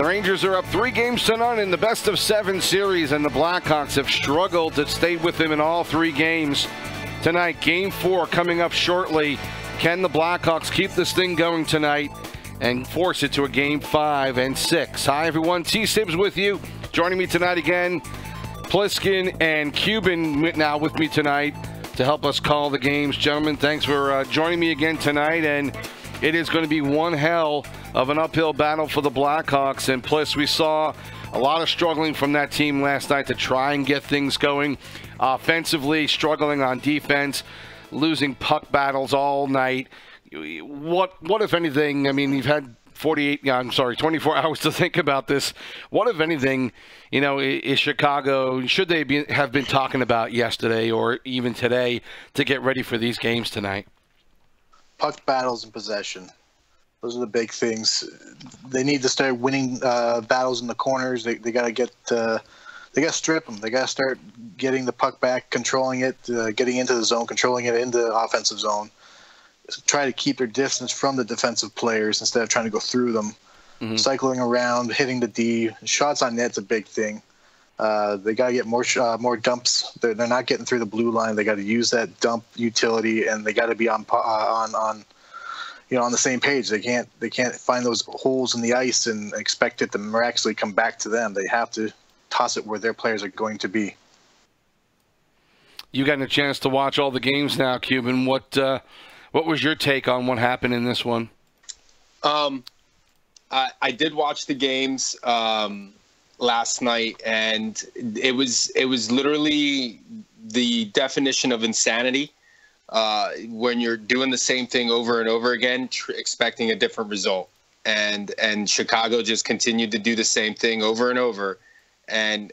The Rangers are up 3-0 in the best-of-7 series, and the Blackhawks have struggled to stay with them in all 3 games. Tonight, Game 4 coming up shortly. Can the Blackhawks keep this thing going tonight and force it to a Game 5 and 6? Hi, everyone. TSibs with you. Joining me tonight again, Pliskin and Cuban now with me tonight to help us call the games. Gentlemen, thanks for joining me again tonight, and it is going to be one hell of an uphill battle for the Blackhawks. And plus, we saw a lot of struggling from that team last night to try and get things going offensively, struggling on defense, losing puck battles all night. What if anything, I mean, you've had 24 hours to think about this. What, if anything, is Chicago, should they have been talking about yesterday or even today to get ready for these games tonight? Puck battles and possession. Those are the big things. They need to start winning battles in the corners. They got to get. They got to strip them. They got to start getting the puck back, controlling it, getting into the zone, controlling it into the offensive zone. Try to keep their distance from the defensive players instead of trying to go through them. Mm-hmm. Cycling around, hitting the D. Shots on net's a big thing. They got to get more dumps. They're not getting through the blue line. They got to use that dump utility, and they got to be on the same page. They can't find those holes in the ice and expect it to miraculously come back to them. They have to toss it where their players are going to be. You got a chance to watch all the games now, Cuban. What was your take on what happened in this one? I did watch the games last night, and it was literally the definition of insanity. When you're doing the same thing over and over again, expecting a different result. And Chicago just continued to do the same thing over and over and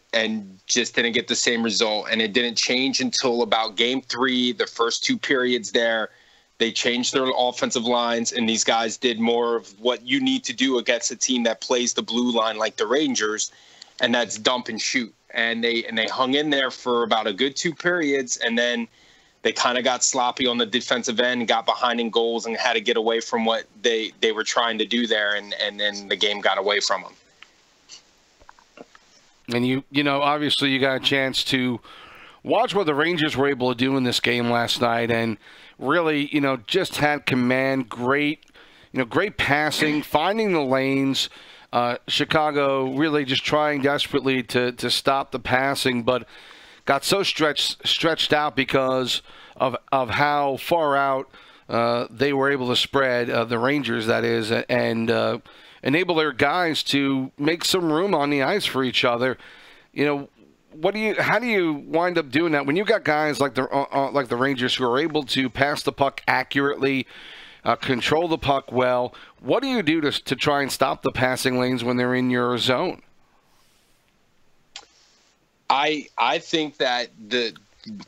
just didn't get the same result. And it didn't change until about Game 3, the first 2 periods there. They changed their offensive lines, and these guys did more of what you need to do against a team that plays the blue line like the Rangers, and that's dump and shoot. And they hung in there for about a good 2 periods, and then they kind of got sloppy on the defensive end, got behind in goals, and had to get away from what they were trying to do there, and then the game got away from them. And you obviously you got a chance to watch what the Rangers were able to do in this game last night, and really, just had command, great passing, finding the lanes. Chicago really just trying desperately to stop the passing, but got so stretched out because of how far out they were able to spread, the Rangers, that is, and enable their guys to make some room on the ice for each other. How do you wind up doing that when you've got guys like the Rangers who are able to pass the puck accurately, control the puck well? What do you do to try and stop the passing lanes when they're in your zone? I think that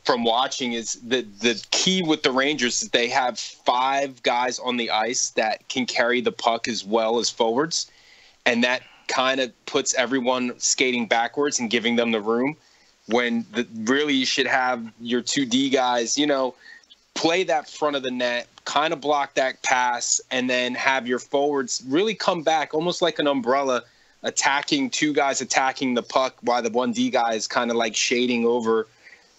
from watching is the key with the Rangers is they have 5 guys on the ice that can carry the puck as well as forwards, and that kind of puts everyone skating backwards and giving them the room when really you should have your 2D guys, play that front of the net, kind of block that pass, and then have your forwards really come back almost like an umbrella, attacking 2 guys attacking the puck while the 1D guy is kind of like shading over,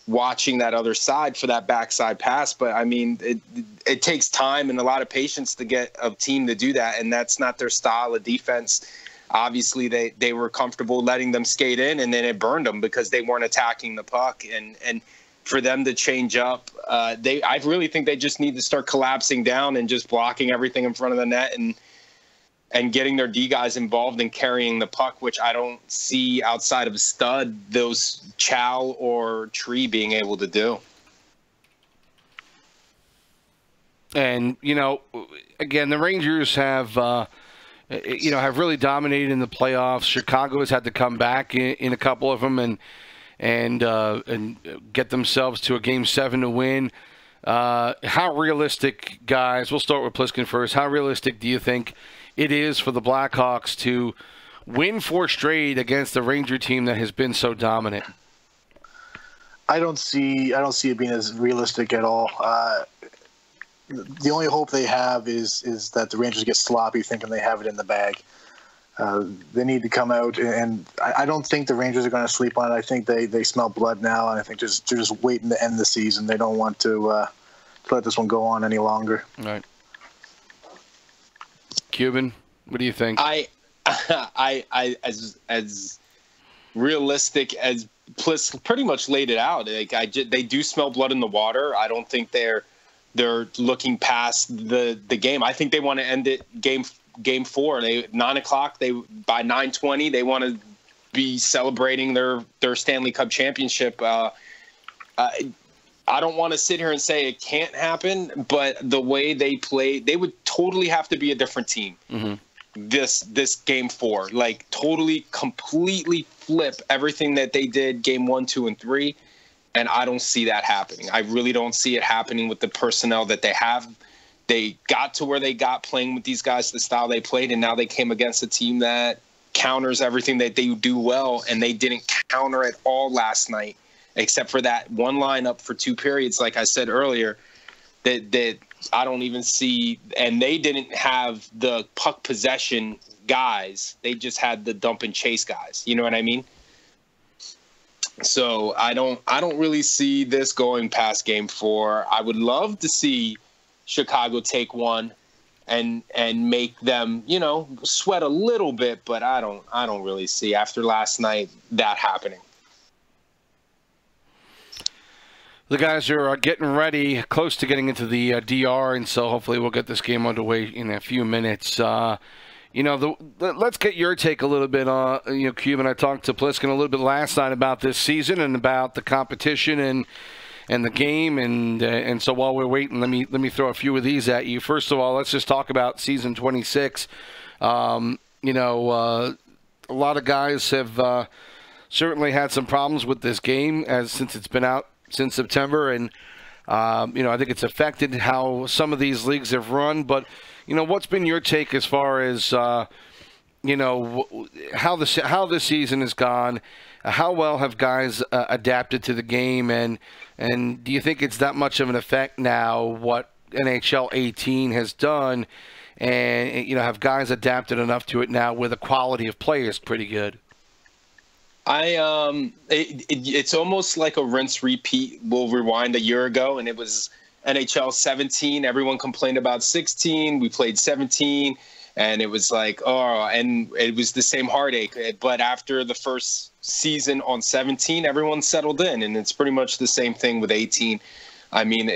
watching that other side for that backside pass. But I mean, it takes time and a lot of patience to get a team to do that, and that's not their style of defense. Obviously, they were comfortable letting them skate in, and then it burned them because they weren't attacking the puck. And for them to change up, I really think they just need to start collapsing down and just blocking everything in front of the net and getting their D guys involved in carrying the puck, which I don't see outside of Stud, those Chow or Tree being able to do. And, again, the Rangers have really dominated in the playoffs. Chicago has had to come back in a couple of them and get themselves to a Game 7 to win. How realistic, guys, we'll start with Pliskin first. How realistic do you think it is for the Blackhawks to win 4 straight against the Ranger team that has been so dominant? I don't see it being as realistic at all. The only hope they have is that the Rangers get sloppy thinking they have it in the bag. They need to come out, and I don't think the Rangers are going to sleep on it. I think they smell blood now, and I think they're just waiting to end the season. They don't want to let this one go on any longer. All right. Cuban, what do you think? I as realistic as Pliss pretty much laid it out. Like they do smell blood in the water. I don't think they're looking past the game. I think they want to end it game 4. 9 o'clock. By 9:20 they want to be celebrating their Stanley Cup championship. I don't want to sit here and say it can't happen, but the way they play, they would totally have to be a different team. Mm-hmm. This game 4, like totally, completely flip everything that they did game 1, 2, and 3, and I don't see that happening. I really don't see it happening with the personnel that they have. They got to where they got playing with these guys, the style they played, and now they came against a team that counters everything that they do well, and they didn't counter at all last night, except for that one lineup for 2 periods, like I said earlier, that I don't even see. And they didn't have the puck possession guys. They just had the dump and chase guys. You know what I mean? So I don't really see this going past game 4. I would love to see Chicago take one and make them, sweat a little bit, but I don't really see after last night that happening. The guys are getting ready, close to getting into the DR, and so hopefully we'll get this game underway in a few minutes. Let's get your take a little bit on, Cuban. I talked to Pliskin a little bit last night about this season and about the competition and the game, and so while we're waiting, let me throw a few of these at you. First of all, let's just talk about season 26. A lot of guys have certainly had some problems with this game since it's been out since September, and I think it's affected how some of these leagues have run. But what's been your take as far as how this season has gone? How well have guys adapted to the game, and do you think it's that much of an effect now what NHL 18 has done, and have guys adapted enough to it now where the quality of play is pretty good? It's almost like a rinse repeat. We'll rewind a year ago, and it was NHL 17. Everyone complained about 16. We played 17, and it was like, and it was the same heartache. But after the first season on 17, everyone settled in, and it's pretty much the same thing with 18. I mean,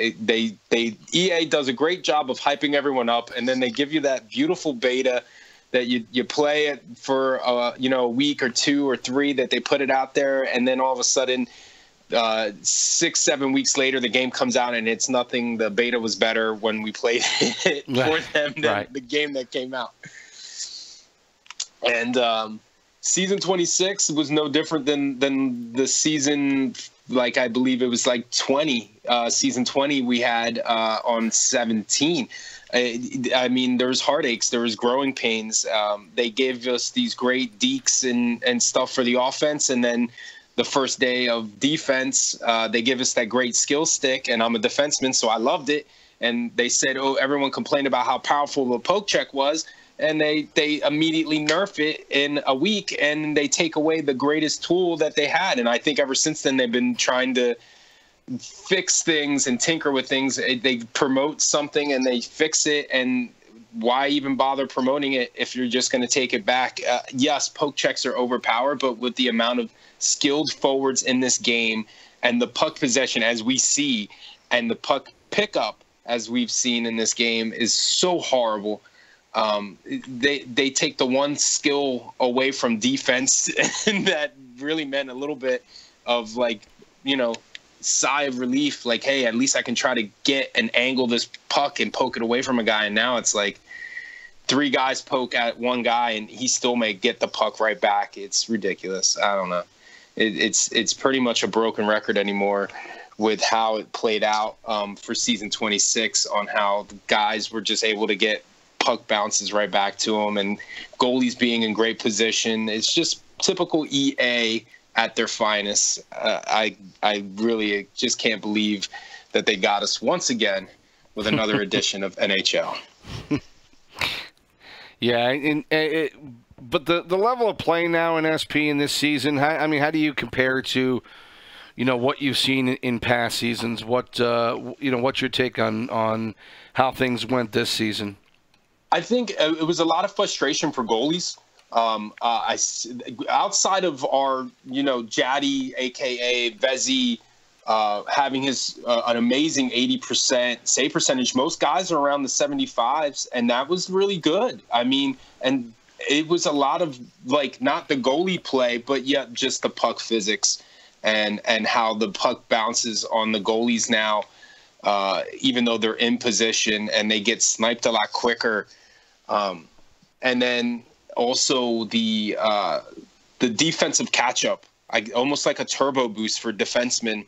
EA does a great job of hyping everyone up, and then they give you that beautiful beta that you play it for a week or 2 or 3 that they put it out there, and then all of a sudden 6-7 weeks later the game comes out and it's nothing. The beta was better when we played it for them than the game that came out. And season 26 was no different than the season, like I believe it was like 20 season 20 we had on 17. I mean, there's heartaches, there was growing pains. They gave us these great dekes and stuff for the offense, and then the first day of defense, they give us that great skill stick, and I'm a defenseman, so I loved it. And they said, everyone complained about how powerful the poke check was, and they immediately nerf it in a week, and they take away the greatest tool that they had. And I think ever since then they've been trying to fix things and tinker with things. They promote something and they fix it, and why even bother promoting it if you're just going to take it back? Yes, poke checks are overpowered, but with the amount of skilled forwards in this game and the puck possession as we see, and the puck pickup as we've seen in this game is so horrible. They take the one skill away from defense, and that really meant a little bit of sigh of relief, like, hey, at least I can try to get and angle this puck and poke it away from a guy. And now it's like 3 guys poke at one guy and he still may get the puck right back. It's ridiculous. I don't know. It's pretty much a broken record anymore with how it played out for season 26, on how the guys were just able to get puck bounces right back to them, and goalies being in great position. It's just typical EA at their finest. I really just can't believe that they got us once again with another edition of NHL. Yeah, and But the level of play now in SP in this season, how do you compare to, what you've seen in past seasons? What's your take on how things went this season? I think it was a lot of frustration for goalies. Outside of our, Jaddy, aka Vezzy, having his an amazing 80% save percentage, most guys are around the 75s, and that was really good. I mean, and it was a lot of not the goalie play, but yet just the puck physics and how the puck bounces on the goalies now, even though they're in position and they get sniped a lot quicker. And then also the defensive catch-up, almost like a turbo boost for defensemen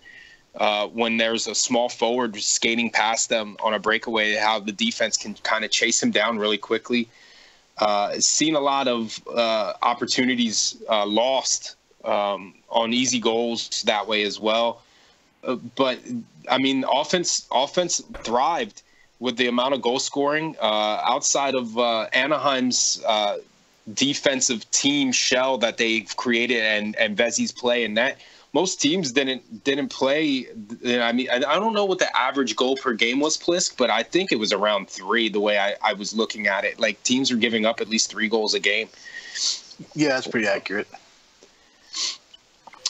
when there's a small forward skating past them on a breakaway, how the defense can kind of chase him down really quickly. Seen a lot of opportunities lost on easy goals that way as well. But, I mean, offense thrived with the amount of goal scoring outside of Anaheim's defensive team shell that they've created and Vezzy's play and that. Most teams didn't play. I mean, I don't know what the average goal per game was, Plisk, but I think it was around 3 the way I was looking at it. Like, teams are giving up at least 3 goals a game. Yeah, that's pretty accurate.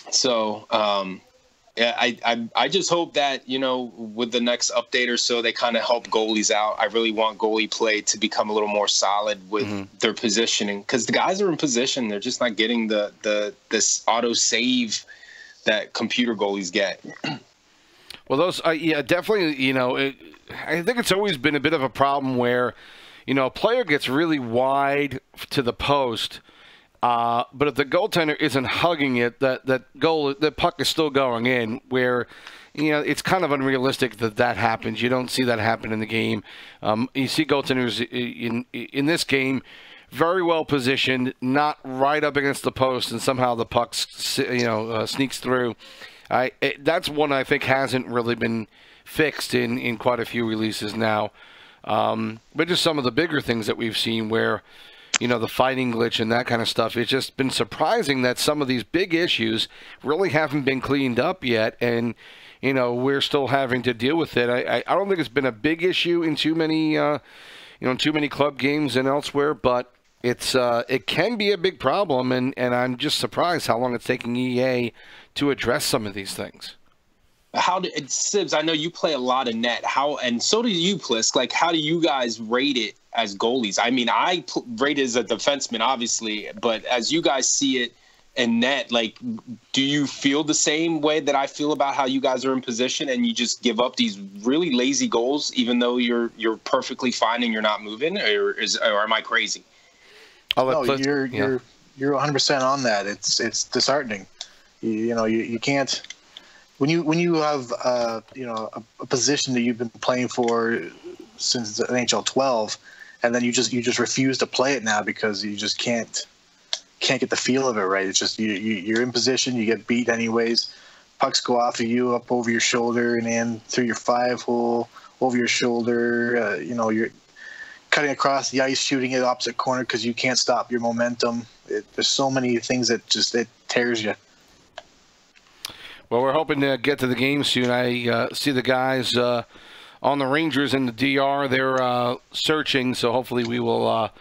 So, I just hope that, with the next update or so, they kind of help goalies out. I really want goalie play to become a little more solid with their positioning, because the guys are in position. They're just not getting this auto save that computer goalies get. Well, those, definitely, I think it's always been a bit of a problem where, a player gets really wide to the post, but if the goaltender isn't hugging it, the puck is still going in, where, it's kind of unrealistic that happens. You don't see that happen in the game. You see goaltenders in this game very well positioned, not right up against the post, and somehow the puck, sneaks through. That's one I think hasn't really been fixed in quite a few releases now. But just some of the bigger things that we've seen where, the fighting glitch and that kind of stuff, it's just been surprising that some of these big issues really haven't been cleaned up yet, and, we're still having to deal with it. I don't think it's been a big issue in too many, too many club games and elsewhere, but it can be a big problem, and I'm just surprised how long it's taking EA to address some of these things. Sibs, I know you play a lot of net. And so do you, Plisk. Like, how do you guys rate it as goalies? I mean, I rate it as a defenseman, obviously, but as you guys see it in net, like, do you feel the same way that I feel about how you guys are in position and you just give up these really lazy goals, even though you're perfectly fine and you're not moving, or am I crazy? No, you're 100% on that. It's disheartening. You can't, when you have a position that you've been playing for since the NHL 12, and then you just refuse to play it now because you just can't get the feel of it right. It's just you're in position, you get beat anyways. Pucks go off of you, up over your shoulder, and in through your 5-hole, over your shoulder. You're cutting across the ice, shooting it opposite corner because you can't stop your momentum. There's so many things that it tears you. Well, we're hoping to get to the game soon. I see the guys on the Rangers in the DR. They're searching, so hopefully we will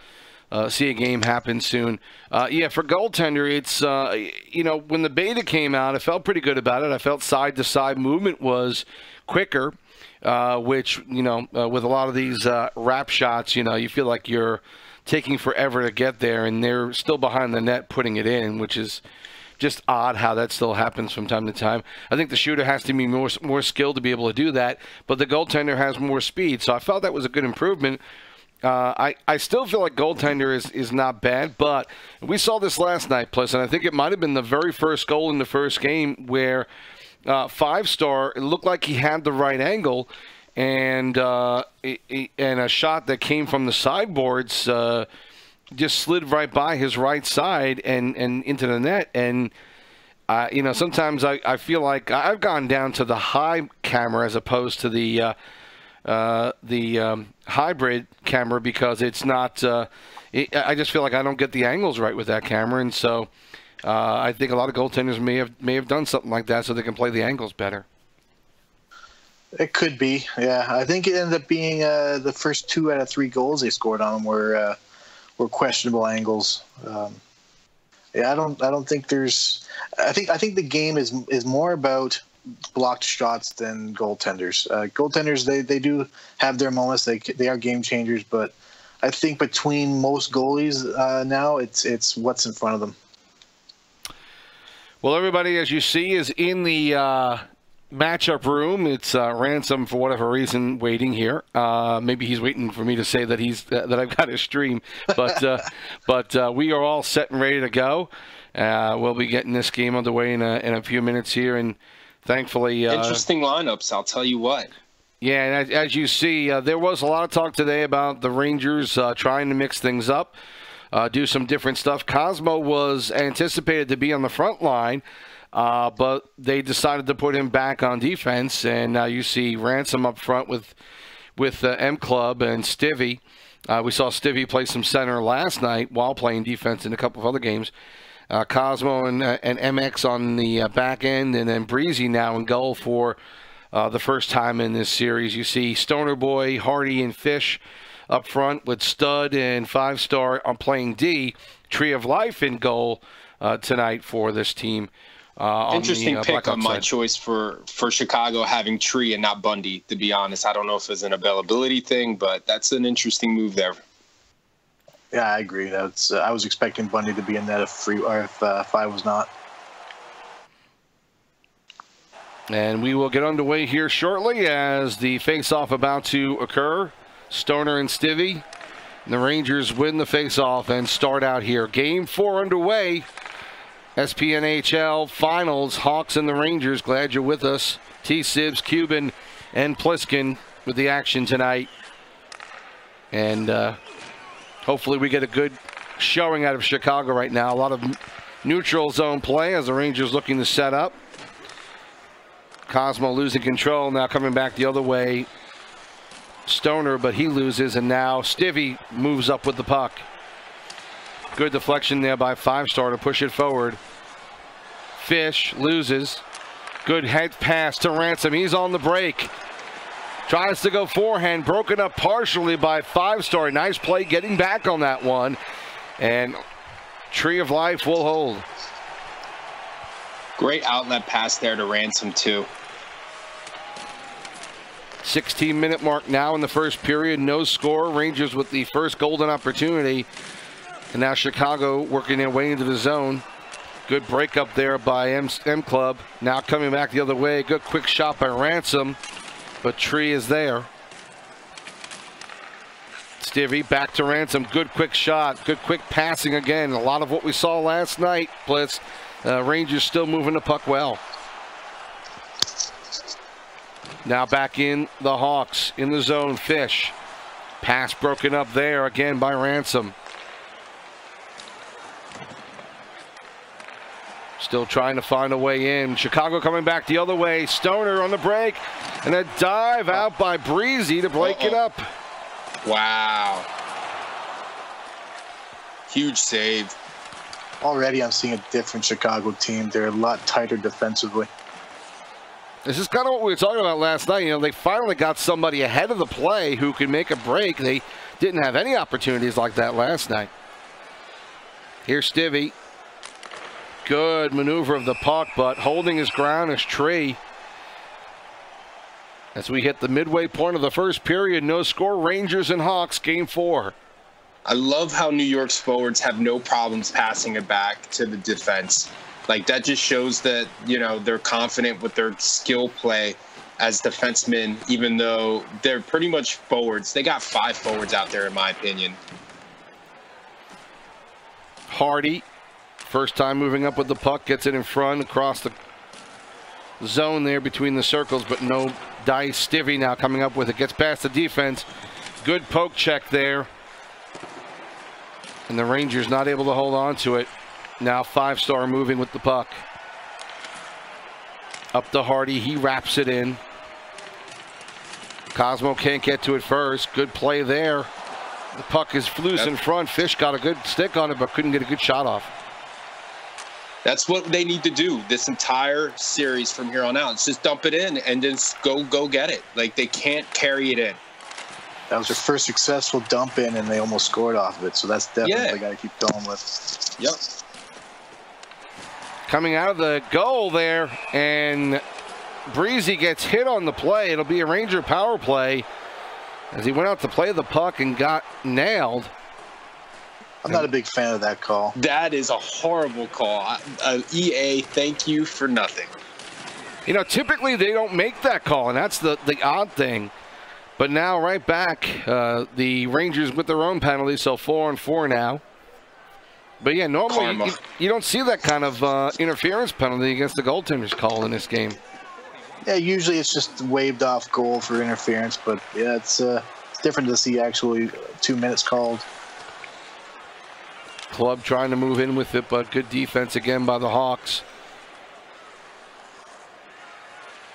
see a game happen soon. For goaltender, it's, when the beta came out, I felt pretty good about it. I felt side-to-side movement was quicker. Which, with a lot of these wrap shots, you feel like you're taking forever to get there, and they're still behind the net putting it in, which is just odd how that still happens from time to time. I think the shooter has to be more skilled to be able to do that, but the goaltender has more speed, so I felt that was a good improvement. I still feel like goaltender is not bad, but we saw this last night, plus, and I think it might have been the very first goal in the first game where 5-star, it looked like he had the right angle, and a shot that came from the sideboards just slid right by his right side and into the net. And sometimes I feel like I've gone down to the high camera as opposed to the hybrid camera because it's not. I just feel like I don't get the angles right with that camera, and so I think a lot of goaltenders may have done something like that so they can play the angles better. It could be, yeah. I think it ended up being the first 2 out of 3 goals they scored on them were questionable angles. Yeah, I don't think there's. I think the game is more about blocked shots than goaltenders. Goaltenders they do have their moments. They are game changers, but I think between most goalies now it's what's in front of them. Well, everybody, as you see, is in the matchup room. It's Ransom, for whatever reason, waiting here. Maybe he's waiting for me to say that that I've got his stream. But we are all set and ready to go. We'll be getting this game underway in a few minutes here, and thankfully, interesting lineups. I'll tell you what. Yeah, and as you see, there was a lot of talk today about the Rangers trying to mix things up, do some different stuff. Cosmo was anticipated to be on the front line. But they decided to put him back on defense, and now you see Ransom up front with M Club and Stivvy. We saw Stivvy play some center last night while playing defense in a couple of other games. Cosmo and MX on the back end, and then Breezy now in goal for the first time in this series. You see Stoner Boy, Hardy, and Fish up front with Stud and 5-star on playing D. Tree of Life in goal tonight for this team. Interesting pick on my choice for Chicago having Tree and not Bundy, to be honest. I don't know if it's an availability thing, but that's an interesting move there. Yeah, I agree. I was expecting Bundy to be in that if Five was not. And we will get underway here shortly as the face-off about to occur. Stoner and Stivvy. The Rangers win the face-off and start out here. Game 4 underway. SPNHL Finals, Hawks and the Rangers. Glad you're with us. TSibs, Cuban, and Pliskin with the action tonight. And hopefully we get a good showing out of Chicago right now. A lot of neutral zone play as the Rangers looking to set up. Cosmo losing control, now coming back the other way. Stoner, but he loses, and now Stivvy moves up with the puck. Good deflection there by 5-star to push it forward. Fish loses. Good head pass to Ransom. He's on the break. Tries to go forehand. Broken up partially by 5-star. Nice play getting back on that one. And Tree of Life will hold. Great outlet pass there to Ransom, too. 16-minute mark now in the first period. No score. Rangers with the first golden opportunity. And now Chicago working their way into the zone. Good break up there by M Club. Now coming back the other way. Good quick shot by Ransom. But Tree is there. Stivvy back to Ransom. Good quick shot. Good quick passing again. A lot of what we saw last night, Blitz. Rangers still moving the puck well. Now back in the Hawks. In the zone, Fish. Pass broken up there again by Ransom. Still trying to find a way in. Chicago coming back the other way. Stoner on the break. And a dive out by Breezy to break it up. Wow. Huge save. Already I'm seeing a different Chicago team. They're a lot tighter defensively. This is kind of what we were talking about last night. You know, they finally got somebody ahead of the play who could make a break. They didn't have any opportunities like that last night. Here's Stivvy. Good maneuver of the puck, but holding his ground is Tree. As we hit the midway point of the first period, no score, Rangers and Hawks, game 4. I love how New York's forwards have no problems passing it back to the defense. Like, that just shows that, you know, they're confident with their skill play as defensemen, even though they're pretty much forwards. They got 5 forwards out there, in my opinion. Hardy. First time moving up with the puck, gets it in front across the zone there between the circles, but no dice. Stivvy now coming up with it, gets past the defense. Good poke check there. And the Rangers not able to hold on to it. Now 5-star moving with the puck. Up to Hardy, he wraps it in. Cosmo can't get to it first. Good play there. The puck is loose in front. Fish got a good stick on it, but couldn't get a good shot off. That's what they need to do this entire series from here on out. It's just dump it in and then go get it. Like, they can't carry it in. That was their first successful dump in, and they almost scored off of it. So that's definitely got to keep going with. Yep. Coming out of the goal there, and Breezy gets hit on the play. It'll be a Ranger power play as he went out to play the puck and got nailed. I'm not a big fan of that call. That is a horrible call. EA, thank you for nothing. You know, typically they don't make that call, and that's the odd thing. But now right back, the Rangers with their own penalty, so 4-on-4 now. But yeah, normally you don't see that kind of interference penalty against the goaltender's call in this game. Yeah, usually it's just waved off goal for interference, but yeah, it's different to see actually 2 minutes called. Club trying to move in with it, but good defense again by the Hawks.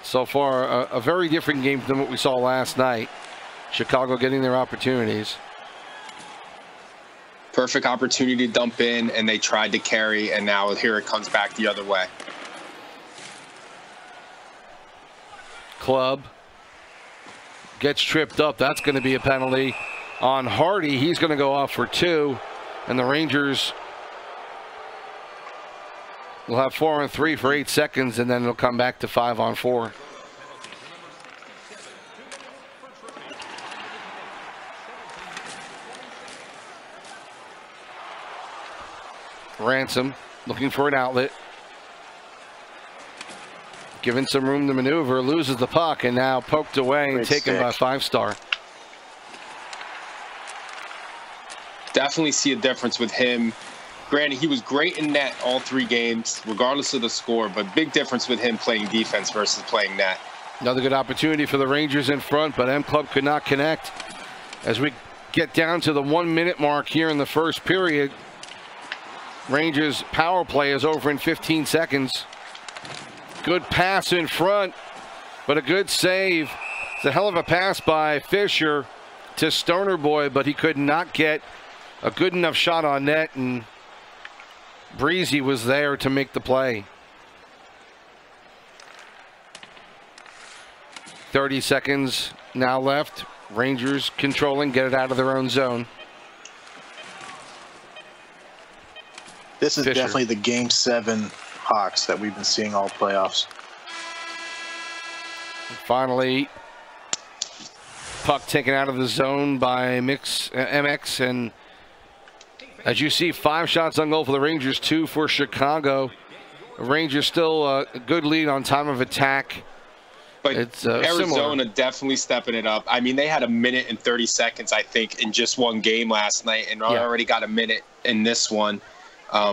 So far, a very different game than what we saw last night. Chicago getting their opportunities. Perfect opportunity to dump in, and they tried to carry, and now here it comes back the other way. Club gets tripped up. That's going to be a penalty on Hardy. He's going to go off for 2, and the Rangers will have 4-on-3 for 8 seconds, and then it'll come back to 5-on-4. Ransom looking for an outlet. Given some room to maneuver, loses the puck, and now poked away and taken by 5-star. Definitely see a difference with him. Granted, he was great in net all 3 games, regardless of the score, but big difference with him playing defense versus playing net. Another good opportunity for the Rangers in front, but M Club could not connect. As we get down to the 1-minute mark here in the first period, Rangers power play is over in 15 seconds. Good pass in front, but a good save. It's a hell of a pass by Fisher to Stoner Boy, but he could not get a good enough shot on net, and Breezy was there to make the play. 30 seconds now left. Rangers controlling, get it out of their own zone. This is Fisher. definitely the Game 7 Hawks that we've been seeing all playoffs. Finally, puck taken out of the zone by MX, and as you see, 5 shots on goal for the Rangers, 2 for Chicago. Rangers still a good lead on time of attack. But it's Arizona similar. definitely stepping it up. I mean, they had 1 minute and 30 seconds, I think, in just one game last night, and already got 1 minute in this one.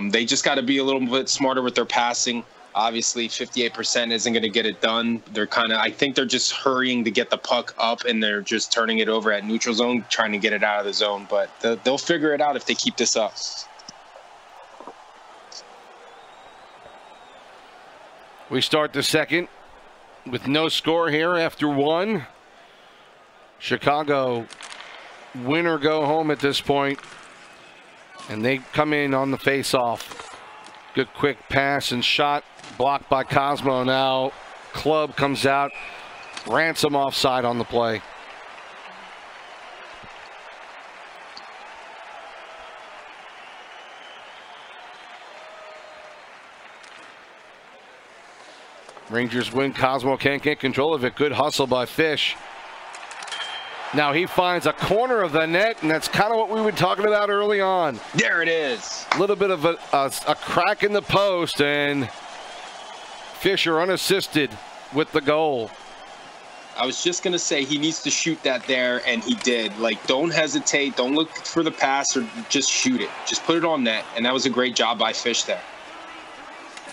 They just got to be a little bit smarter with their passing. Obviously, 58% isn't going to get it done. They're I think they're just hurrying to get the puck up, and they're just turning it over at neutral zone, trying to get it out of the zone. But they'll figure it out if they keep this up. We start the second with no score here after 1. Chicago win or go home at this point. And they come in on the face-off. Good quick pass and shot blocked by Cosmo. Now Club comes out. Ransom offside on the play. Rangers win. Cosmo can't get control of it. Good hustle by Fish. Now he finds a corner of the net, and that's kind of what we were talking about early on. There it is. A little bit of a crack in the post, and Fisher unassisted with the goal. I was just going to say he needs to shoot that there, and he did. Like, don't hesitate. Don't look for the pass, or just shoot it. Just put it on net, and that was a great job by Fish there.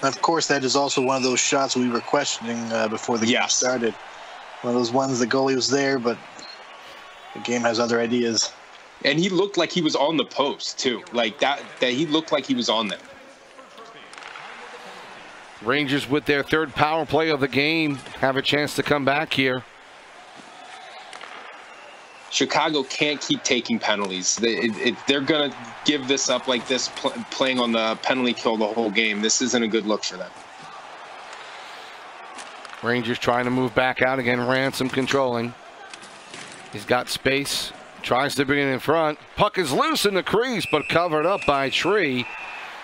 Of course, that is also one of those shots we were questioning before the game started. One of those ones the goalie was there, but the game has other ideas. And he looked like he was on the post, too. Like, that he looked like he was on there. Rangers with their 3rd power play of the game have a chance to come back here. Chicago can't keep taking penalties. They're going to give this up like this, playing on the penalty kill the whole game. This isn't a good look for them. Rangers trying to move back out again. Ransom controlling. He's got space. Tries to bring it in front. Puck is loose in the crease, but covered up by Tree.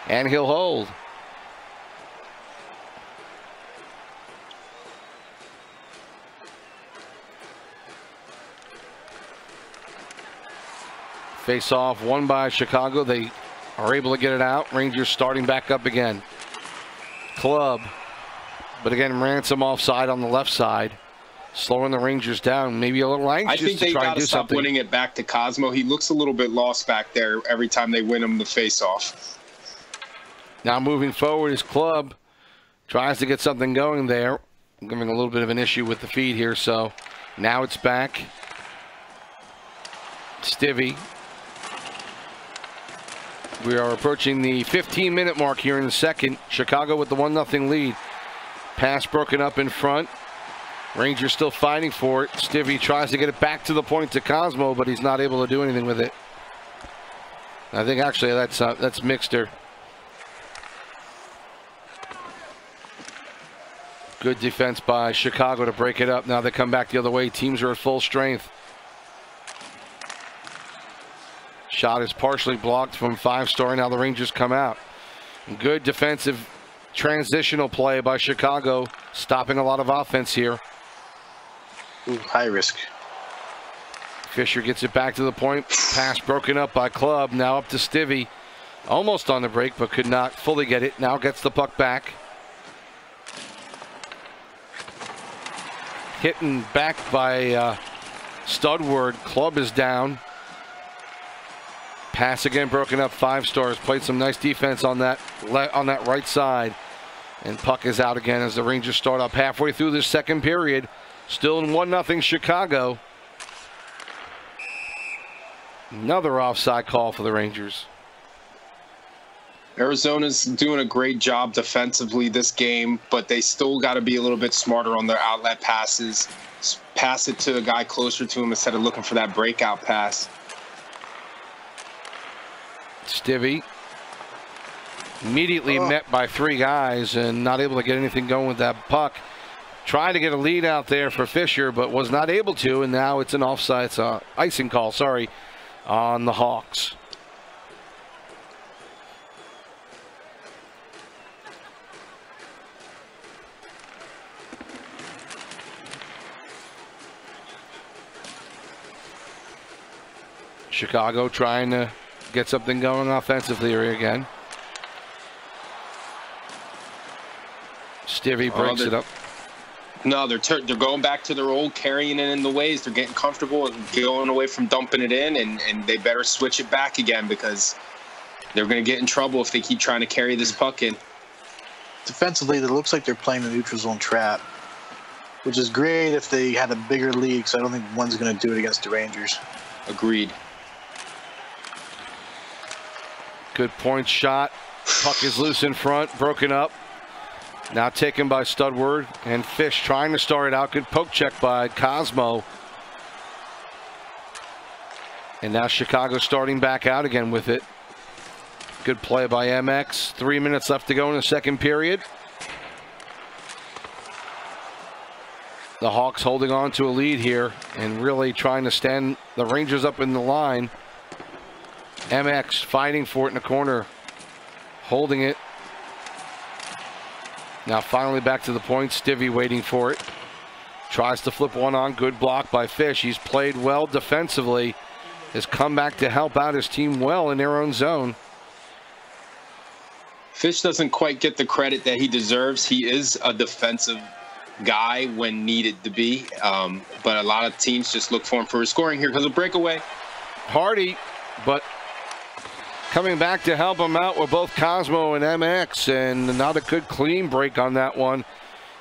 And he'll hold. Face off, won by Chicago. They are able to get it out. Rangers starting back up again. Club. But again, Ransom offside on the left side. Slowing the Rangers down. Maybe a little anxious I think they got to stop something. winning it back to Cosmo. He looks a little bit lost back there every time they win him the face-off. Now moving forward, his Club tries to get something going there. Giving a little bit of an issue with the feed here, so now it's back. Stivvy. We are approaching the 15-minute mark here in the second. Chicago with the 1-0 lead. Pass broken up in front. Rangers still fighting for it. Stivvy tries to get it back to the point to Cosmo, but he's not able to do anything with it. I think actually that's Mixter. Good defense by Chicago to break it up. Now they come back the other way. Teams are at full strength. Shot is partially blocked from 5-star. Now the Rangers come out. Good defensive transitional play by Chicago, stopping a lot of offense here. Ooh, high risk. Fisher gets it back to the point. Pass broken up by Club. Now up to Stivvy. Almost on the break, but could not fully get it. Now gets the puck back. Hitting back by Studward. Club is down. Pass again broken up. 5-stars. Played some nice defense on that right side. And puck is out again as the Rangers start up halfway through this second period. Still in 1-0 Chicago. Another offside call for the Rangers. Arizona's doing a great job defensively this game, but they still got to be a little bit smarter on their outlet passes. Pass it to a guy closer to him instead of looking for that breakout pass. Stivvy immediately met by 3 guys and not able to get anything going with that puck. Tried to get a lead out there for Fisher, but was not able to, and now it's an offside, icing call, on the Hawks. Chicago trying to get something going offensively here again. Stivvy breaks it up. No, they're going back to their old carrying it in the ways. They're getting comfortable and going away from dumping it in, and they better switch it back again because they're going to get in trouble if they keep trying to carry this puck in. Defensively, it looks like they're playing the neutral zone trap, which is great if they had a bigger league, so I don't think one's going to do it against the Rangers. Agreed. Good point shot. Puck is loose in front, broken up. Now taken by Studward, and Fish trying to start it out. Good poke check by Cosmo. And now Chicago starting back out again with it. Good play by MX. 3 minutes left to go in the second period. The Hawks holding on to a lead here and really trying to stand the Rangers up in the line. MX fighting for it in the corner, holding it. Now finally back to the point. Stivvy waiting for it. Tries to flip one on. Good block by Fish. He's played well defensively. Has come back to help out his team well in their own zone. Fish doesn't quite get the credit that he deserves. He is a defensive guy when needed to be. But a lot of teams just look for him for his scoring here because of breakaway. Hardy, but coming back to help him out with both Cosmo and MX, and not a good clean break on that one.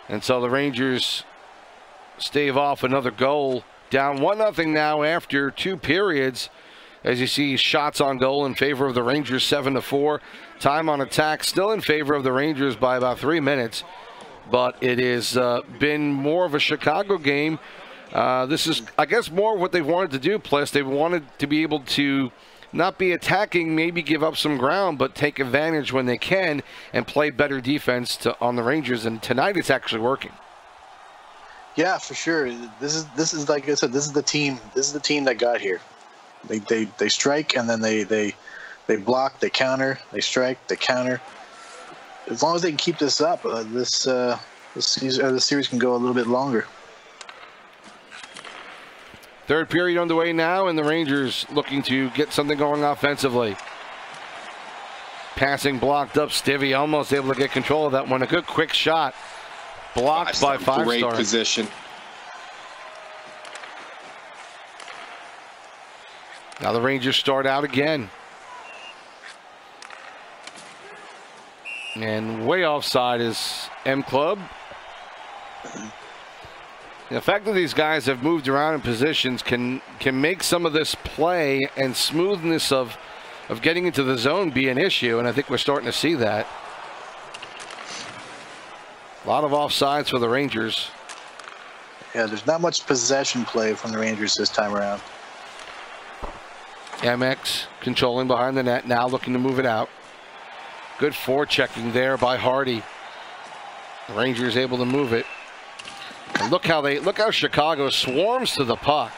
And so the Rangers stave off another goal. Down 1-0 now after 2 periods. As you see, shots on goal in favor of the Rangers, 7-4. Time on attack still in favor of the Rangers by about 3 minutes. But it has been more of a Chicago game This is, I guess, more what they wanted to do. Plus, they wanted to be able to not be attacking, maybe give up some ground, but take advantage when they can and play better defense on the Rangers. And tonight, it's actually working. Yeah, for sure. This is like I said. This is the team. This is the team that got here. They strike and then they block, they counter, they strike, they counter. As long as they can keep this up, this series can go a little bit longer. Third period underway now, and the Rangers looking to get something going offensively. Passing blocked up. Stivvy almost able to get control of that one. A good quick shot. Blocked by Five-Star. Great position. Now the Rangers start out again. And way offside is M Club. The fact that these guys have moved around in positions can make some of this play and smoothness of getting into the zone be an issue, and I think we're starting to see that. A lot of offsides for the Rangers. Yeah, there's not much possession play from the Rangers this time around. MX controlling behind the net, now looking to move it out. Good forechecking there by Hardy. The Rangers able to move it. And look how Chicago swarms to the puck.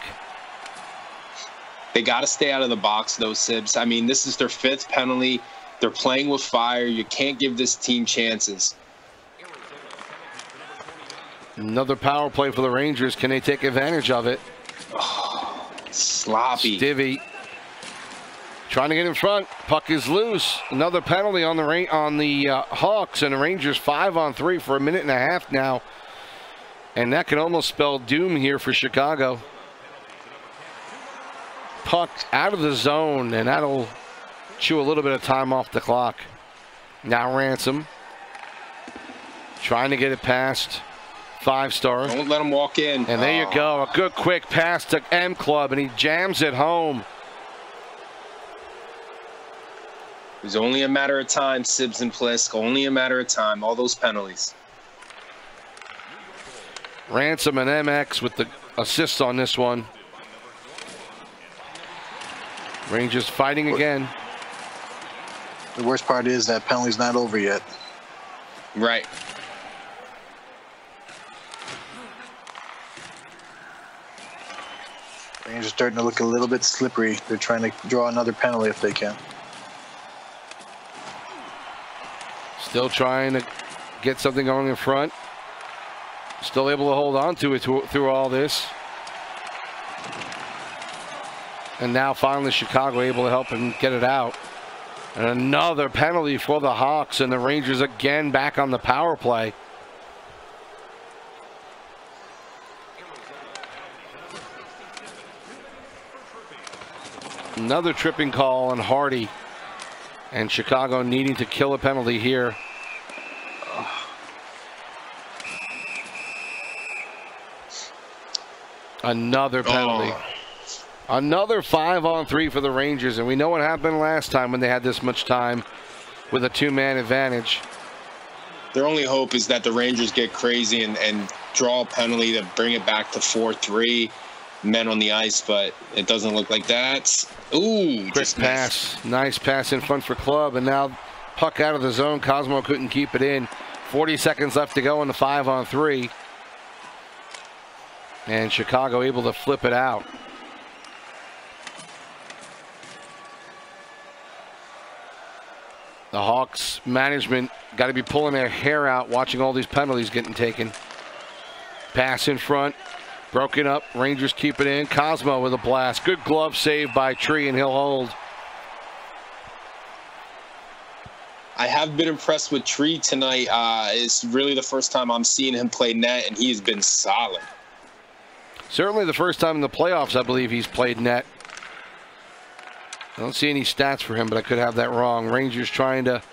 They got to stay out of the box, though, Sibs. I mean, this is their 5th penalty. They're playing with fire. You can't give this team chances. Another power play for the Rangers. Can they take advantage of it? Oh, sloppy. Stivvy trying to get in front. Puck is loose. Another penalty on the Hawks, and the Rangers 5-on-3 for a minute and a half now. And that can almost spell doom here for Chicago. Puck out of the zone, and that'll chew a little bit of time off the clock. Now Ransom trying to get it past Five-Star. Don't let him walk in. And there you go. A good quick pass to M Club, and he jams it home. It was only a matter of time, Sibs and Plisk. Only a matter of time. All those penalties. Ransom and MX with the assists on this one. Rangers fighting again. The worst part is that penalty's not over yet. Right. Rangers starting to look a little bit slippery. They're trying to draw another penalty if they can. Still trying to get something going in front. Still able to hold on to it through all this. And now finally Chicago able to help him get it out. And another penalty for the Hawks, and the Rangers again back on the power play. Another tripping call on Hardy. And Chicago needing to kill a penalty here. Another penalty. Another 5-on-3 for the Rangers, and we know what happened last time when they had this much time with a 2-man advantage. Their only hope is that the Rangers get crazy and draw a penalty to bring it back to 4-3 men on the ice, but it doesn't look like that. Ooh, quick pass. Missed. Nice pass in front for Club, and now puck out of the zone. Cosmo couldn't keep it in. 40 seconds left to go in the 5-on-3. And Chicago able to flip it out. The Hawks management got to be pulling their hair out watching all these penalties getting taken. Pass in front. Broken up. Rangers keep it in. Cosmo with a blast. Good glove save by Tree, and he'll hold. I have been impressed with Tree tonight. It's really the first time I'm seeing him play net, and he's been solid. Certainly the first time in the playoffs, I believe he's played net. I don't see any stats for him, but I could have that wrong. Rangers trying to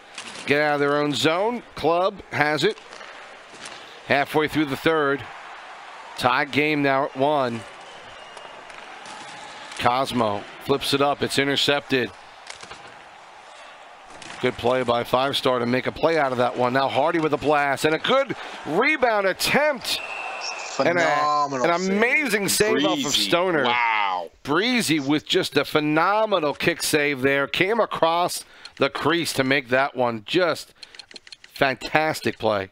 get out of their own zone. Club has it. Halfway through the third. Tied game now at 1. Cosmo flips it up. It's intercepted. Good play by Five-Star to make a play out of that one. Now Hardy with a blast and a good rebound attempt. Phenomenal an amazing save off of Stoner. Wow. Breezy with just a phenomenal kick save there. Came across the crease to make that one. Just fantastic play.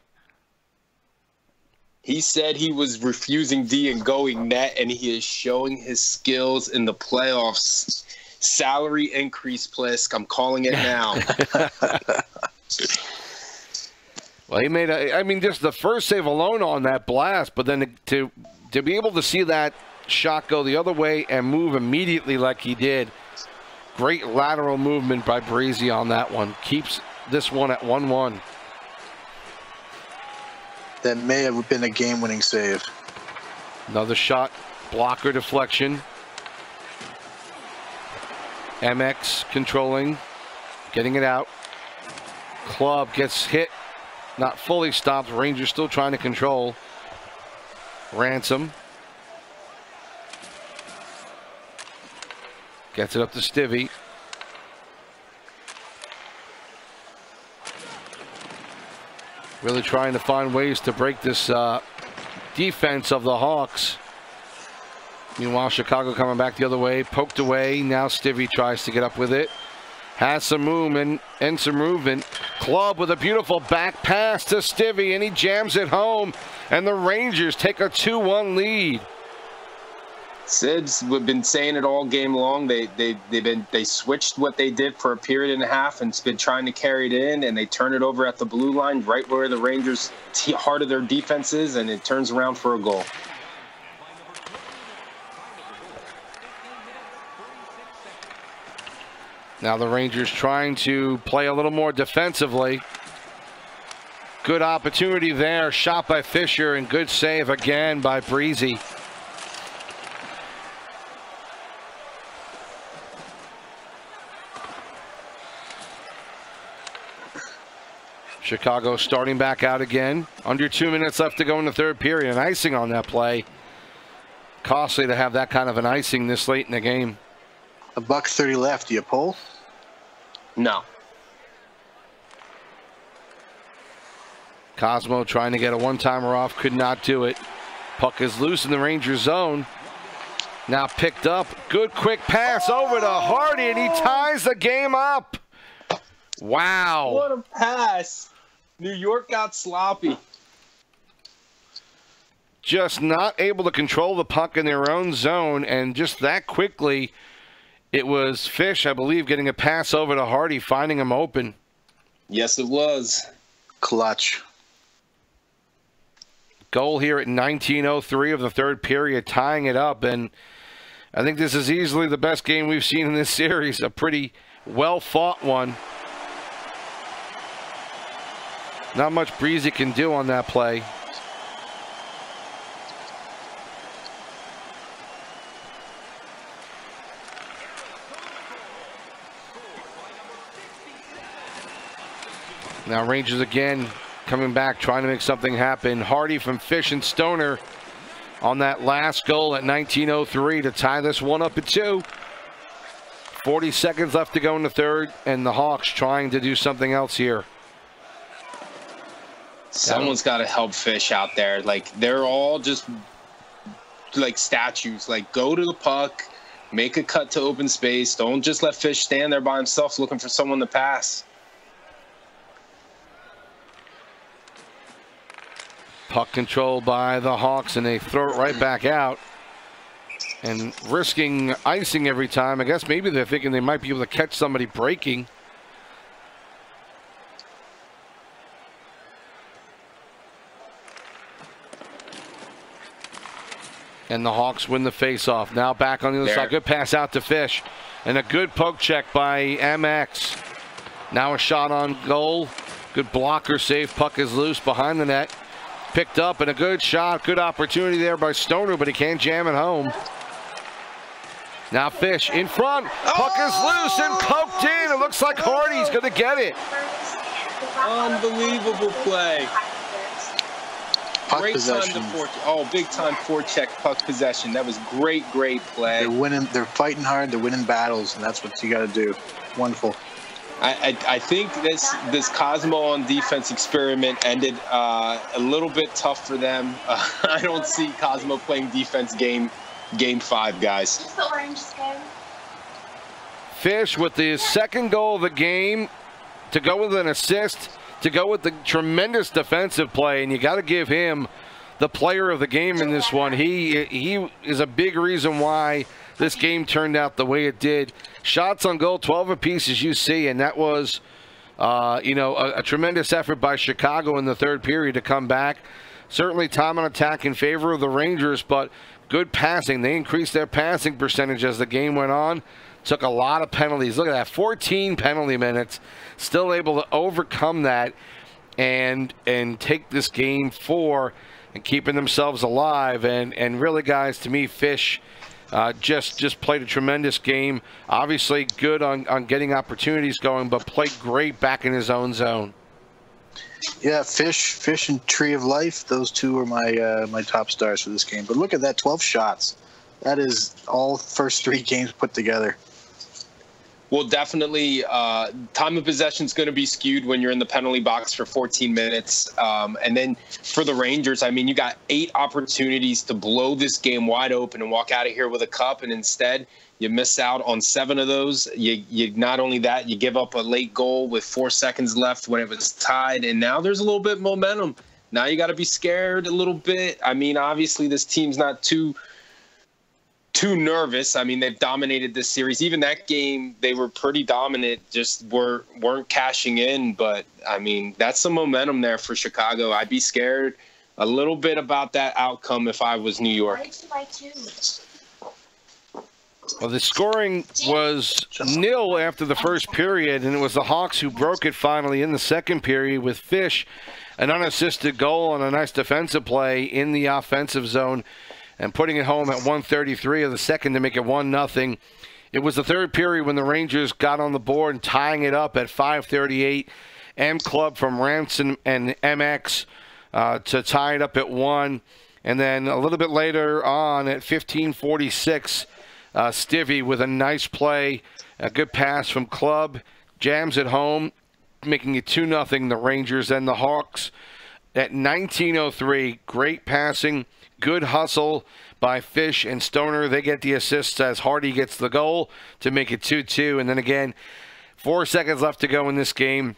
He said he was refusing D and going net, and he is showing his skills in the playoffs. Salary increase, Plisk. I'm calling it now. Well, he made just the first save alone on that blast, but then to be able to see that shot go the other way and move immediately like he did. Great lateral movement by Breezy on that one. Keeps this one at 1-1. That may have been a game-winning save. Another shot, blocker deflection. MX controlling, getting it out. Club gets hit, not fully stopped. Rangers still trying to control. Ransom gets it up to Stivvy. Really trying to find ways to break this defense of the Hawks. Meanwhile, Chicago coming back the other way, poked away. Now Stivvy tries to get up with it. Has some movement and some movement. Club with a beautiful back pass to Stivvy, and he jams it home. And the Rangers take a 2-1 lead. SIDS, we've been saying it all game long. They switched what they did for a period and a half and been trying to carry it in, and they turn it over at the blue line, right where the Rangers' heart of their defense is, and it turns around for a goal. Now the Rangers trying to play a little more defensively. Good opportunity there. Shot by Fisher and good save again by Breezy. Chicago starting back out again. Under 2 minutes left to go in the third period. An icing on that play. Costly to have that kind of an icing this late in the game. $1:30 left. Do you pull? No. Cosmo trying to get a one-timer off. Could not do it. Puck is loose in the Rangers zone. Now picked up. Good quick pass over to Hardy, and he ties the game up. Wow. What a pass. New York got sloppy. Just not able to control the puck in their own zone, and just that quickly, it was Fish, I believe, getting a pass over to Hardy, finding him open. Yes, it was. Clutch. Goal here at 19:03 of the third period, tying it up, and I think this is easily the best game we've seen in this series. A pretty well-fought one. Not much Breezy can do on that play. Now Rangers again coming back, trying to make something happen. Hardy from Fish and Stoner on that last goal at 19:03 to tie this one up at 2. 40 seconds left to go in the third, and the Hawks trying to do something else here. Someone's got to help Fish out there. Like, they're all just like statues. Like, go to the puck, make a cut to open space. Don't just let Fish stand there by himself looking for someone to pass. Puck control by the Hawks, and they throw it right back out. And risking icing every time. I guess maybe they're thinking they might be able to catch somebody breaking. And the Hawks win the faceoff. Now back on the other side. Good pass out to Fish. And a good poke check by MX. Now a shot on goal. Good blocker save. Puck is loose behind the net. Picked up, and a good shot. Good opportunity there by Stoner, but he can't jam it home. Now Fish in front. Puck is loose and poked in. It looks like Hardy's going to get it. Unbelievable play. Puck Great possession. time to big time forecheck puck possession. That was great play. They're winning. They're fighting hard. They're winning battles, and that's what you got to do. Wonderful. I think this Cosmo on defense experiment ended a little bit tough for them. I don't see Cosmo playing defense game 5, guys. Just the orange skin. Fish with the second goal of the game, to go with an assist, to go with the tremendous defensive play, and you got to give him the player of the game in this one. He is a big reason why this game turned out the way it did. Shots on goal, 12 apiece, as you see, and that was, a tremendous effort by Chicago in the third period to come back. Certainly time on attack in favor of the Rangers, but good passing. They increased their passing percentage as the game went on. Took a lot of penalties. Look at that, 14 penalty minutes. Still able to overcome that and take this game 4 and keeping themselves alive. And really, guys, to me, Fish just played a tremendous game. Obviously good on getting opportunities going, but played great back in his own zone. Yeah, Fish and Tree of Life, those two are my top stars for this game. But look at that, 12 shots. That is all first 3 games put together. Well, definitely, time of possession is going to be skewed when you're in the penalty box for 14 minutes. And then for the Rangers, I mean, you got 8 opportunities to blow this game wide open and walk out of here with a cup, and instead you miss out on 7 of those. You not only that, you give up a late goal with 4 seconds left when it was tied, and now there's a little bit of momentum. Now you got to be scared a little bit. I mean, obviously this team's not too nervous. I mean, they've dominated this series. Even that game, they were pretty dominant, just weren't cashing in. But, I mean, that's some momentum there for Chicago. I'd be scared a little bit about that outcome if I was New York. Well, the scoring was 0 after the first period, and it was the Hawks who broke it finally in the second period with Fish, an unassisted goal and a nice defensive play in the offensive zone, and putting it home at 1:33 of the second to make it 1-0. It was the third period when the Rangers got on the board and tying it up at 5:38. M Club from Ransom and MX to tie it up at 1. And then a little bit later on at 15:46, Stivvy with a nice play, a good pass from Club, jams it home, making it 2-0 the Rangers. And the Hawks at 19:03, great passing, good hustle by Fish and Stoner. They get the assists as Hardy gets the goal to make it 2-2. And then again, 4 seconds left to go in this game.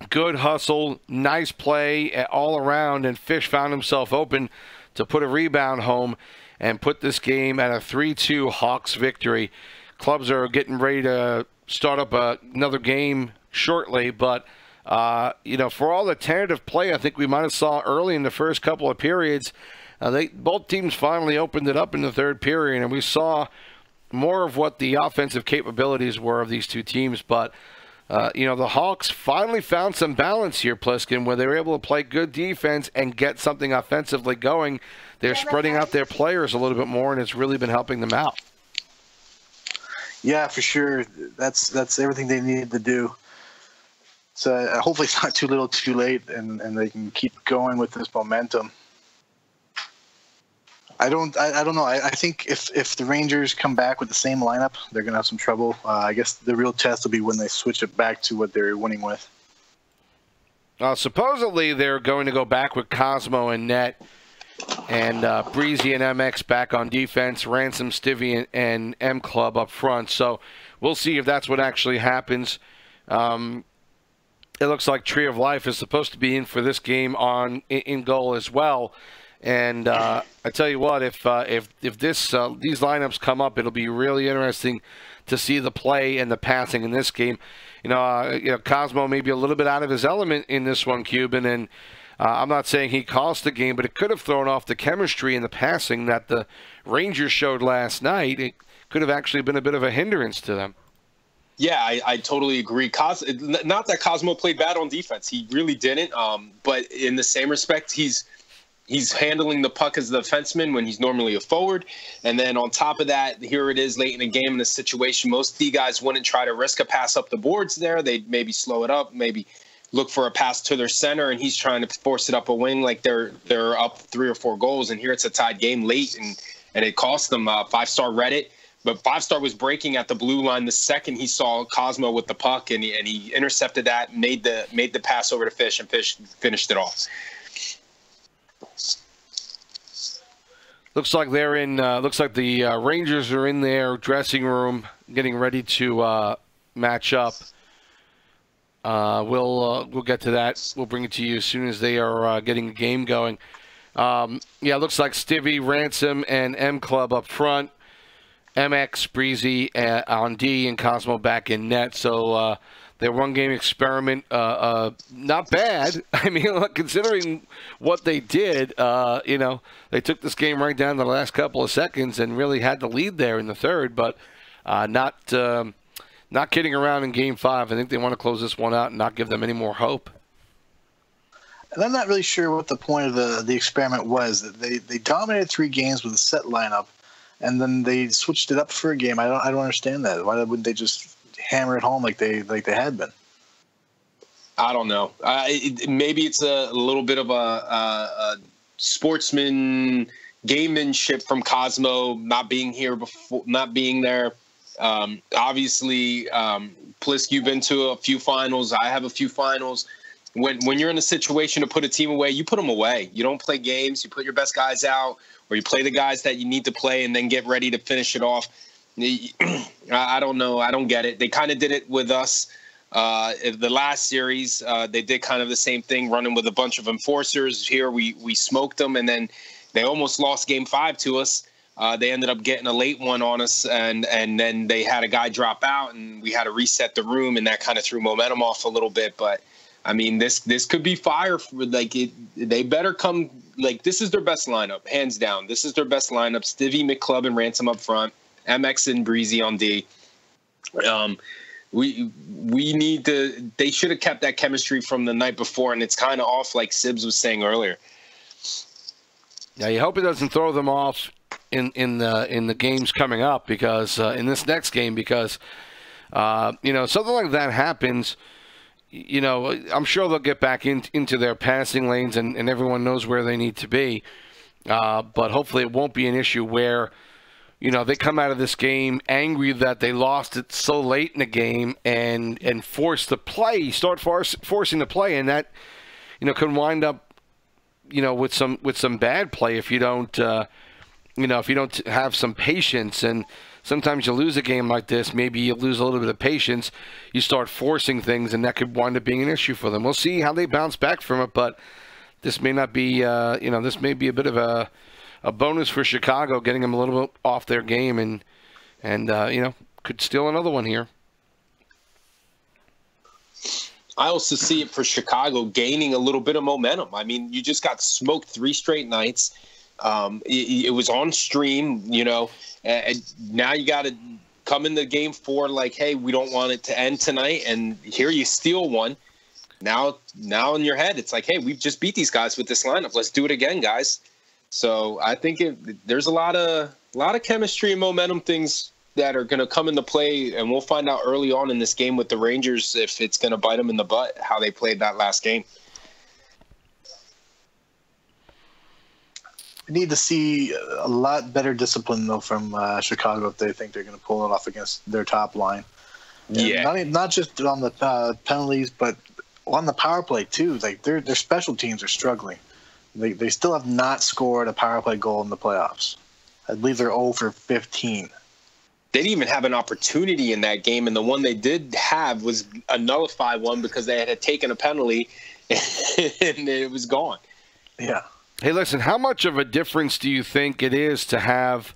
Good hustle, nice play all around, and Fish found himself open to put a rebound home and put this game at a 3-2 Hawks victory. Clubs are getting ready to start up another game shortly, but for all the tentative play I think we might have saw early in the first couple of periods, both teams finally opened it up in the third period, and we saw more of what the offensive capabilities were of these two teams. But, the Hawks finally found some balance here, Pliskin, where they were able to play good defense and get something offensively going. They're spreading out their players a little bit more, and it's really been helping them out. Yeah, for sure. That's everything they needed to do. So hopefully it's not too little too late, and they can keep going with this momentum. I don't know. I think if the Rangers come back with the same lineup, they're going to have some trouble. I guess the real test will be when they switch it back to what they're winning with. Supposedly they're going to go back with Cosmo and net, and Breezy and MX back on defense, Ransom, Stivvy, and M Club up front. So we'll see if that's what actually happens. It looks like Tree of Life is supposed to be in for this game in goal as well. And I tell you what, if these lineups come up, it'll be really interesting to see the play and the passing in this game. Cosmo may be a little bit out of his element in this one, Cuban, and I'm not saying he cost the game, but it could have thrown off the chemistry and the passing that the Rangers showed last night. It could have actually been a bit of a hindrance to them. Yeah, I totally agree. Not that Cosmo played bad on defense. He really didn't. But in the same respect, he's handling the puck as the defenseman when he's normally a forward. And then on top of that, here it is late in the game in a situation. Most D guys wouldn't try to risk a pass up the boards there. They'd maybe slow it up, maybe look for a pass to their center, and he's trying to force it up a wing like they're up 3 or 4 goals. And here it's a tied game late, and it cost them. 5-star Reddit But 5-star was breaking at the blue line the second he saw Cosmo with the puck, and he intercepted that, made the pass over to Fish, and Fish finished it off. Looks like they're in. Looks like the Rangers are in their dressing room, getting ready to match up. We'll get to that. We'll bring it to you as soon as they are getting the game going. Yeah, it looks like Stivvy, Ransom, and M Club up front. MX, Breezy on D, and Cosmo back in net. So their one-game experiment, not bad. I mean, look, considering what they did, they took this game right down to the last couple of seconds and really had the lead there in the third, but not kidding around in Game 5. I think they want to close this one out and not give them any more hope. And I'm not really sure what the point of the experiment was. They dominated 3 games with a set lineup, and then they switched it up for a game. I don't understand that. Why wouldn't they just hammer it home like they had been? I don't know. Maybe it's a little bit of a sportsman gamemanship from Cosmo not being here before, not being there. Obviously, Plisk, you've been to a few finals. I have a few finals. When you're in a situation to put a team away, you put them away. You don't play games. You put your best guys out, or you play the guys that you need to play and then get ready to finish it off. I don't know. I don't get it. They kind of did it with us. The last series, they did kind of the same thing, running with a bunch of enforcers. Here we smoked them, and then they almost lost Game 5 to us. They ended up getting a late one on us, and then they had a guy drop out, and we had to reset the room, and that kind of threw momentum off a little bit. But I mean, this could be fire. They better come. Like, this is their best lineup, hands down. This is their best lineup. Stivvy, McClub, and Ransom up front. MX and Breezy on D. We need to. They should have kept that chemistry from the night before, and it's kind of off, like SPNHL was saying earlier. Yeah, you hope it doesn't throw them off in the games coming up, because in this next game, because something like that happens. I'm sure they'll get back into their passing lanes, and everyone knows where they need to be. But hopefully it won't be an issue where, they come out of this game angry that they lost it so late in the game and force the play, forcing the play, and that, can wind up, with some bad play if you don't, if you don't have some patience. And sometimes you lose a game like this, maybe you lose a little bit of patience, you start forcing things, and that could wind up being an issue for them. We'll see how they bounce back from it, but this may not be, this may be a bit of a bonus for Chicago, getting them a little bit off their game, and could steal another one here. I also see it for Chicago gaining a little bit of momentum. I mean, you just got smoked 3 straight nights. It was on stream, and now you got to come into Game 4 like, hey, we don't want it to end tonight, and here you steal one. Now in your head, it's like, hey, we've just beat these guys with this lineup. Let's do it again, guys. So I think there's a lot of chemistry and momentum things that are going to come into play, and we'll find out early on in this game with the Rangers if it's going to bite them in the butt, how they played that last game. We need to see a lot better discipline, though, from Chicago if they think they're going to pull it off against their top line. Yeah. Not just on the penalties, but on the power play, too. Like, their special teams are struggling. They still have not scored a power play goal in the playoffs. I believe they're 0 for 15. They didn't even have an opportunity in that game, and the one they did have was a nullified one because they had taken a penalty, and it was gone. Yeah. Hey, listen, how much of a difference do you think it is to have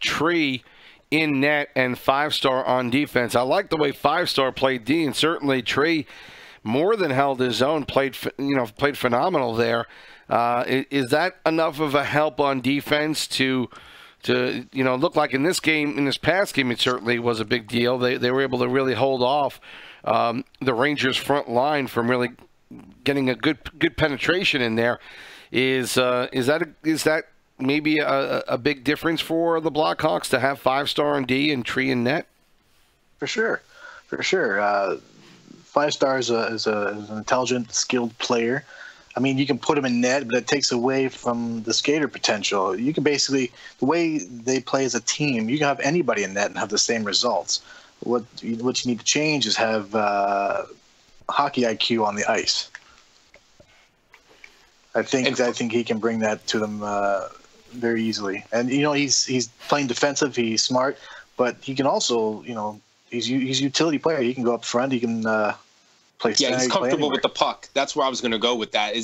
Tree in net and 5-star on defense? I like the way 5-star played D, and certainly Tree more than held his own, played phenomenal there. Is that enough of a help on defense to look like in this game, in this past game, it certainly was a big deal. They were able to really hold off the Rangers front line from really getting a good penetration in there. Is that maybe a big difference for the Blackhawks to have 5-star on D and Tree in net? For sure. 5-star is an intelligent, skilled player. I mean, you can put him in net, but it takes away from the skater potential. You can basically, the way they play as a team, you can have anybody in net and have the same results. What you need to change is have hockey IQ on the ice. I think he can bring that to them very easily. And he's playing defensive. He's smart, but he can also he's a utility player. He can go up front. He can play. Yeah, he's comfortable with the puck. That's where I was going to go with that.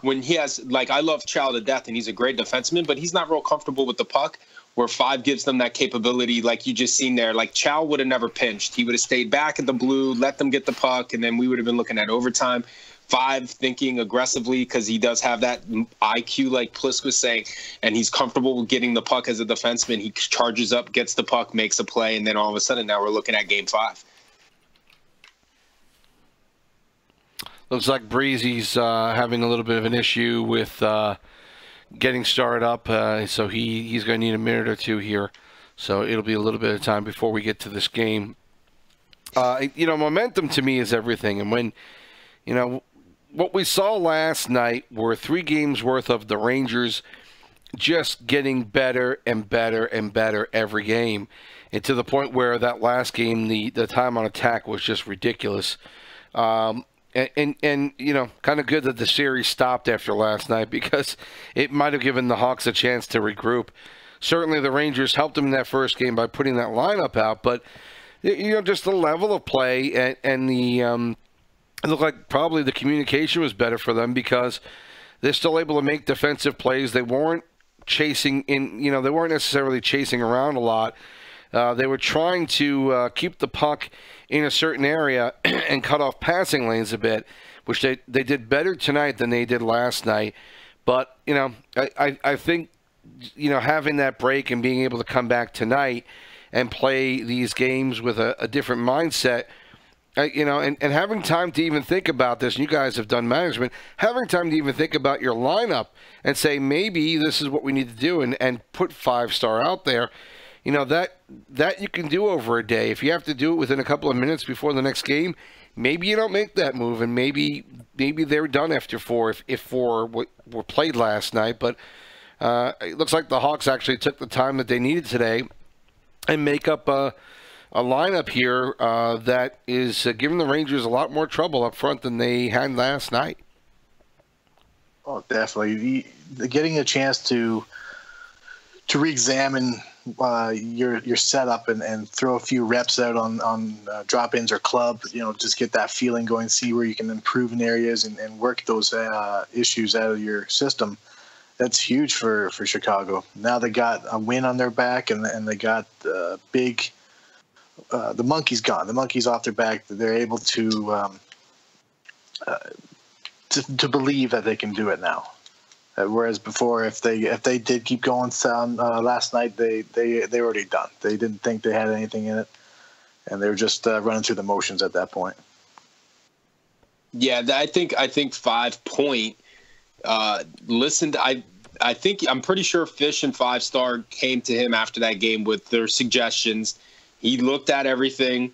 When he has I love Chow to death, and he's a great defenseman, but he's not real comfortable with the puck. Where 5 gives them that capability, like you just seen there. Like Chow would have never pinched. He would have stayed back at the blue, let them get the puck, and then we would have been looking at overtime. 5 thinking aggressively because he does have that IQ, like Plisk was saying, and he's comfortable with getting the puck as a defenseman. He charges up, gets the puck, makes a play, and then all of a sudden now we're looking at Game 5. Looks like Breezy's having a little bit of an issue with getting started up, so he's going to need a minute or two here. So it'll be a little bit of time before we get to this game. Momentum to me is everything. And when, what we saw last night were 3 games worth of the Rangers just getting better and better and better every game. And to the point where that last game, the time on attack was just ridiculous. And kind of good that the series stopped after last night because it might have given the Hawks a chance to regroup. Certainly the Rangers helped them in that first game by putting that lineup out, but, just the level of play and the it looked like probably the communication was better for them because they're still able to make defensive plays. They weren't chasing they weren't necessarily chasing around a lot. They were trying to keep the puck in a certain area and cut off passing lanes a bit, which they did better tonight than they did last night. But, I think, having that break and being able to come back tonight and play these games with a different mindset, and having time to even think about this, and you guys have done management, having time to even think about your lineup and say, maybe this is what we need to do and put 5-star out there. That you can do over a day. If you have to do it within a couple of minutes before the next game, maybe you don't make that move, and maybe they're done after 4 if 4 were played last night. But it looks like the Hawks actually took the time that they needed today and make up a lineup here that is giving the Rangers a lot more trouble up front than they had last night. Oh, definitely. Getting a chance to re-examine your setup and throw a few reps out on drop-ins or club, just get that feeling going, see where you can improve in areas and work those issues out of your system. That's huge for Chicago. Now they got a win on their back and they got the monkey's gone. The monkey's off their back. They're able to believe that they can do it now. Whereas before, if they did keep going last night, they were already done. They didn't think they had anything in it, and they were just running through the motions at that point. Yeah, I think 5 Point listened. I'm pretty sure Fish and 5-Star came to him after that game with their suggestions. He looked at everything.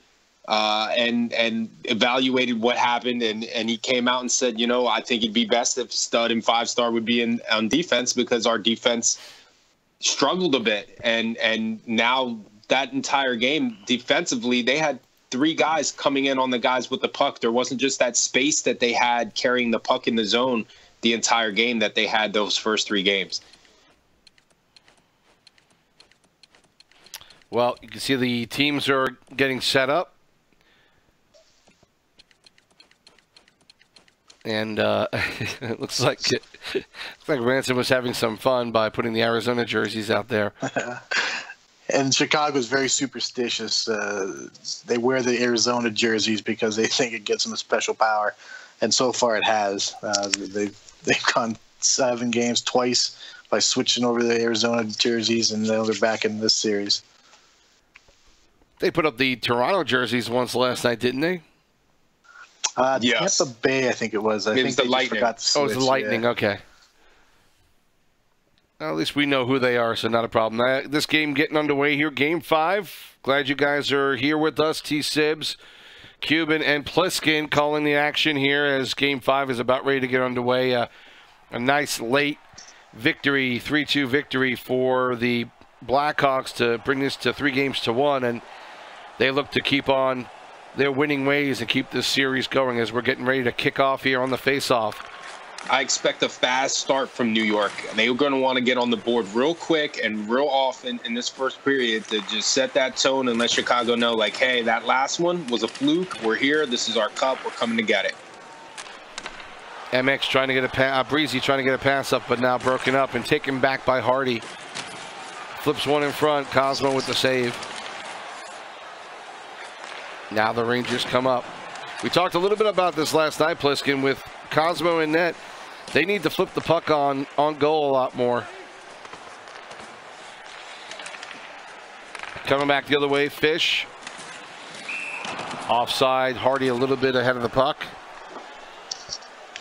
And evaluated what happened, and he came out and said, I think it'd be best if Stud and 5-Star would be on defense because our defense struggled a bit, and now that entire game defensively they had 3 guys coming in on the guys with the puck. There wasn't just that space that they had carrying the puck in the zone the entire game that they had those first 3 games. Well, you can see the teams are getting set up. And it looks like Ransom was having some fun by putting the Arizona jerseys out there. And Chicago's very superstitious. They wear the Arizona jerseys because they think it gives them a special power, and so far it has. They've gone 7 games twice by switching over the Arizona jerseys, and now they're back in this series. They put up the Toronto jerseys once last night, didn't they? Yes. Tampa Bay, I think it was. I think the Lightning. Forgot to switch. Oh, it was the Lightning. Yeah. Okay. Well, at least we know who they are, so not a problem. This game getting underway here, Game 5. Glad you guys are here with us. TSibs, Cuban and Pliskin calling the action here as Game 5 is about ready to get underway. A nice late victory, 3-2 victory for the Blackhawks to bring this to 3-1, and they look to keep on their winning ways and keep this series going as we're getting ready to kick off here on the face-off. I expect a fast start from New York. They're going to want to get on the board real quick and real often in this first period to just set that tone and let Chicago know, like, hey, that last one was a fluke. We're here. This is our cup. We're coming to get it. MX trying to get a pass, Breezy trying to get a pass up, but now broken up and taken back by Hardy. Flips one in front. Cosmo with the save. Now the Rangers come up. We talked a little bit about this last night, Pliskin, with Cosmo in net. They need to flip the puck on goal a lot more. Coming back the other way, Fish. Offside, Hardy a little bit ahead of the puck.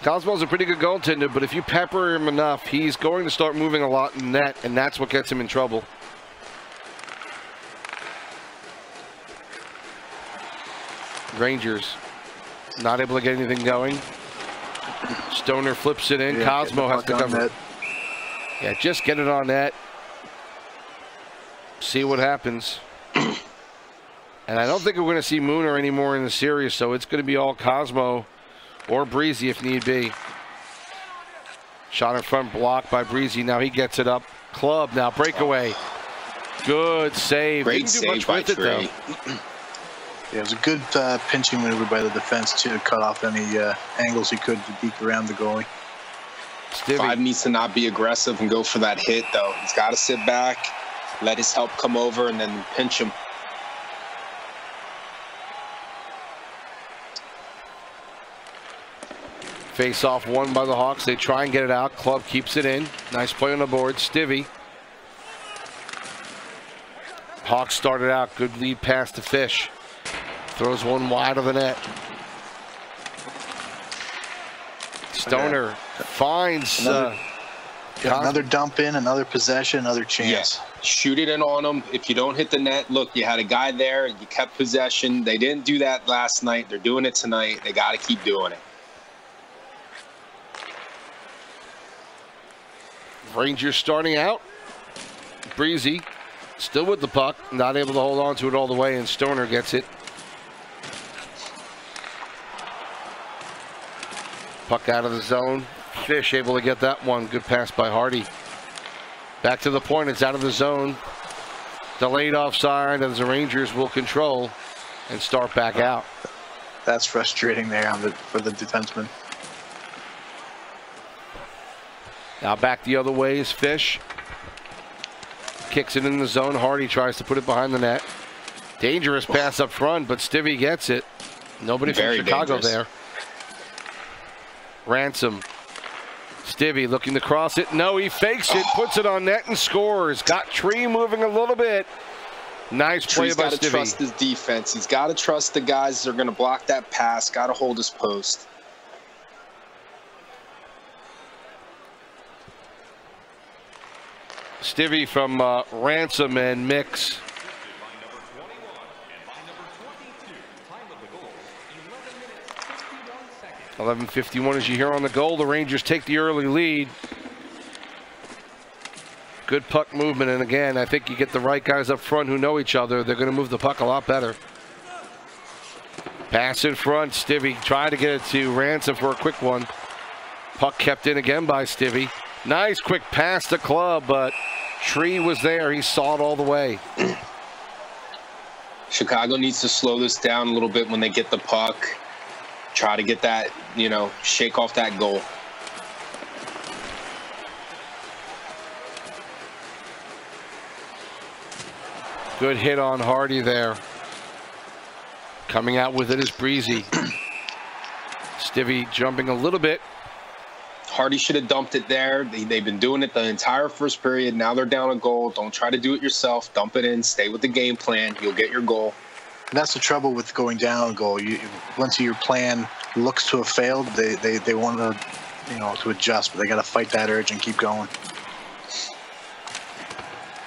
Cosmo's a pretty good goaltender, but if you pepper him enough, he's going to start moving a lot in net, and that's what gets him in trouble. Rangers not able to get anything going. Stoner flips it in. Yeah, Cosmo has to cover it. Yeah, just get it on net. See what happens. And I don't think we're going to see Mooner anymore in the series, so it's going to be all Cosmo or Breezy if need be. Shot in front, blocked by Breezy. Now he gets it up. Club now, breakaway. Good save. Great save by Trey. Yeah, it was a good pinching maneuver by the defense, too, to cut off any angles he could to beat around the goalie. Five needs to not be aggressive and go for that hit, though. He's got to sit back, let his help come over, and then pinch him. Face-off won by the Hawks. They try and get it out. Club keeps it in. Nice play on the board. Stivvy. Hawks started out. Good lead pass to Fish. Throws one wide of the net. Stoner finds another dump in, another possession, another chance. Yeah. Shoot it in on them. If you don't hit the net, look, you had a guy there. You kept possession. They didn't do that last night. They're doing it tonight. They got to keep doing it. Rangers starting out. Breezy still with the puck, not able to hold on to it all the way, and Stoner gets it. Puck out of the zone. Fish able to get that one. Good pass by Hardy. Back to the point. It's out of the zone. Delayed offside as the Rangers will control and start back out. That's frustrating there for the defenseman. Now back the other way is Fish. Kicks it in the zone. Hardy tries to put it behind the net. Dangerous pass up front, but Stivvy gets it. Nobody from Chicago there. Ransom. Stivvy looking to cross it. No, he fakes it, puts it on net and scores. Got Tree moving a little bit. Nice play by Stivvy. He's got to trust his defense. He's got to trust the guys that are going to block that pass. Got to hold his post. Stivvy from Ransom and Mix. .11:51 as you hear on the goal. The Rangers take the early lead. Good puck movement, and again, I think you get the right guys up front who know each other. They're going to move the puck a lot better. Pass in front. Stivvy tried to get it to Ransom for a quick one. Puck kept in again by Stivvy. Nice quick pass to Club, but Tree was there. He saw it all the way. Chicago needs to slow this down a little bit when they get the puck. Try to get that, shake off that goal. Good hit on Hardy there. Coming out with it is Breezy. Stivvy jumping a little bit. Hardy should have dumped it there. They've been doing it the entire first period. Now they're down a goal. Don't try to do it yourself. Dump it in. Stay with the game plan. You'll get your goal. And that's the trouble with going down a goal. Once your plan looks to have failed, they want to adjust, but they got to fight that urge and keep going.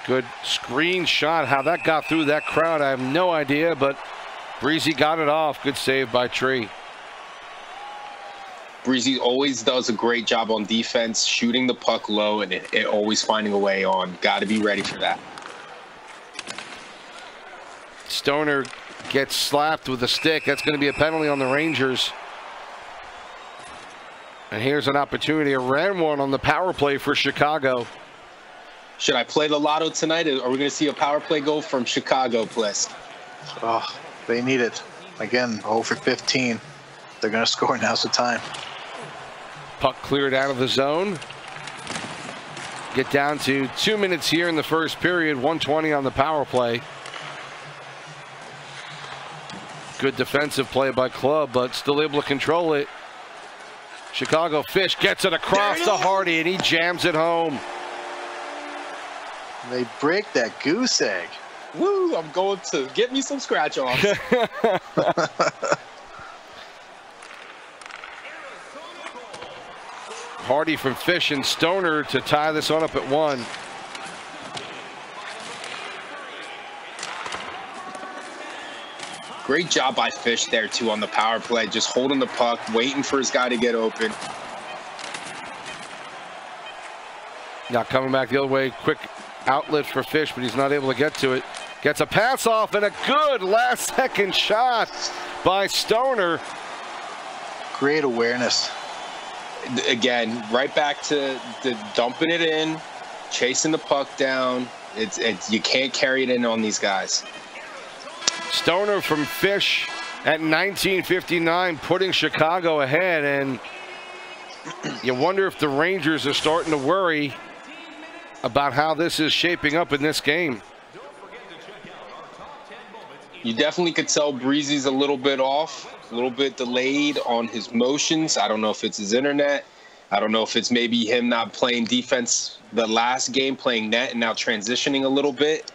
Good screen shot. How that got through that crowd, I have no idea, but Breezy got it off. Good save by Tree. Breezy always does a great job on defense, shooting the puck low and it always finding a way on. Got to be ready for that. Stoner gets slapped with a stick. That's going to be a penalty on the Rangers. And here's an opportunity, a ran one on the power play for Chicago. Should I play the lotto tonight? Are we going to see a power play goal from Chicago, please? Oh, they need it. Again, 0 for 15. They're going to score. Now's the time. Puck cleared out of the zone. Get down to 2 minutes here in the first period. 1:20 on the power play. Good defensive play by Club, but still able to control it. Chicago Fish gets it across to Hardy, and he jams it home. They break that goose egg. Woo, I'm going to get me some scratch-offs. Hardy from Fish and Stoner to tie this one up at 1. Great job by Fish there, too, on the power play. Just holding the puck, waiting for his guy to get open. Now coming back the other way, quick outlet for Fish, but he's not able to get to it. Gets a pass off and a good last-second shot by Stoner. Great awareness. Again, right back to the dumping it in, chasing the puck down. It's you can't carry it in on these guys. Stoner from Fish at 19:59, putting Chicago ahead, and you wonder if the Rangers are starting to worry about how this is shaping up in this game. You definitely could tell Breezy's a little bit off, a little bit delayed on his motions. I don't know if it's his internet. I don't know if it's maybe him not playing defense the last game, playing net, and now transitioning a little bit,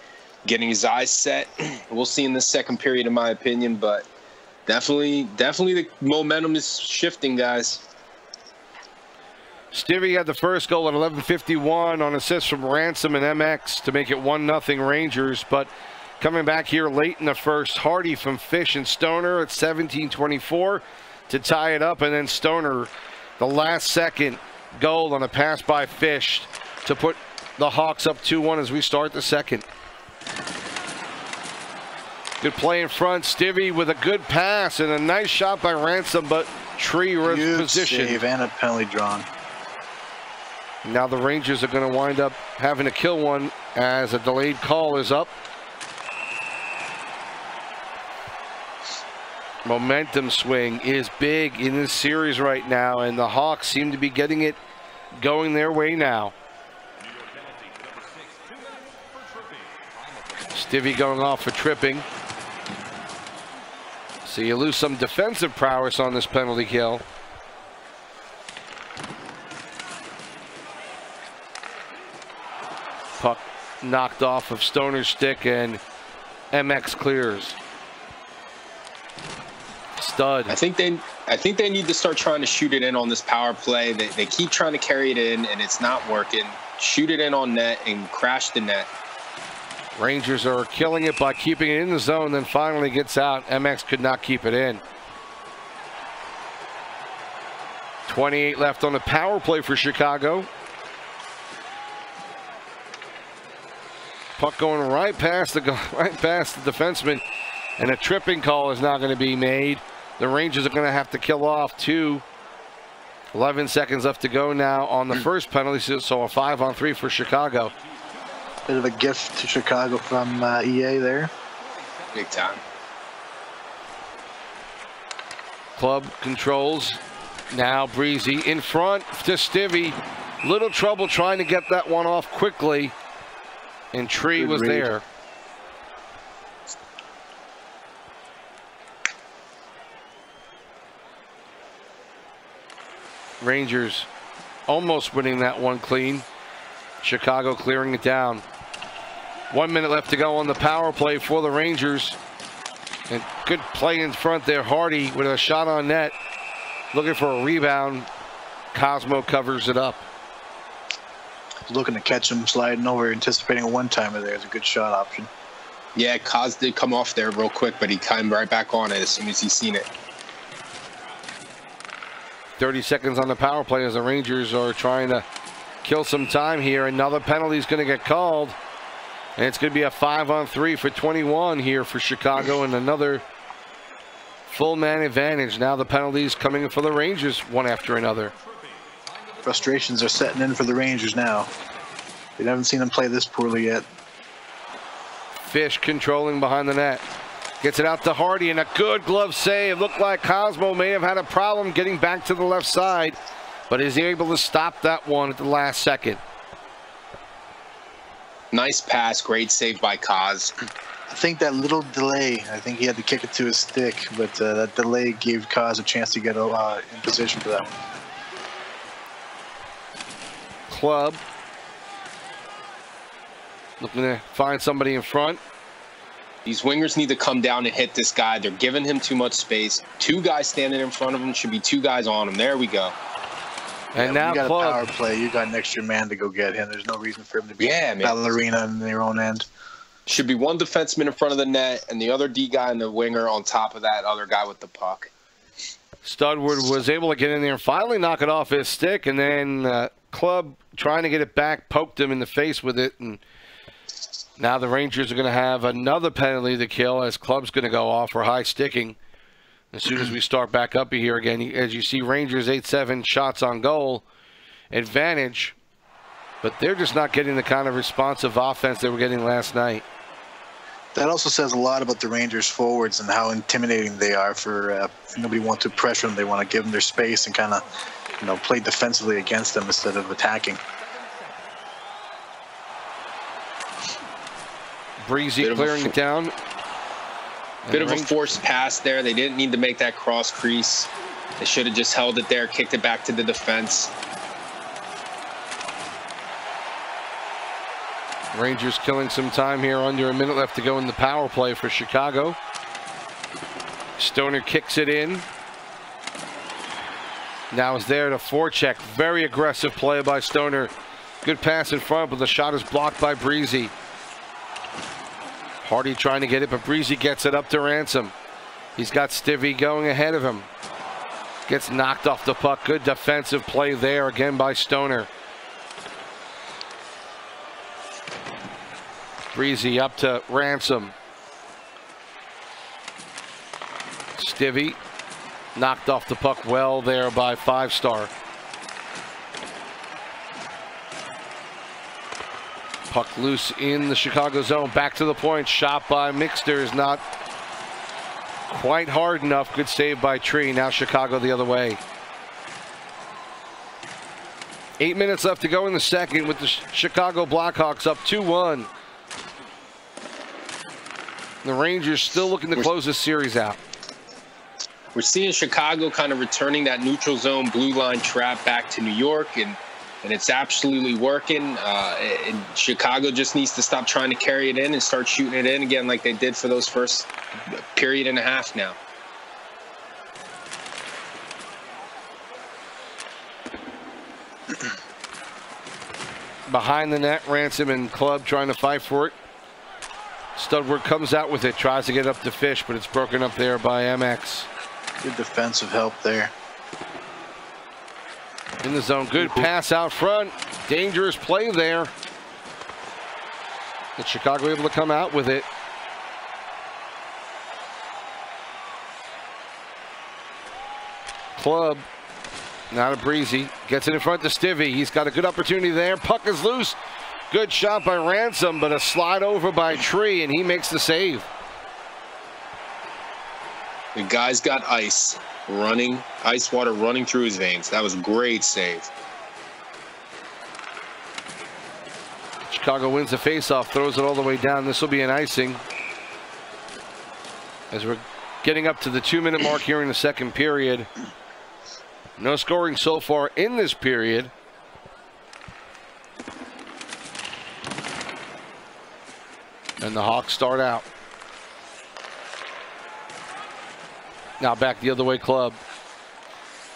getting his eyes set. We'll see in the second period, in my opinion, but definitely the momentum is shifting, guys. Stevie had the first goal at 11:51 on assist from Ransom and MX to make it 1-0 Rangers, but coming back here late in the first, Hardy from Fish and Stoner at 17:24 to tie it up, and then Stoner, the last-second goal on a pass by Fish to put the Hawks up 2-1 as we start the second. Good play in front. Stevie with a good pass and a nice shot by Ransom, but Tree was positioned. Save and a penalty drawn. Now the Rangers are going to wind up having to kill one as a delayed call is up. Momentum swing is big in this series right now, and the Hawks seem to be getting it going their way now. Stevie going off for tripping. So you lose some defensive prowess on this penalty kill. Puck knocked off of Stoner's stick, and MX clears. Stud. I think they need to start trying to shoot it in on this power play. They keep trying to carry it in, and it's not working. Shoot it in on net and crash the net. Rangers are killing it by keeping it in the zone, then finally gets out. MX could not keep it in. 28 left on the power play for Chicago. Puck going right past the defenseman, and a tripping call is not going to be made. The Rangers are going to have to kill off 2. 11 seconds left to go now on the first penalty, so a 5-on-3 for Chicago. Bit of a gift to Chicago from EA there. Big time. Club controls. Now Breezy in front to Stevie. Little trouble trying to get that one off quickly. And Tree was there. Rangers almost winning that one clean. Chicago clearing it down. 1 minute left to go on the power play for the Rangers. And good play in front there. Hardy with a shot on net. Looking for a rebound. Cosmo covers it up. Looking to catch him sliding over, anticipating a one-timer there. It's a good shot option. Yeah, Kaz did come off there real quick, but he came right back on it as soon as he seen it. 30 seconds on the power play as the Rangers are trying to kill some time here. Another penalty is going to get called. And it's going to be a 5-on-3 for 21 here for Chicago, and another full man advantage. Now the penalties coming in for the Rangers one after another. Frustrations are setting in for the Rangers now. We haven't seen them play this poorly yet. Fish controlling behind the net. Gets it out to Hardy, and a good glove save. Looked like Cosmo may have had a problem getting back to the left side, but is he able to stop that one at the last second? Nice pass, great save by Kaz. I think that little delay, I think he had to kick it to his stick, but that delay gave Kaz a chance to get in position for that one. Club looking to find somebody in front. These wingers need to come down and hit this guy. They're giving him too much space. Two guys standing in front of him. Should be two guys on him. There we go. And now now you got Club. a power play. You got an extra man to go get him. There's no reason for him to be ballerina in their own end. Should be one defenseman in front of the net and the other D guy and the winger on top of that other guy with the puck. Studward was able to get in there and finally knock it off his stick, and then Club trying to get it back, poked him in the face with it, and now the Rangers are going to have another penalty to kill as Club's going to go off for high sticking. As soon as we start back up here again, as you see, Rangers 8-7 shots on goal advantage, but they're just not getting the kind of responsive offense they were getting last night. That also says a lot about the Rangers forwards and how intimidating they are. For nobody wants to pressure them. They want to give them their space and kind of, play defensively against them instead of attacking. Breezy clearing it down. Bit of a forced pass there. They didn't need to make that cross crease. They should have just held it there, kicked it back to the defense. Rangers killing some time here. Under a minute left to go in the power play for Chicago. Stoner kicks it in. Now is there to forecheck. Very aggressive play by Stoner. Good pass in front, but the shot is blocked by Breezy. Hardy trying to get it, but Breezy gets it up to Ransom. He's got Stivvy going ahead of him. Gets knocked off the puck. Good defensive play there again by Stoner. Breezy up to Ransom. Stivvy knocked off the puck well there by 5-star. Puck loose in the Chicago zone. Back to the point. Shot by Mixter is not quite hard enough. Good save by Tree. Now Chicago the other way. 8 minutes left to go in the second with the Chicago Blackhawks up 2-1. The Rangers still looking to close this series out. We're seeing Chicago kind of returning that neutral zone blue line trap back to New York, and it's absolutely working. And Chicago just needs to stop trying to carry it in and start shooting it in again like they did for those first period and a half now. Behind the net, Ransom and Club trying to fight for it. Studward comes out with it, tries to get up to Fish, but it's broken up there by MX. Good defensive help there. In the zone, good pass out front. Dangerous play there. But Chicago able to come out with it. Club, not a Breezy. Gets it in front to Stivvy. He's got a good opportunity there. Puck is loose. Good shot by Ransom, but a slide over by Tree, and he makes the save. The guy's got ice water running through his veins. That was a great save. Chicago wins the faceoff, throws it all the way down. This will be an icing. As we're getting up to the 2-minute mark here in the second period. No scoring so far in this period. And the Hawks start out. Now back the other way, Club.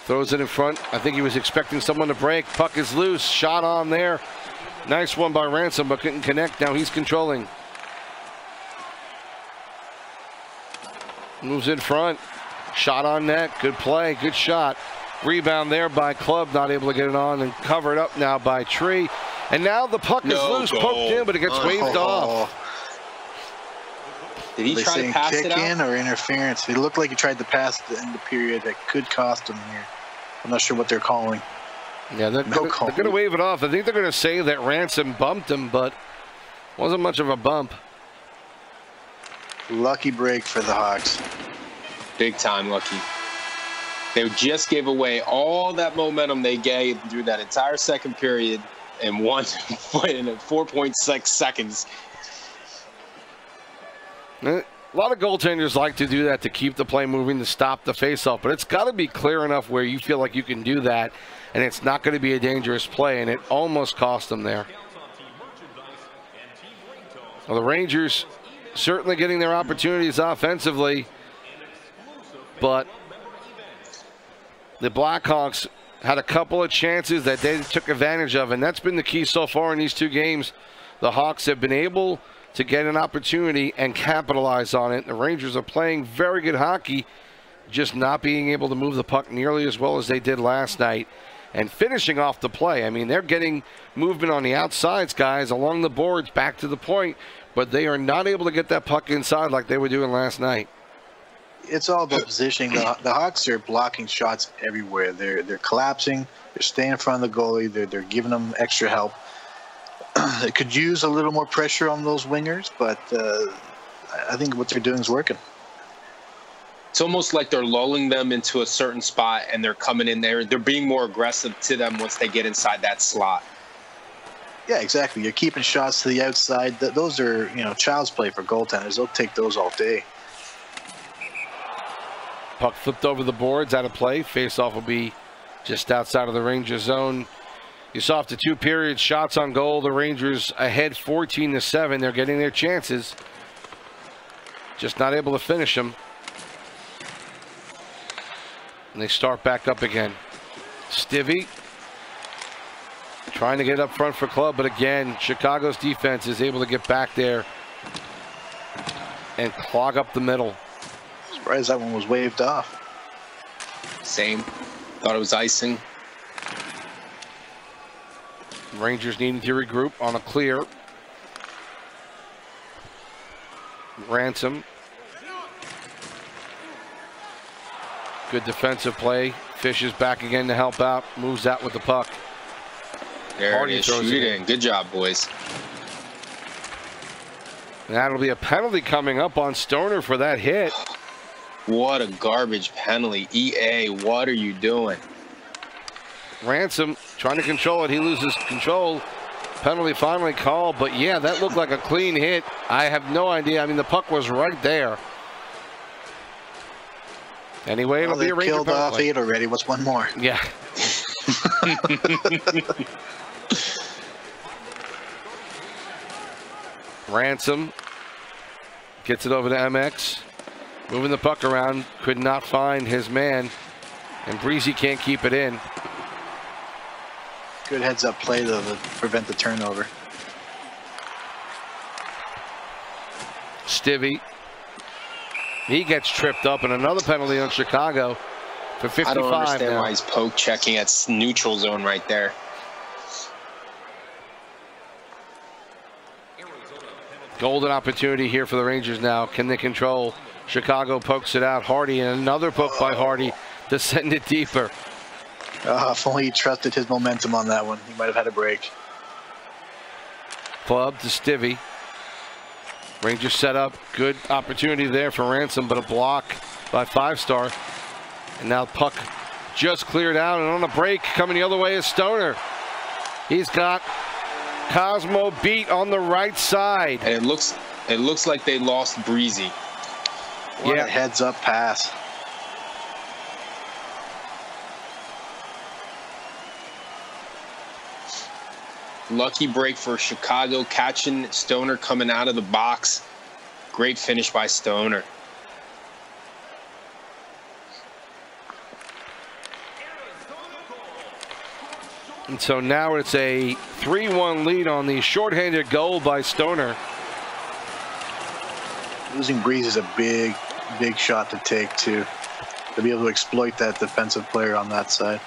Throws it in front. I think he was expecting someone to break. Puck is loose. Shot on there. Nice one by Ransom, but couldn't connect. Now he's controlling. Moves in front. Shot on net. Good play. Good shot. Rebound there by Club. Not able to get it on, and covered up now by Tree. And now the puck is loose. Goal. Poked in, but it gets waved off. Did he try to pass kick it out? in or interference? It looked like he tried to pass at the end of the period. That could cost him here. I'm not sure what they're calling. Yeah, they're going to wave it off. I think they're going to say that Ransom bumped him, but wasn't much of a bump. Lucky break for the Hawks. Big time lucky. They just gave away all that momentum they gave through that entire second period in 4.6 seconds. A lot of goaltenders like to do that to keep the play moving, to stop the faceoff, but it's got to be clear enough where you feel like you can do that, and it's not going to be a dangerous play, and it almost cost them there. Well, the Rangers certainly getting their opportunities offensively, but the Blackhawks had a couple of chances that they took advantage of, and that's been the key so far in these two games. The Hawks have been able to get an opportunity and capitalize on it. The Rangers are playing very good hockey, just not being able to move the puck nearly as well as they did last night and finishing off the play. I mean, they're getting movement on the outsides, guys, along the boards, back to the point, but they are not able to get that puck inside like they were doing last night. It's all about positioning. The Hawks are blocking shots everywhere. They're collapsing. They're staying in front of the goalie. They're giving them extra help. They could use a little more pressure on those wingers, but I think what they're doing is working. It's almost like they're lulling them into a certain spot, and they're coming in there. They're being more aggressive to them once they get inside that slot. Yeah, exactly. You're keeping shots to the outside. Those are, child's play for goaltenders. They'll take those all day. Puck flipped over the boards, out of play. Face-off will be just outside of the Rangers zone. You saw after two periods, shots on goal, the Rangers ahead 14-7. They're getting their chances. Just not able to finish them. And they start back up again. Stivvy trying to get up front for Club, but again, Chicago's defense is able to get back there and clog up the middle. Surprised that one was waved off. Same. Thought it was icing. Rangers needing to regroup on a clear. Ransom. Good defensive play. Fish is back again to help out. Moves out with the puck. There Hardy it is. throws Shoot it in. Good job, boys. And that'll be a penalty coming up on Stoner for that hit. What a garbage penalty. EA, what are you doing? Ransom trying to control it. He loses control. Penalty finally called, but yeah, that looked like a clean hit. I have no idea. I mean, the puck was right there. Anyway, it'll be a Ranger killed off 8 already. What's one more? Yeah. Ransom gets it over to MX. Moving the puck around. Could not find his man. And Breezy can't keep it in. Good heads-up play, though, to prevent the turnover. Stivvy. He gets tripped up, and another penalty on Chicago for 55 I don't understand now. why he's poke checking at neutral zone right there. Golden opportunity here for the Rangers now. Can they control? Chicago pokes it out. Hardy, and another poke by Hardy to send it deeper. If only he trusted his momentum on that one, he might have had a break. Club to Stivvy. Rangers set up. Good opportunity there for Ransom, but a block by 5-star. And now puck just cleared out, and on a break coming the other way is Stoner. He's got Cosmo beat on the right side. And it looks like they lost Breezy. What a heads-up pass. Lucky break for Chicago, catching Stoner coming out of the box. Great finish by Stoner. And so now it's a 3-1 lead on the shorthanded goal by Stoner. Losing Breeze is a big big shot to take, too, to be able to exploit that defensive player on that side.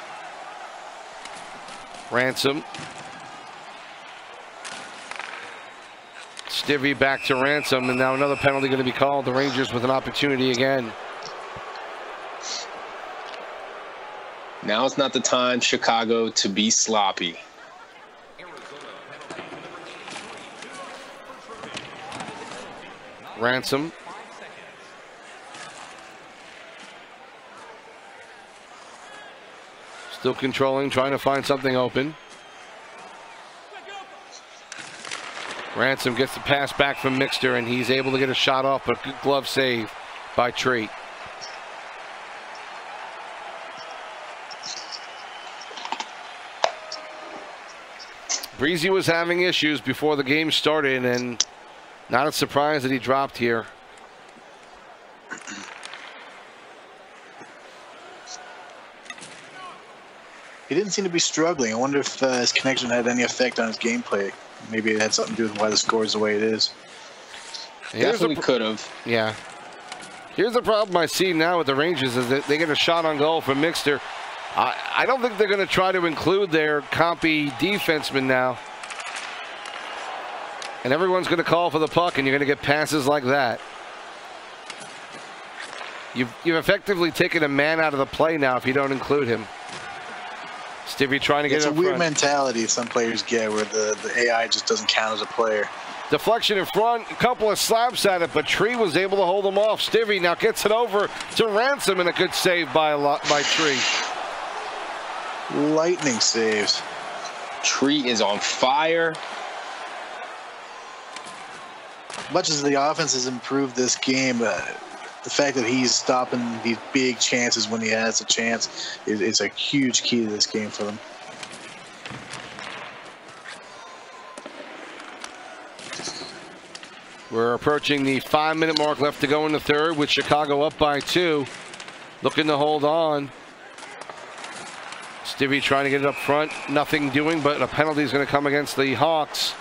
Ransom. Stivvy back to Ransom, and now another penalty going to be called. The Rangers with an opportunity again. Now is not the time, Chicago, to be sloppy. Ransom. Still controlling, trying to find something open. Ransom gets the pass back from Mixter, and he's able to get a shot off, but good glove save by Tree. Breezy was having issues before the game started, and not a surprise that he dropped here. He didn't seem to be struggling. I wonder if his connection had any effect on his gameplay. Maybe it had something to do with why the score is the way it is. Definitely could have. Yeah. Here's the problem I see now with the Rangers is that they get a shot on goal from Mixter. I don't think they're going to try to include their compy defenseman now. And everyone's going to call for the puck, and you're going to get passes like that. You've effectively taken a man out of the play now if you don't include him. Stivvy trying to get It's in a weird front. mentality some players get where the AI just doesn't count as a player. Deflection in front, a couple of slaps at it, but Tree was able to hold him off. Stivvy now gets it over to Ransom, and a good save by Tree. Lightning saves. Tree is on fire. Much as the offense has improved this game, the fact that he's stopping these big chances when he has a chance is a huge key to this game for them. We're approaching the 5-minute mark left to go in the third, with Chicago up by 2. Looking to hold on. Stivvy trying to get it up front. Nothing doing, but a penalty is going to come against the Hawks.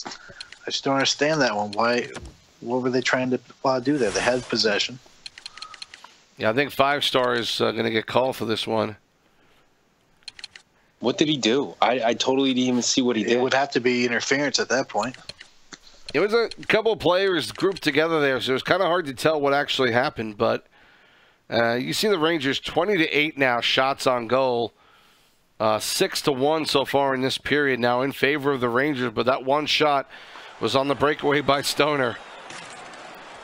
I just don't understand that one. What were they trying to do there? They had possession. Yeah, I think 5-star is going to get called for this one. What did he do? I totally didn't even see what he did. It would have to be interference at that point. It was a couple of players grouped together there, so it was kind of hard to tell what actually happened. But you see the Rangers 20-8 now, shots on goal. 6-1 so far in this period now in favor of the Rangers. But that one shot was on the breakaway by Stoner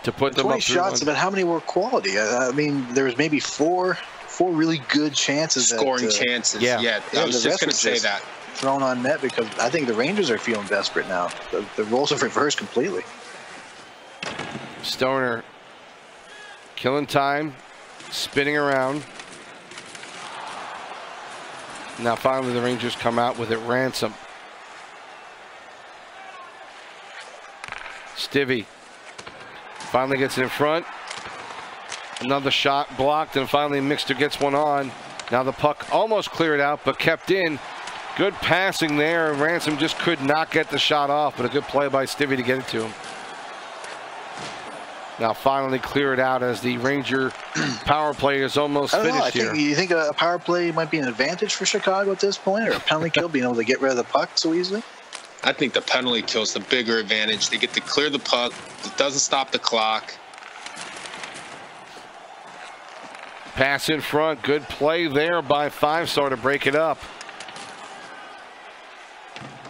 to put them up 20 shots, but how many were quality? I mean, there was maybe four really good chances. Scoring chances. Yeah, I was just going to say that. Thrown on net because I think the Rangers are feeling desperate now. The roles have reversed completely. Stoner killing time, spinning around. Now finally the Rangers come out with it. Ransom. Stivvy finally gets it in front. Another shot blocked, and finally Mixter gets one on. Now the puck almost cleared out, but kept in. Good passing there. Ransom just could not get the shot off, but a good play by Stivvy to get it to him. Now finally clear it out as the Ranger power play is almost finished here. You think a power play might be an advantage for Chicago at this point, or a penalty kill, being able to get rid of the puck so easily? I think the penalty kill's the bigger advantage. They get to clear the puck. It doesn't stop the clock. Pass in front. Good play there by 5-star to break it up.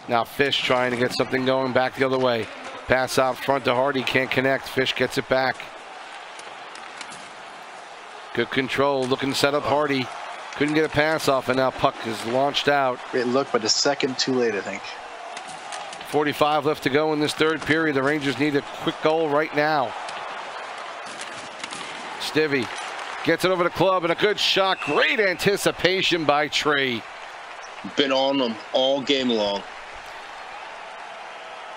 Now Fish trying to get something going back the other way. Pass out front to Hardy. Can't connect. Fish gets it back. Good control. Looking to set up Hardy. Couldn't get a pass off, and now puck is launched out. Great look, but a second too late, I think. 45 left to go in this third period. The Rangers need a quick goal right now. Stivvy gets it over the club, and a good shot. Great anticipation by Tree. Been on them all game long.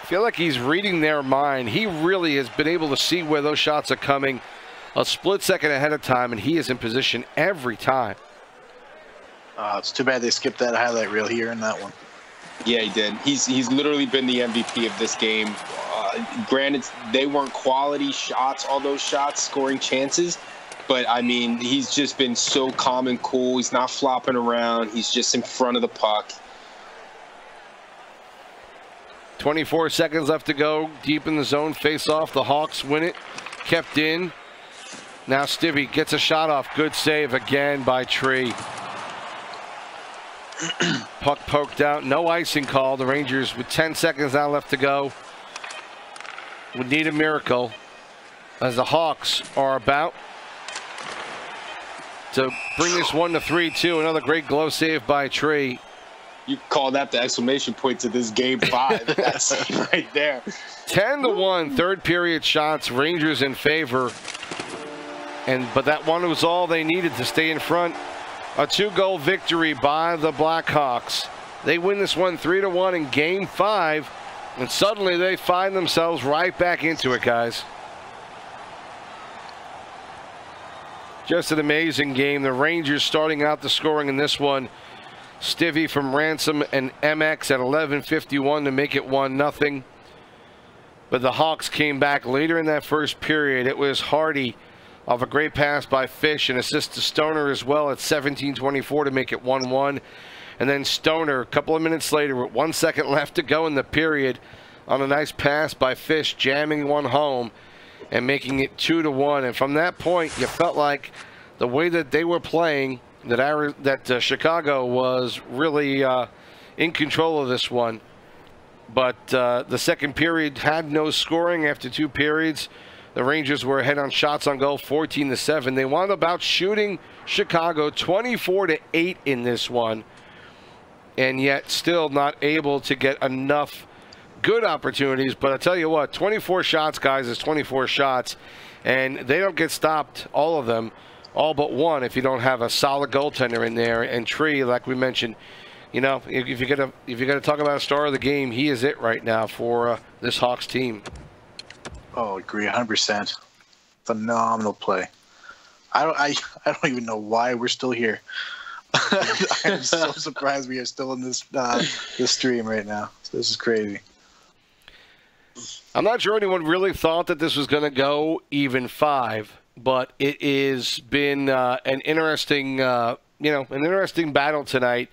I feel like he's reading their mind. He really has been able to see where those shots are coming a split second ahead of time, and he is in position every time. It's too bad they skipped that highlight reel here in that one. Yeah, he did. He's literally been the MVP of this game Granted, they weren't quality shots, all those shots, scoring chances. But, I mean, he's just been so calm and cool. He's not flopping around. He's just in front of the puck. 24 seconds left to go. Deep in the zone. Face off. The Hawks win it. Kept in. Now Stivvy gets a shot off. Good save again by Tree. Puck poked out. No icing call. The Rangers, with 10 seconds now left to go, would need a miracle, as the Hawks are about to bring this one to 3-2. Another great glove save by Tree. You call that the exclamation point to this game 5. That's right there. 10-1, third period shots. Rangers in favor. But that one was all they needed to stay in front. A 2-goal victory by the Blackhawks. They win this one 3-1 in game 5. And suddenly they find themselves right back into it, guys. Just an amazing game. The Rangers starting out the scoring in this one. Stivvy from Ransom and MX at 11:51 to make it 1-0. But the Hawks came back later in that first period. It was Hardy off a great pass by Fish, and assist to Stoner as well at 17:24 to make it 1-1. And then Stoner, a couple of minutes later, with 1 second left to go in the period, on a nice pass by Fish, jamming one home and making it 2-1. And from that point, you felt like the way that they were playing, that Chicago was really in control of this one. But the second period had no scoring after 2 periods. The Rangers were ahead on shots on goal, 14-7. They wound up out shooting Chicago 24-8 in this one, and yet still not able to get enough good opportunities. But I tell you what, 24 shots, guys, is 24 shots, and they don't get stopped, all of them, all but one, if you don't have a solid goaltender in there. And Tree, like we mentioned, you know, if you're gonna talk about a star of the game, he is it right now for this Hawks team. Oh, agree 100%. Phenomenal play. I don't even know why we're still here. I'm so surprised we are still in this this stream right now. This is crazy. I'm not sure anyone really thought that this was going to go even 5, but it has been an interesting, an interesting battle tonight.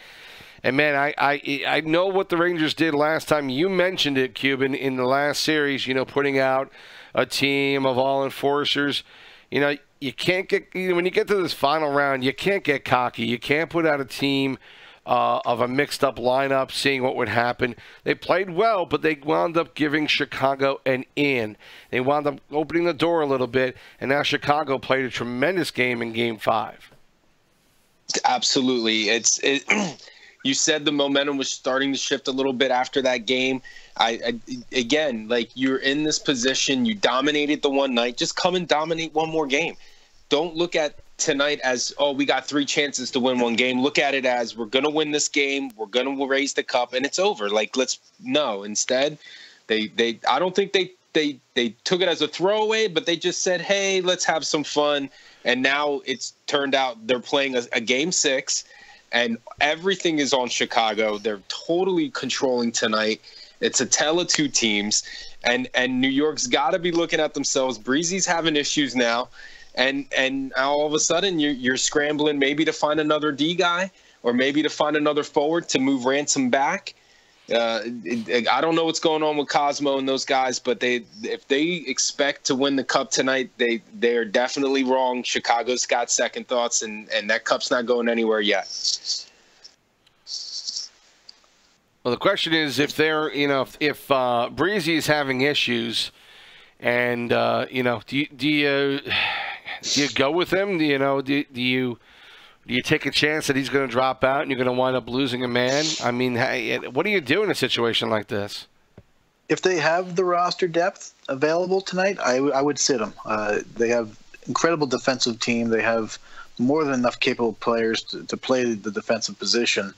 And man, I know what the Rangers did last time. You mentioned it, Cuban, in the last series. Putting out a team of all enforcers. You can't get, when you get to this final round, you can't get cocky. You can't put out a team of a mixed-up lineup, seeing what would happen. They played well, but they wound up giving Chicago an in. They wound up opening the door a little bit, and now Chicago played a tremendous game in Game 5. Absolutely. You said the momentum was starting to shift a little bit after that game. Again, like, you're in this position, you dominated the one night, just come and dominate one more game. Don't look at tonight as, oh, we got 3 chances to win one game. Look at it as, we're going to win this game, we're going to raise the cup, and it's over. Like, instead, I don't think they took it as a throwaway, but they just said, hey, let's have some fun. And now it's turned out they're playing a Game 6, and everything is on Chicago. They're totally controlling tonight. It's a tale of 2 teams, and New York's got to be looking at themselves. Breezy's having issues now, and all of a sudden you're scrambling maybe to find another D guy or maybe to find another forward to move Ransom back. I don't know what's going on with Cosmo and those guys, but if they expect to win the cup tonight, they're definitely wrong. Chicago's got second thoughts, and that cup's not going anywhere yet. Well, the question is, if they're, if Breezy is having issues, and do you go with him? Do you take a chance that he's going to drop out and you're going to wind up losing a man? I mean, what do you do in a situation like this? If they have the roster depth available tonight, I would sit them. They have incredible defensive team. They have more than enough capable players to play the defensive position.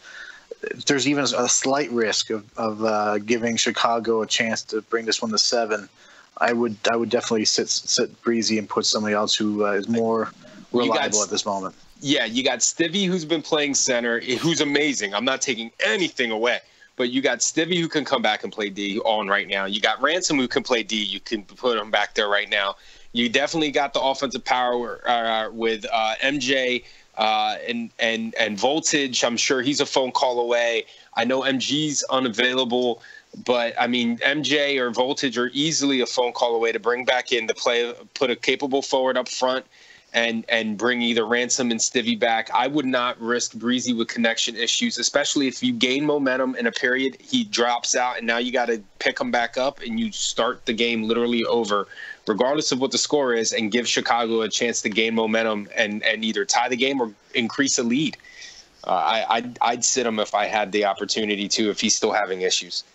If there's even a slight risk of giving Chicago a chance to bring this one to 7, I would definitely sit Breezy and put somebody else who is more reliable at this moment. Yeah, you got Stivvy, who's been playing center, who's amazing. I'm not taking anything away. But you got Stivvy who can come back and play D on right now. You got Ransom who can play D. You can put him back there right now. You definitely got the offensive power with MJ and Voltage. I'm sure he's a phone call away. I know MG's unavailable, but I mean MJ or Voltage are easily a phone call away to bring back in to play, put a capable forward up front, and bring either Ransom and Stivvy back. I would not risk Breezy with connection issues, especially if you gain momentum in a period, he drops out, and now you got to pick him back up, and you start the game literally over, regardless of what the score is, and give Chicago a chance to gain momentum and either tie the game or increase a lead. I'd sit him if I had the opportunity to, if he's still having issues.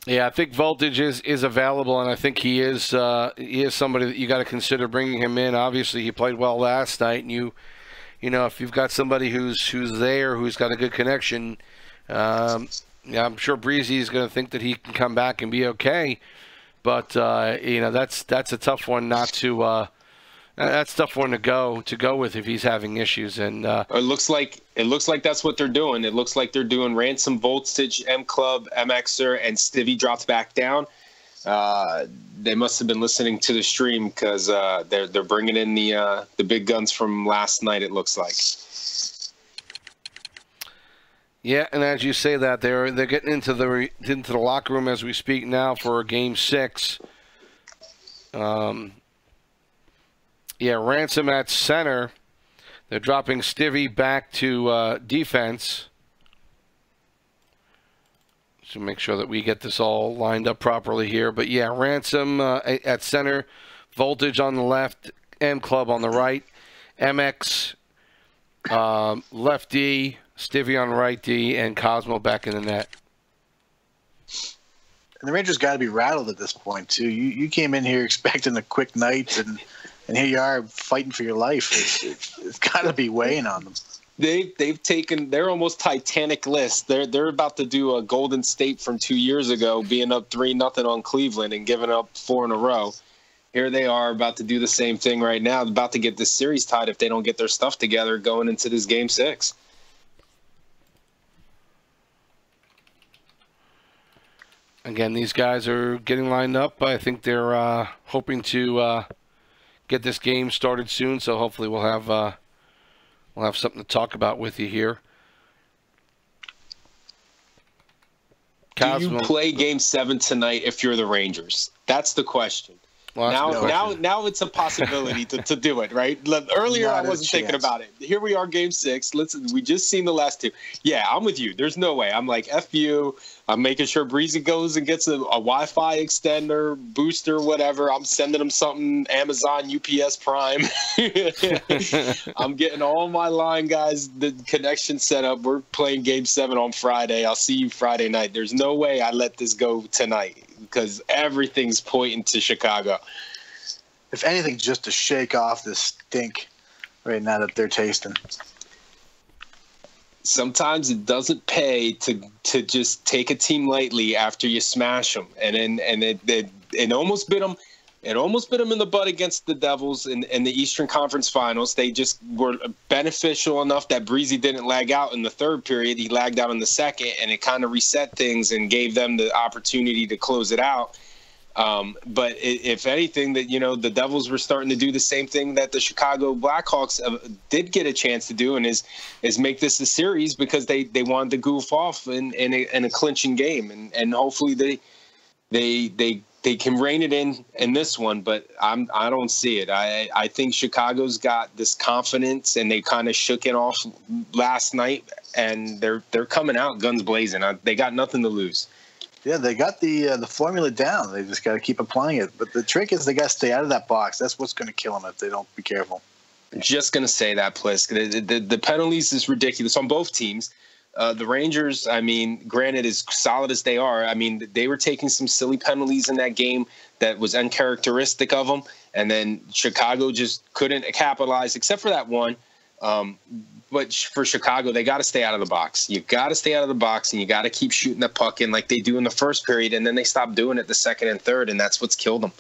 Yeah, I think Voltage is available, and I think he is somebody that you got to consider bringing him in. Obviously, he played well last night, and you know, if you've got somebody who's there, who's got a good connection, yeah, I'm sure Breezy is going to think that he can come back and be okay. But you know, that's a tough one not to. That's a tough one to go with if he's having issues. And it looks like that's what they're doing. It looks like they're doing Ransom, Voltage, M Club, MXer, and Stivvy dropped back down. They must have been listening to the stream because they're bringing in the big guns from last night. It looks like. Yeah, and as you say that, they're getting into the locker room as we speak now for Game 6. Yeah, Ransom at center. They're dropping Stivvy back to defense. So make sure that we get this all lined up properly here. But yeah, Ransom at center, Voltage on the left, M Club on the right, MX left D, Stivvy on right D, and Cosmo back in the net. And the Rangers got to be rattled at this point too. You came in here expecting a quick night, and here you are fighting for your life. It's got to be weighing on them. They've taken their almost Titanic list. They're about to do a Golden State from 2 years ago, being up 3-0 on Cleveland and giving up 4 in a row. Here they are about to do the same thing right now, about to get this series tied if they don't get their stuff together going into this Game 6. Again, these guys are getting lined up. I think they're hoping to get this game started soon, so hopefully we'll have something to talk about with you here. Do you play Game 7 tonight if you're the Rangers? That's the question. Well, now it's a possibility to do it, right? Earlier I wasn't thinking about it. Here we are, Game 6. Listen, we just seen the last two. Yeah, I'm with you. There's no way. I'm like, F you. I'm making sure Breezy goes and gets a Wi-Fi extender, booster, whatever. I'm sending him something, Amazon, UPS Prime. I'm getting all my line guys the connection set up. We're playing Game 7 on Friday. I'll see you Friday night. There's no way I let this go tonight, because everything's pointing to Chicago. If anything, just to shake off this stink right now that they're tasting. Sometimes it doesn't pay to just take a team lightly after you smash them, and it almost bit them. It almost bit them in the butt against the Devils in the Eastern Conference Finals. They just were beneficial enough that Breezy didn't lag out in the third period. He lagged out in the second, and it kind of reset things and gave them the opportunity to close it out. But if anything, that the Devils were starting to do the same thing that the Chicago Blackhawks did get a chance to do, and is make this a series, because they wanted to goof off in a clinching game, and hopefully they can rein it in this one. But I don't see it. I think Chicago's got this confidence, and they kind of shook it off last night, and they're coming out guns blazing. They got nothing to lose. Yeah, they got the formula down. They just got to keep applying it. But the trick is they got to stay out of that box. That's what's going to kill them if they don't be careful. Just going to say that, Plisk. The penalties is ridiculous on both teams. The Rangers, I mean, granted, as solid as they are, I mean, they were taking some silly penalties in that game that was uncharacteristic of them. And then Chicago just couldn't capitalize, except for that one. But for Chicago, they got to stay out of the box. You got to stay out of the box, and you got to keep shooting the puck in like they do in the first period, and then they stop doing it the second and third, and that's what's killed them.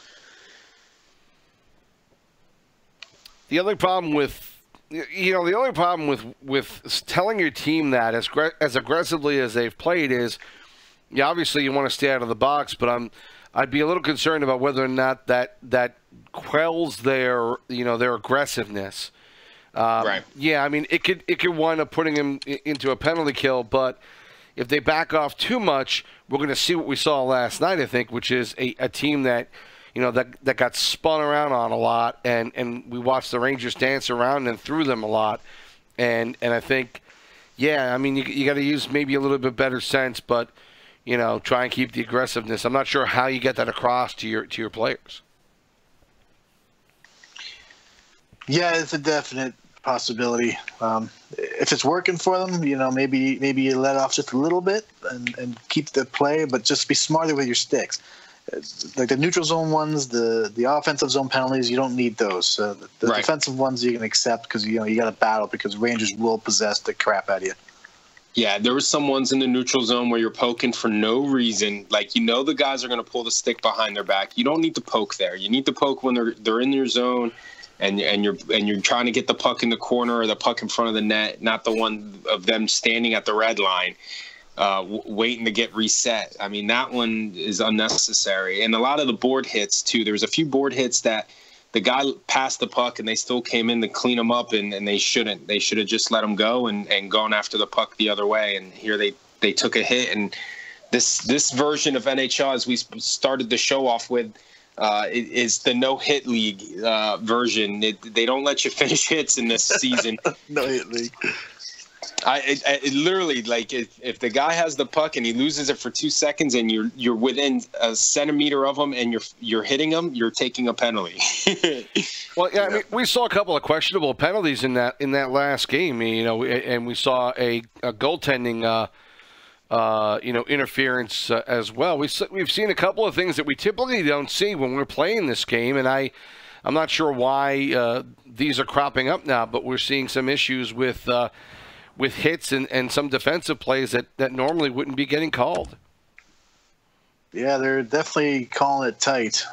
The other problem with You know, the only problem with telling your team that as aggressively as they've played is, yeah, obviously you want to stay out of the box, but I'd be a little concerned about whether or not that quells their aggressiveness. Right. Yeah, I mean, it could wind up putting him into a penalty kill, but if they back off too much, we're going to see what we saw last night, I think, which is a team that, that got spun around on a lot, and we watched the Rangers dance around and through them a lot. And I think, yeah, I mean, you got to use maybe a little bit better sense, but, try and keep the aggressiveness. I'm not sure how you get that across to your players. Yeah, it's a definite possibility. If it's working for them, maybe you let off just a little bit and keep the play, but just be smarter with your sticks. Like the neutral zone ones, the offensive zone penalties, you don't need those. The right. defensive ones you can accept because you got to battle because Rangers will possess the crap out of you. Yeah, there were some ones in the neutral zone where you're poking for no reason. Like, the guys are going to pull the stick behind their back. You don't need to poke there. You need to poke when they're in your zone. And you're trying to get the puck in the corner or the puck in front of the net, not the one of them standing at the red line, waiting to get reset. I mean, that one is unnecessary. And a lot of the board hits, too. There was a few board hits that the guy passed the puck and they still came in to clean him up, and they shouldn't. They should have just let him go and gone after the puck the other way. And here they took a hit. And this version of NHL, as we started the show off with, it is the no-hit league version. They don't let you finish hits in this season. No-hit league. It literally, like, if the guy has the puck and he loses it for 2 seconds and you're within a centimeter of him and you're hitting him, you're taking a penalty. Well, yeah, I mean, we saw a couple of questionable penalties in that last game, and we saw a goaltending interference as well. We've seen a couple of things that we typically don't see when we're playing this game, and I'm not sure why these are cropping up now, but we're seeing some issues with hits and some defensive plays that normally wouldn't be getting called. Yeah, they're definitely calling it tight.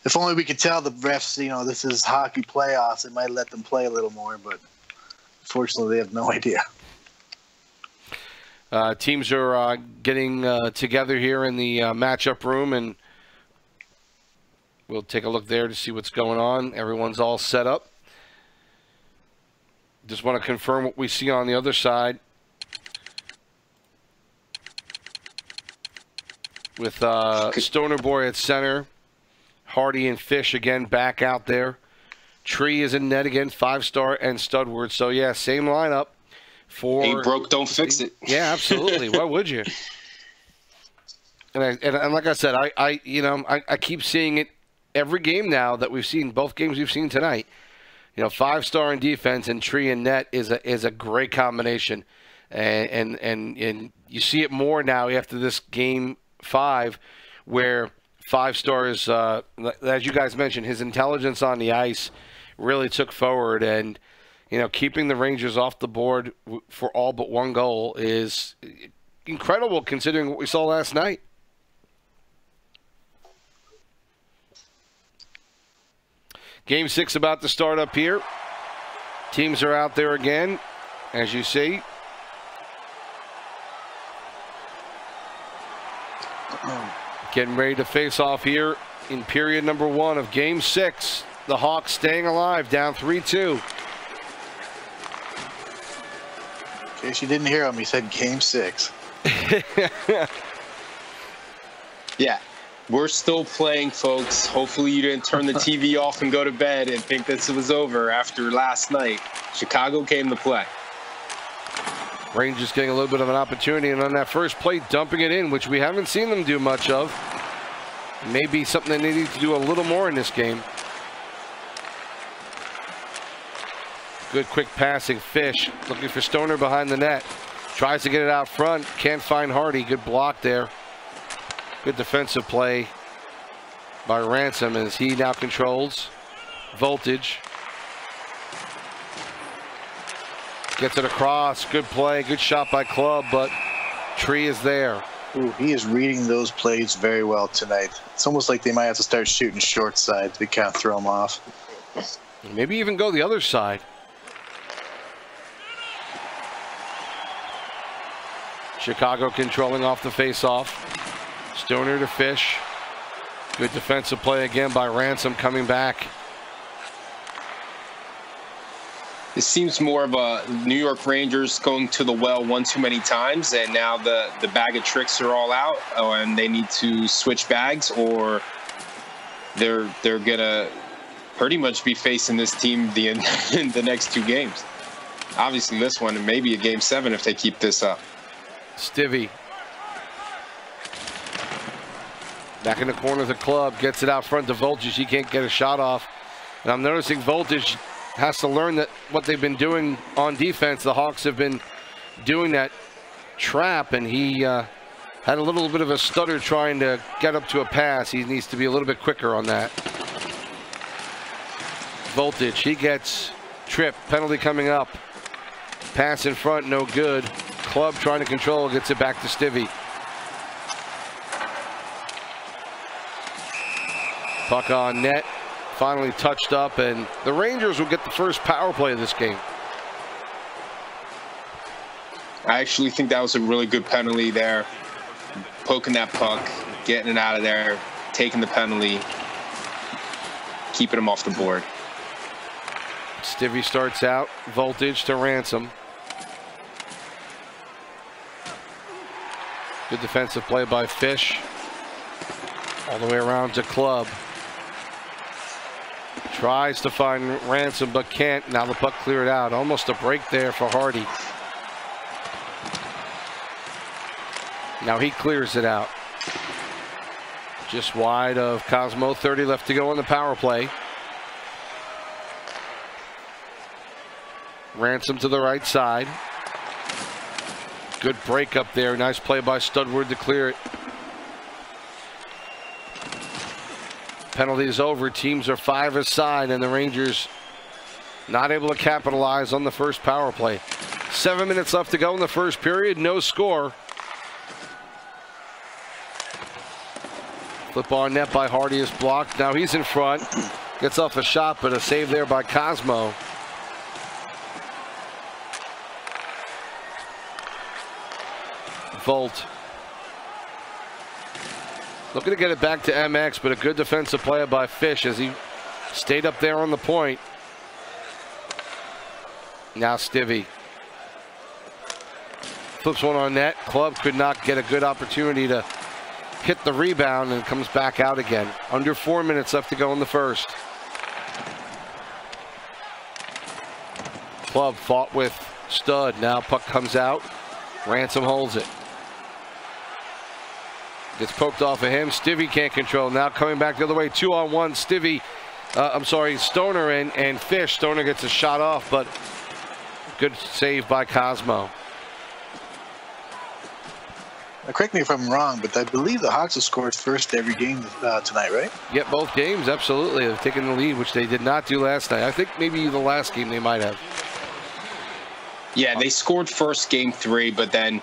If only we could tell the refs, this is hockey playoffs, it might let them play a little more, but unfortunately they have no idea. Teams are getting together here in the matchup room, and we'll take a look there to see what's going on. Everyone's all set up. Just want to confirm what we see on the other side with Stoner Boy at center, Hardy and Fish again back out there. Tree is in net again, 5-star and Studward. So, yeah, same lineup. Ain't broke, don't fix it. Yeah, absolutely. Why would you? And like I said, I keep seeing it every game now that we've seen, both games we've seen tonight. 5-star in defense and Tree in net is a great combination, and you see it more now after this game 5, where 5-star is, as you guys mentioned, his intelligence on the ice really took forward, and keeping the Rangers off the board for all but one goal is incredible considering what we saw last night. Game 6 about to start up here. Teams are out there again, as you see. Getting ready to face off here in period number 1 of Game 6. The Hawks staying alive, down 3-2. In case you didn't hear him, he said Game 6. Yeah. We're still playing, folks. Hopefully you didn't turn the TV off and go to bed and think this was over after last night. Chicago came to play. Rangers getting a little bit of an opportunity, and on that first play, dumping it in, which we haven't seen them do much of. Maybe something they need to do a little more in this game. Good quick passing. Fish looking for Stoner behind the net. Tries to get it out front. Can't find Hardy. Good block there. Good defensive play by Ransom as he now controls Voltage. Gets it across. Good play. Good shot by Club, but Tree is there. Ooh, he is reading those plays very well tonight. It's almost like they might have to start shooting short side to kind of throw him off. Maybe even go the other side. Chicago controlling off the faceoff. Stoner to Fish. Good defensive play again by Ransom coming back. This seems more of a New York Rangers going to the well one too many times, and now the bag of tricks are all out, and they need to switch bags, or they're gonna pretty much be facing this team in the next 2 games. Obviously this one, and maybe a Game 7 if they keep this up. Stivvy. Back in the corner of the club, gets it out front to Voltage. He can't get a shot off. And I'm noticing Voltage has to learn that what they've been doing on defense, the Hawks have been doing that trap, and he had a little bit of a stutter trying to get up to a pass. He needs to be a little bit quicker on that. Voltage, he gets tripped. Penalty coming up. Pass in front, no good. Club trying to control, gets it back to Stivvy. Puck on net, finally touched up, and the Rangers will get the first power play of this game. I actually think that was a really good penalty there. Poking that puck, getting it out of there, taking the penalty, keeping him off the board. Stivvy starts out, Voltage to Ransom. Good defensive play by Fish. All the way around to Club. Tries to find Ransom, but can't. Now the puck cleared out. Almost a break there for Hardy. Now he clears it out. Just wide of Cosmo. 30 left to go on the power play. Ransom to the right side. Good break up there. Nice play by Studward to clear it. Penalty is over. Teams are 5 aside, and the Rangers not able to capitalize on the first power play. 7 minutes left to go in the first period. No score. Flip on net by Hardy is blocked. Now he's in front. Gets off a shot, but a save there by Cosmo. Volt. Looking to get it back to MX, but a good defensive play by Fish as he stayed up there on the point. Now Stivvy. Flips one on net. Club could not get a good opportunity to hit the rebound and comes back out again. Under 4 minutes left to go in the first. Club fought with Stud. Now puck comes out. Ransom holds it. Gets poked off of him. Stivvy can't control. Now coming back the other way. 2-on-1. Stivvy, Stoner and Fish. Stoner gets a shot off, but good save by Cosmo. Now, correct me if I'm wrong, but I believe the Hawks have scored first every game tonight, right? Yep, both games, absolutely. They've taken the lead, which they did not do last night. I think maybe the last game they might have. Yeah, they scored first Game 3, but then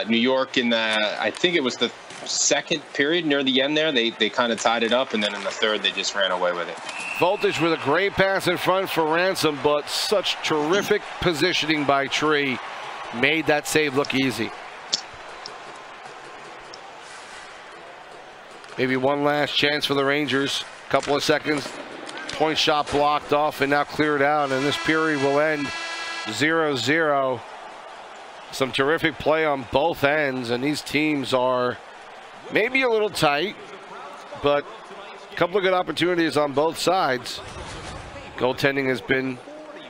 New York in the, I think it was the second period near the end there, they kind of tied it up, and then in the third they just ran away with it. Voltage with a great pass in front for Ransom, but such terrific positioning by Tree made that save look easy. Maybe one last chance for the Rangers. Couple of seconds. Point shot blocked off and now cleared out, and this period will end 0-0. Some terrific play on both ends, and these teams are maybe a little tight, but a couple of good opportunities on both sides. Goaltending has been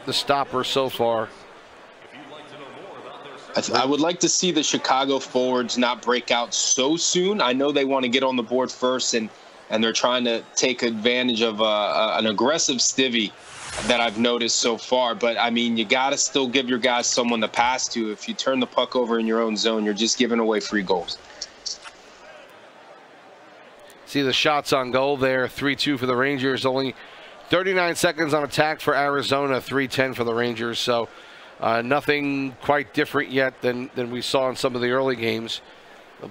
the stopper so far. I would like to see the Chicago forwards not break out so soon. I know they want to get on the board first, and they're trying to take advantage of an aggressive Stivvy that I've noticed so far. But, I mean, you got to still give your guys someone to pass to. If you turn the puck over in your own zone, you're just giving away free goals. See the shots on goal there, 3-2 for the Rangers. Only 39 seconds on attack for Arizona, 3-10 for the Rangers. So nothing quite different yet than we saw in some of the early games.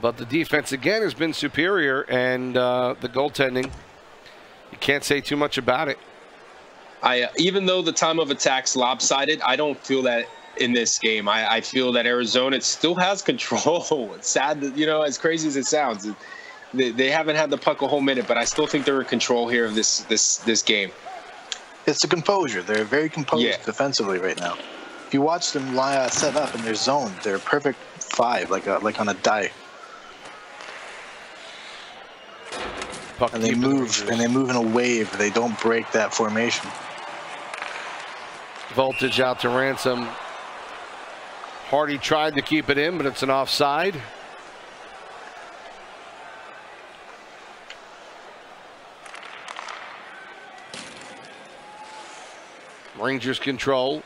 But the defense, again, has been superior, and the goaltending, you can't say too much about it. Even though the time of attack's lopsided, I don't feel that in this game. I feel that Arizona still has control. It's sad that, as crazy as it sounds, they haven't had the puck a whole minute, but I still think they're in control here of this game. It's the composure. They're very composed defensively right now. If you watch them set up in their zone, they're a perfect 5, like on a die. And they move in a wave. They don't break that formation. Voltage out to Ransom. Hardy tried to keep it in, but it's an offside. Rangers control.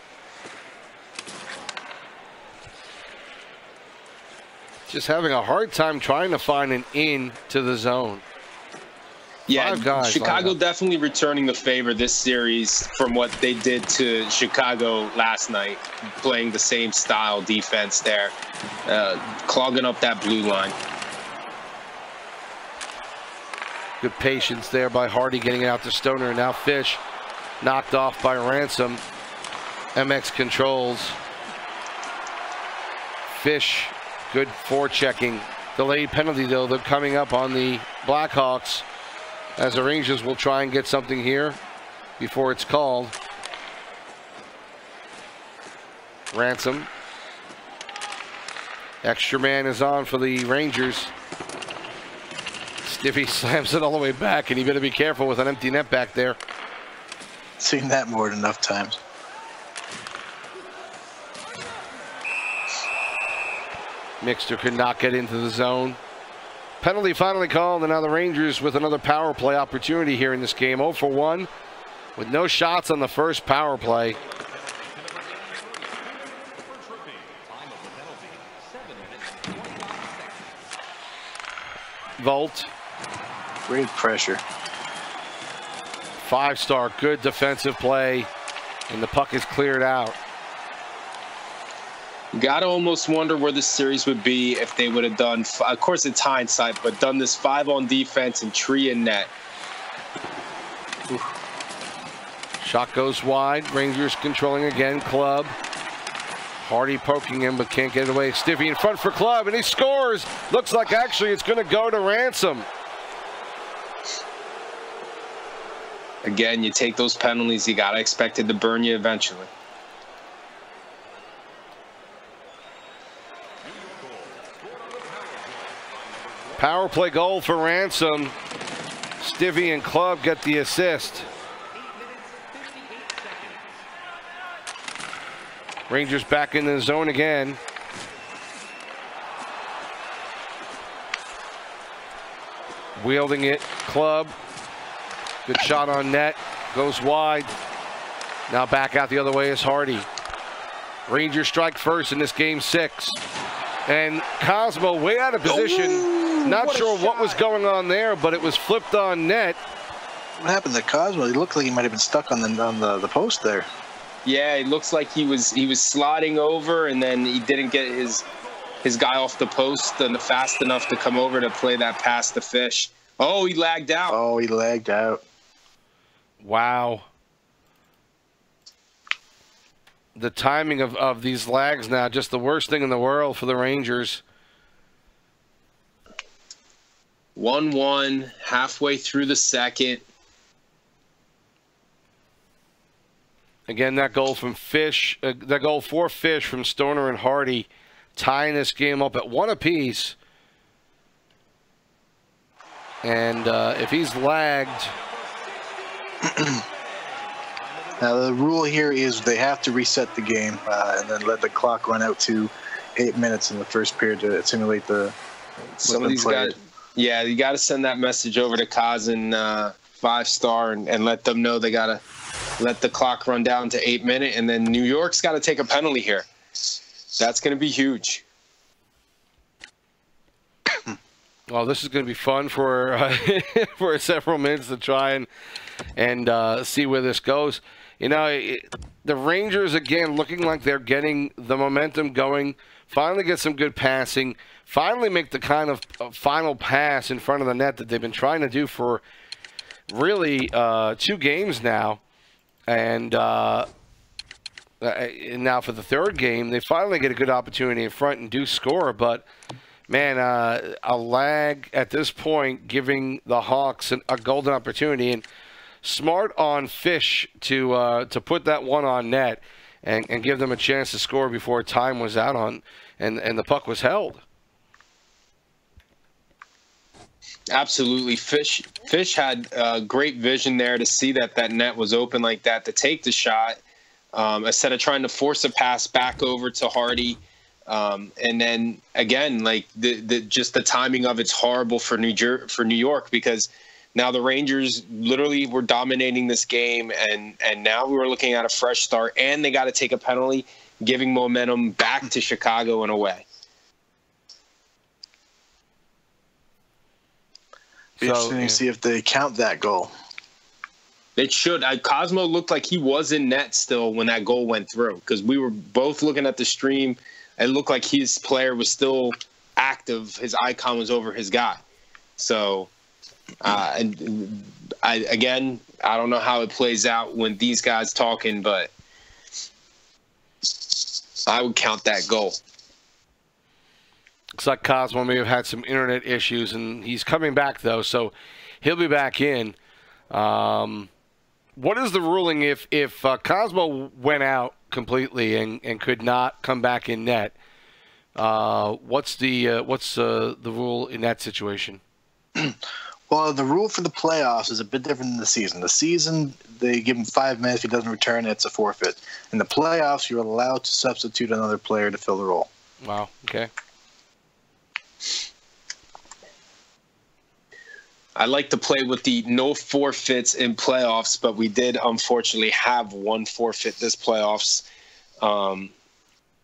Just having a hard time trying to find an in to the zone. Yeah, Chicago definitely returning the favor this series from what they did to Chicago last night, playing the same style defense there, clogging up that blue line. Good patience there by Hardy getting it out to Stoner. Now Fish knocked off by Ransom. MX controls. Fish, good forechecking. Delayed penalty, though, they're coming up on the Blackhawks, as the Rangers will try and get something here before it's called. Ransom. Extra man is on for the Rangers. Stiffy slams it all the way back, and you better be careful with an empty net back there. Seen that more than enough times. Mixter could not get into the zone. Penalty finally called, and now the Rangers with another power play opportunity here in this game. 0 for 1 with no shots on the first power play. Volt. Great pressure. 5-star, good defensive play, and the puck is cleared out. Got to almost wonder where this series would be if they would have done, of course it's hindsight, but done this 5 on defense and Tree in net. Shot goes wide. Rangers controlling again. Club. Hardy poking him, but can't get it away. Stiffy in front for Club, and he scores. Looks like actually it's going to go to Ransom. Again, you take those penalties, you got to expect it to burn you eventually. Power play goal for Ransom. Stivvy and Club get the assist. Rangers back in the zone again. Wielding it, Club. Good shot on net, goes wide. Now back out the other way is Hardy. Rangers strike first in this game 6. And Cosmo way out of position. Not sure what was going on there, but it was flipped on net. What happened to Cosmo? He looked like he might have been stuck on the post there. Yeah, it looks like he was sliding over, and then he didn't get his guy off the post and fast enough to come over to play that pass to Fish. Oh, he lagged out. Oh, he lagged out. Wow. The timing of these lags now, just the worst thing in the world for the Rangers. 1-1, halfway through the second. Again, that goal from Fish, that goal for Fish from Stoner and Hardy, tying this game up at 1 apiece. And if he's lagged... Now, the rule here is they have to reset the game and then let the clock run out to 8 minutes in the first period to simulate the... Somebody's got... Yeah, you got to send that message over to Kazan 5-star and let them know they got to let the clock run down to 8 minutes, and then New York's got to take a penalty here. That's going to be huge. Well, this is going to be fun for for several minutes to try and see where this goes. You know, the Rangers, again, looking like they're getting the momentum going, finally get some good passing, finally make the kind of final pass in front of the net that they've been trying to do for really 2 games now. And now for the third game, they finally get a good opportunity in front and do score. But, man, a lag at this point giving the Hawks a golden opportunity. And smart on Fish to put that one on net and give them a chance to score before time was out on and the puck was held. Absolutely. Fish had great vision there to see that net was open like that, to take the shot instead of trying to force a pass back over to Hardy. And then, again, like just the timing of it's horrible for New York, because now the Rangers literally were dominating this game, and now we're looking at a fresh start, and they got to take a penalty, giving momentum back to Chicago in a way. Be interesting to see if they count that goal. It should. Cosmo looked like he was in net still when that goal went through, because we were both looking at the stream. It looked like his player was still active. His icon was over his guy. So, and I don't know how it plays out when these guys talking, but I would count that goal. Looks like Cosmo may have had some internet issues, and he's coming back, though, so he'll be back in. What is the ruling if Cosmo went out completely and could not come back in net? What's the rule in that situation? Well, the rule for the playoffs is a bit different than the season. The season, they give him 5 minutes. If he doesn't return, it's a forfeit. In the playoffs, you're allowed to substitute another player to fill the role. Wow. Okay. I like to play with the no forfeits in playoffs, but we did unfortunately have one forfeit this playoffs.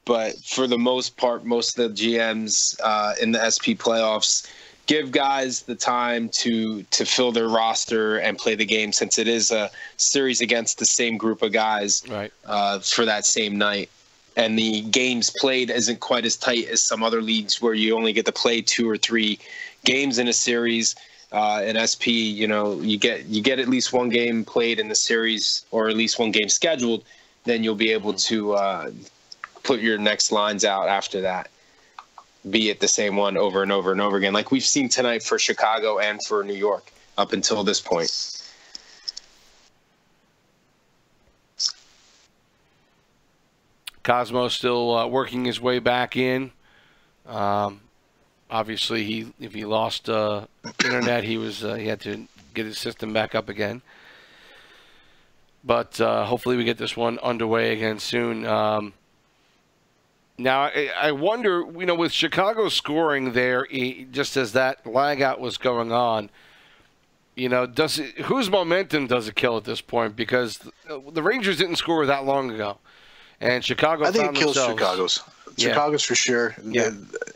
But for the most part, most of the GMs in the SP playoffs give guys the time to fill their roster and play the game, since it is a series against the same group of guys, right, for that same night. And the games played isn't quite as tight as some other leagues where you only get to play 2 or 3 games in a series. In SP, you get at least one game played in the series, or at least one game scheduled. Then you'll be able to put your next lines out after that, be it the same one over and over and over again, like we've seen tonight for Chicago and for New York up until this point. Cosmo still working his way back in. Obviously, if he lost internet, he had to get his system back up again. But hopefully, we get this one underway again soon. Now, I wonder, with Chicago scoring there, just as that lag out was going on, whose momentum does it kill at this point? Because the Rangers didn't score that long ago. And Chicago, I think it kills Chicago's. Yeah. Chicago's for sure. Yeah.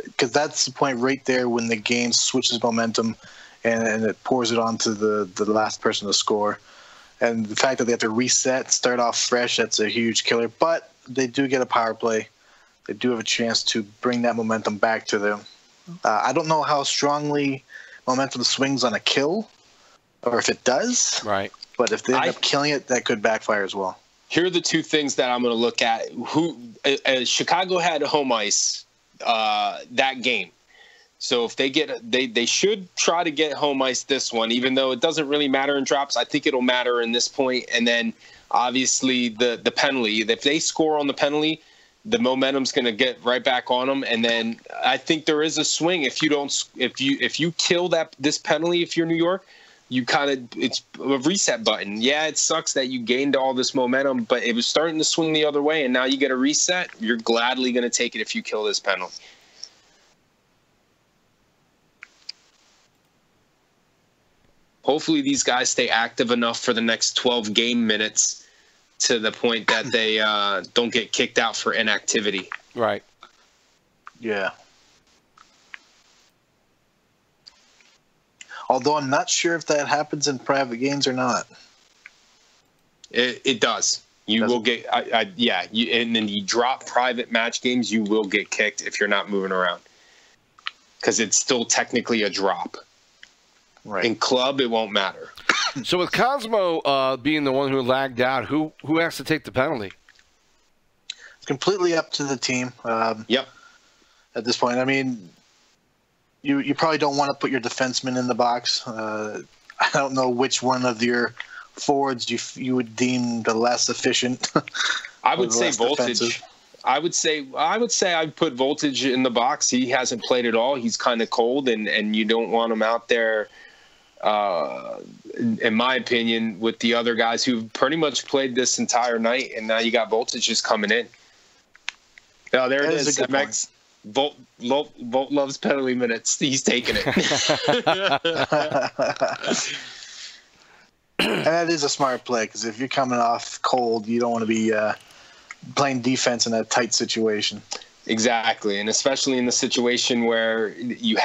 Because that's the point right there when the game switches momentum and it pours it on to the last person to score. And the fact that they have to reset, start off fresh, that's a huge killer. But they do get a power play. They do have a chance to bring that momentum back to them. I don't know how strongly momentum swings on a kill, or if it does. Right. But if they end up killing it, that could backfire as well. Here are the two things that I'm going to look at. Chicago had home ice that game, so if they should try to get home ice this one, even though it doesn't really matter in drops. I think it'll matter in this point. And then obviously the penalty. If they score on the penalty, the momentum's going to get right back on them. And then I think there is a swing if you kill this penalty. If you're New York, it's a reset button. Yeah, it sucks that you gained all this momentum, but it was starting to swing the other way, and now you get a reset. You're gladly going to take it if you kill this penalty. Hopefully these guys stay active enough for the next 12 game minutes to the point that they don't get kicked out for inactivity. Right. Yeah. Although I'm not sure if that happens in private games or not. It does. You will get, and then you drop private match games, you will get kicked if you're not moving around, because it's still technically a drop. Right. In club, it won't matter. So with Cosmo being the one who lagged out, who has to take the penalty? It's completely up to the team. Yep. At this point, I mean, you probably don't want to put your defenseman in the box. I don't know which one of your forwards you would deem the less efficient. I would say Voltage. Defensive. I would say I'd put Voltage in the box. He hasn't played at all. He's kind of cold, and you don't want him out there. In my opinion, with the other guys who've pretty much played this entire night, and now you got Voltage just coming in. Oh, there it is. MX. Volt loves penalty minutes. He's taking it. And that is a smart play, because if you're coming off cold, you don't want to be playing defense in a tight situation. Exactly, and especially in the situation where you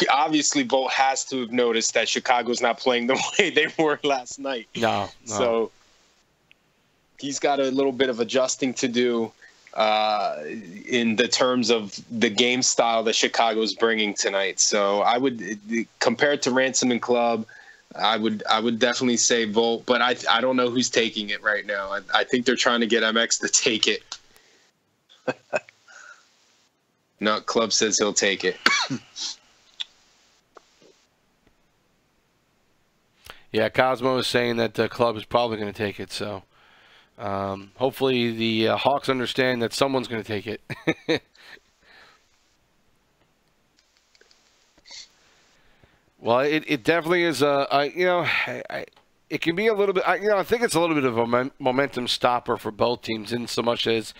obviously Volt has to have noticed that Chicago's not playing the way they were last night. No. So he's got a little bit of adjusting to do in the terms of the game style that Chicago's bringing tonight. So I would, compared to Ransom and Club, I would definitely say Volt, but I don't know who's taking it right now. I think they're trying to get MX to take it. No, Club says he'll take it. Yeah, Cosmo is saying that the Club is probably going to take it. So hopefully the Hawks understand that someone's going to take it. Well, it definitely is. It can be a little bit. I think it's a little bit of a momentum stopper for both teams, in so much as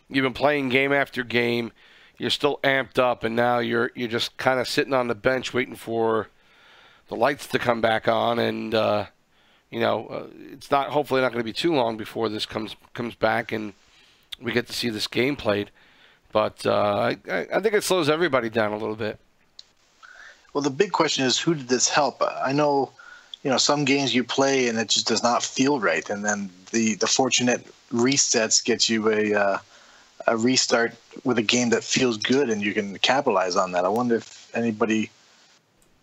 you've been playing game after game. You're still amped up, and now you're just kind of sitting on the bench waiting for the lights to come back on, and it's hopefully not going to be too long before this comes back and we get to see this game played. But I think it slows everybody down a little bit. Well, the big question is, who did this help? I know, some games you play and it just does not feel right, and then the fortunate resets get you a restart with a game that feels good, and you can capitalize on that. I wonder if anybody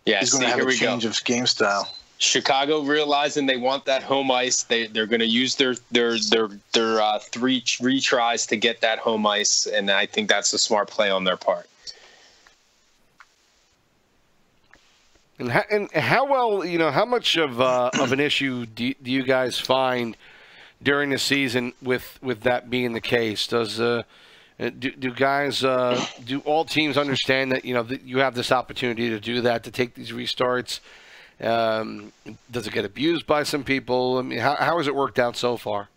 is going to have a change of game style. Chicago realizing they want that home ice. They're going to use their 3 retries to get that home ice, and I think that's a smart play on their part. And how well, how much of an issue do you guys find during the season with that being the case? Does do guys do all teams understand that that you have this opportunity to do that, to take these restarts? Does it get abused by some people? I mean, how has it worked out so far?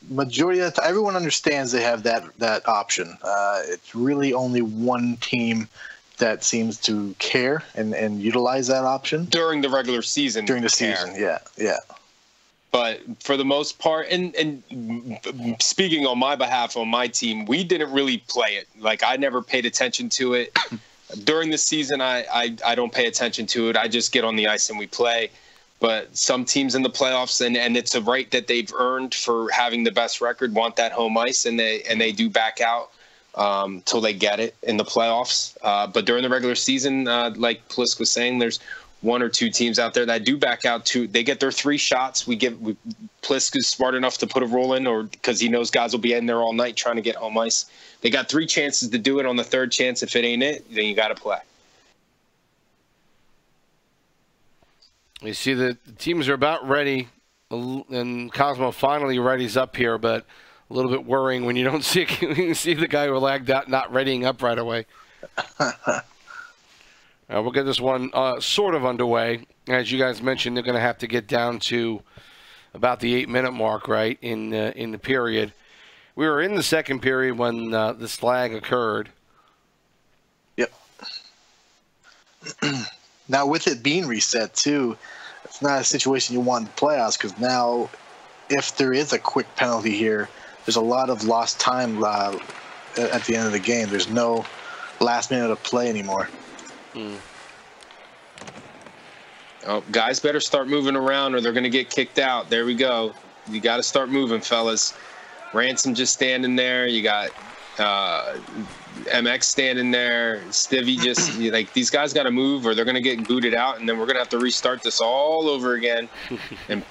Majority of the time, everyone understands they have that option. It's really only one team that seems to care and utilize that option during the regular season. During the season, yeah. But for the most part, and speaking on my behalf, on my team, we didn't really play it. Like, I never paid attention to it. During the season, I don't pay attention to it. I just get on the ice and we play. But some teams in the playoffs, and it's a right that they've earned for having the best record, want that home ice, and they do back out till they get it in the playoffs. But during the regular season, like Plisk was saying, there's 1 or 2 teams out there that do back out too. They get their 3 shots. Plisk is smart enough to put a rule in, or because he knows guys will be in there all night trying to get home ice. They got 3 chances to do it. On the 3rd chance, if it ain't it, then you got to play. You see the teams are about ready, and Cosmo finally readies up here, but a little bit worrying when you don't see the guy who lagged out not readying up right away. We'll get this one sort of underway. As you guys mentioned, they're going to have to get down to about the 8-minute mark, right, in the period. We were in the second period when this lag occurred. Yep. Now, with it being reset, too, it's not a situation you want in the playoffs, because now if there is a quick penalty here, there's a lot of lost time at the end of the game. There's no last minute of play anymore. Oh, guys better start moving around or they're going to get kicked out. There we go. You got to start moving, fellas. Ransom just standing there. You got MX standing there, Stivy just like, these guys got to move or they're going to get booted out, and then we're going to have to restart this all over again and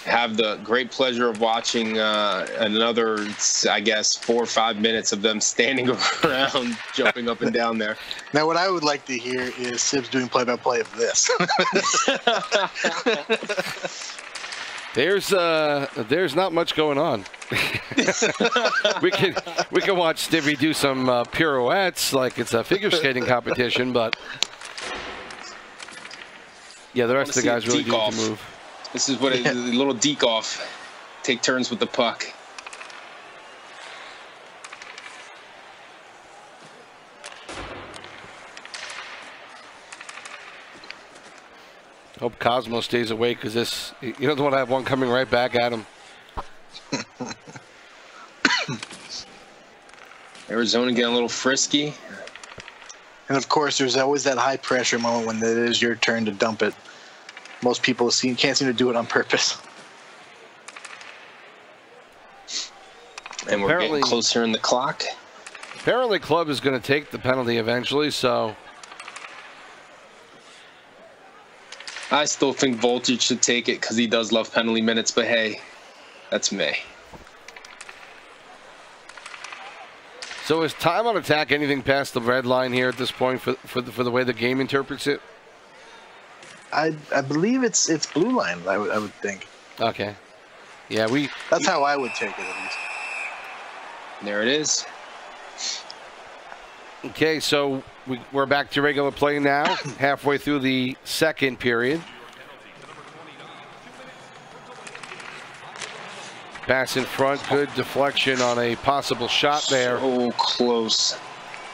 have the great pleasure of watching another, I guess, 4 or 5 minutes of them standing around, jumping up and down there. Now, what I would like to hear is Sibs doing play-by-play of this. There's not much going on. we can watch Stivy do some pirouettes like it's a figure skating competition, but yeah, the rest of the guys really need to move. This is what a little deke off. Take turns with the puck. Hope Cosmo stays away because this, you don't want to have one coming right back at him. Arizona getting a little frisky. And of course, there's always that high pressure moment when it is your turn to dump it. Most people can't seem to do it on purpose. And we're getting closer in the clock. Apparently, Club is going to take the penalty eventually, so I still think Voltage should take it because he does love penalty minutes, but hey, that's me. So is time on attack anything past the red line here at this point for the way the game interprets it? I believe it's blue line. I would think. Okay. Yeah, that's how I would take it at least. There it is. Okay, so we're back to regular play now, halfway through the second period. Pass in front, good deflection on a possible shot there. So close.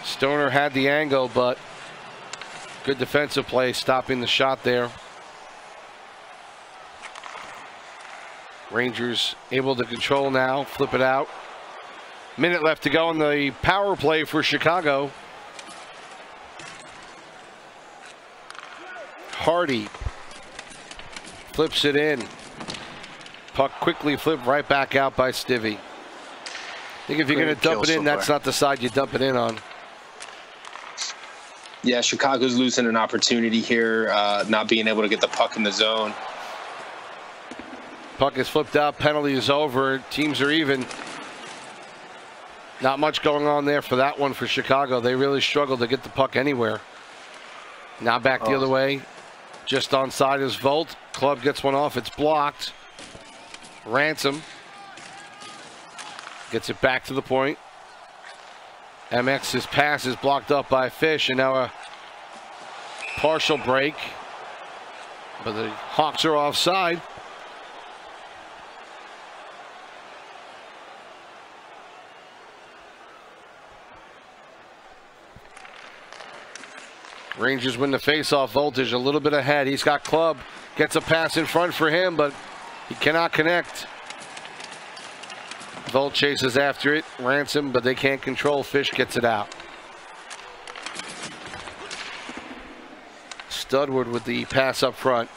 Stoner had the angle, but good defensive play stopping the shot there. Rangers able to control now, flip it out. Minute left to go in the power play for Chicago. Hardy flips it in. Puck quickly flipped right back out by Stivy. I think if you're going to dump it in, that's not the side you dump it in on. Yeah, Chicago's losing an opportunity here, not being able to get the puck in the zone. Puck is flipped out, penalty is over, teams are even. Not much going on there for that one for Chicago. They really struggled to get the puck anywhere. Now back the other way. Just onside is Volt. Club gets one off, it's blocked. Ransom gets it back to the point. MX's pass is blocked up by Fish, and now a partial break. But the Hawks are offside. Rangers win the faceoff. Voltage a little bit ahead. He's got Club. Gets a pass in front for him, but he cannot connect. Volt chases after it. Ransom, but they can't control. Fish gets it out. Studward with the pass up front.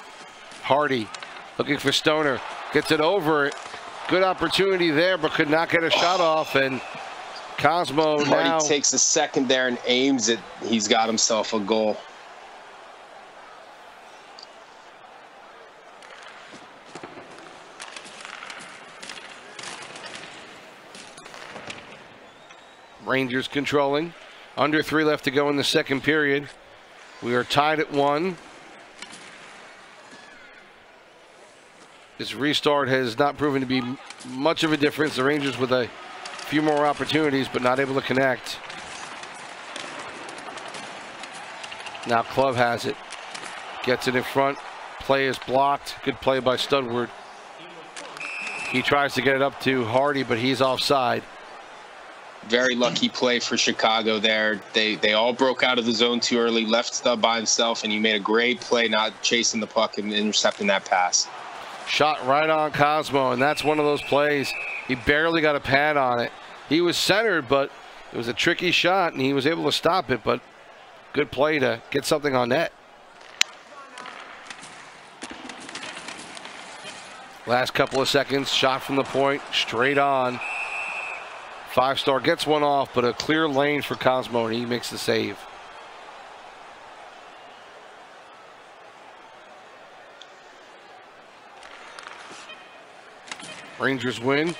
Hardy looking for Stoner. Gets it over. Good opportunity there, but could not get a shot off. And Cosmo now. Hardy takes a second there and aims it. He's got himself a goal. Rangers controlling. Under 3 left to go in the second period. We are tied at 1. This restart has not proven to be much of a difference. The Rangers with a few more opportunities, but not able to connect. Now Club has it. Gets it in front. Play is blocked. Good play by Studward. He tries to get it up to Hardy, but he's offside. Very lucky play for Chicago there. They all broke out of the zone too early, left Stub by himself, and he made a great play not chasing the puck and intercepting that pass. Shot right on Cosmo, and that's one of those plays. He barely got a pad on it. He was centered, but it was a tricky shot, and he was able to stop it, but good play to get something on net. Last couple of seconds, shot from the point, straight on. 5-star gets one off, but a clear lane for Cosmo, and he makes the save. Rangers win,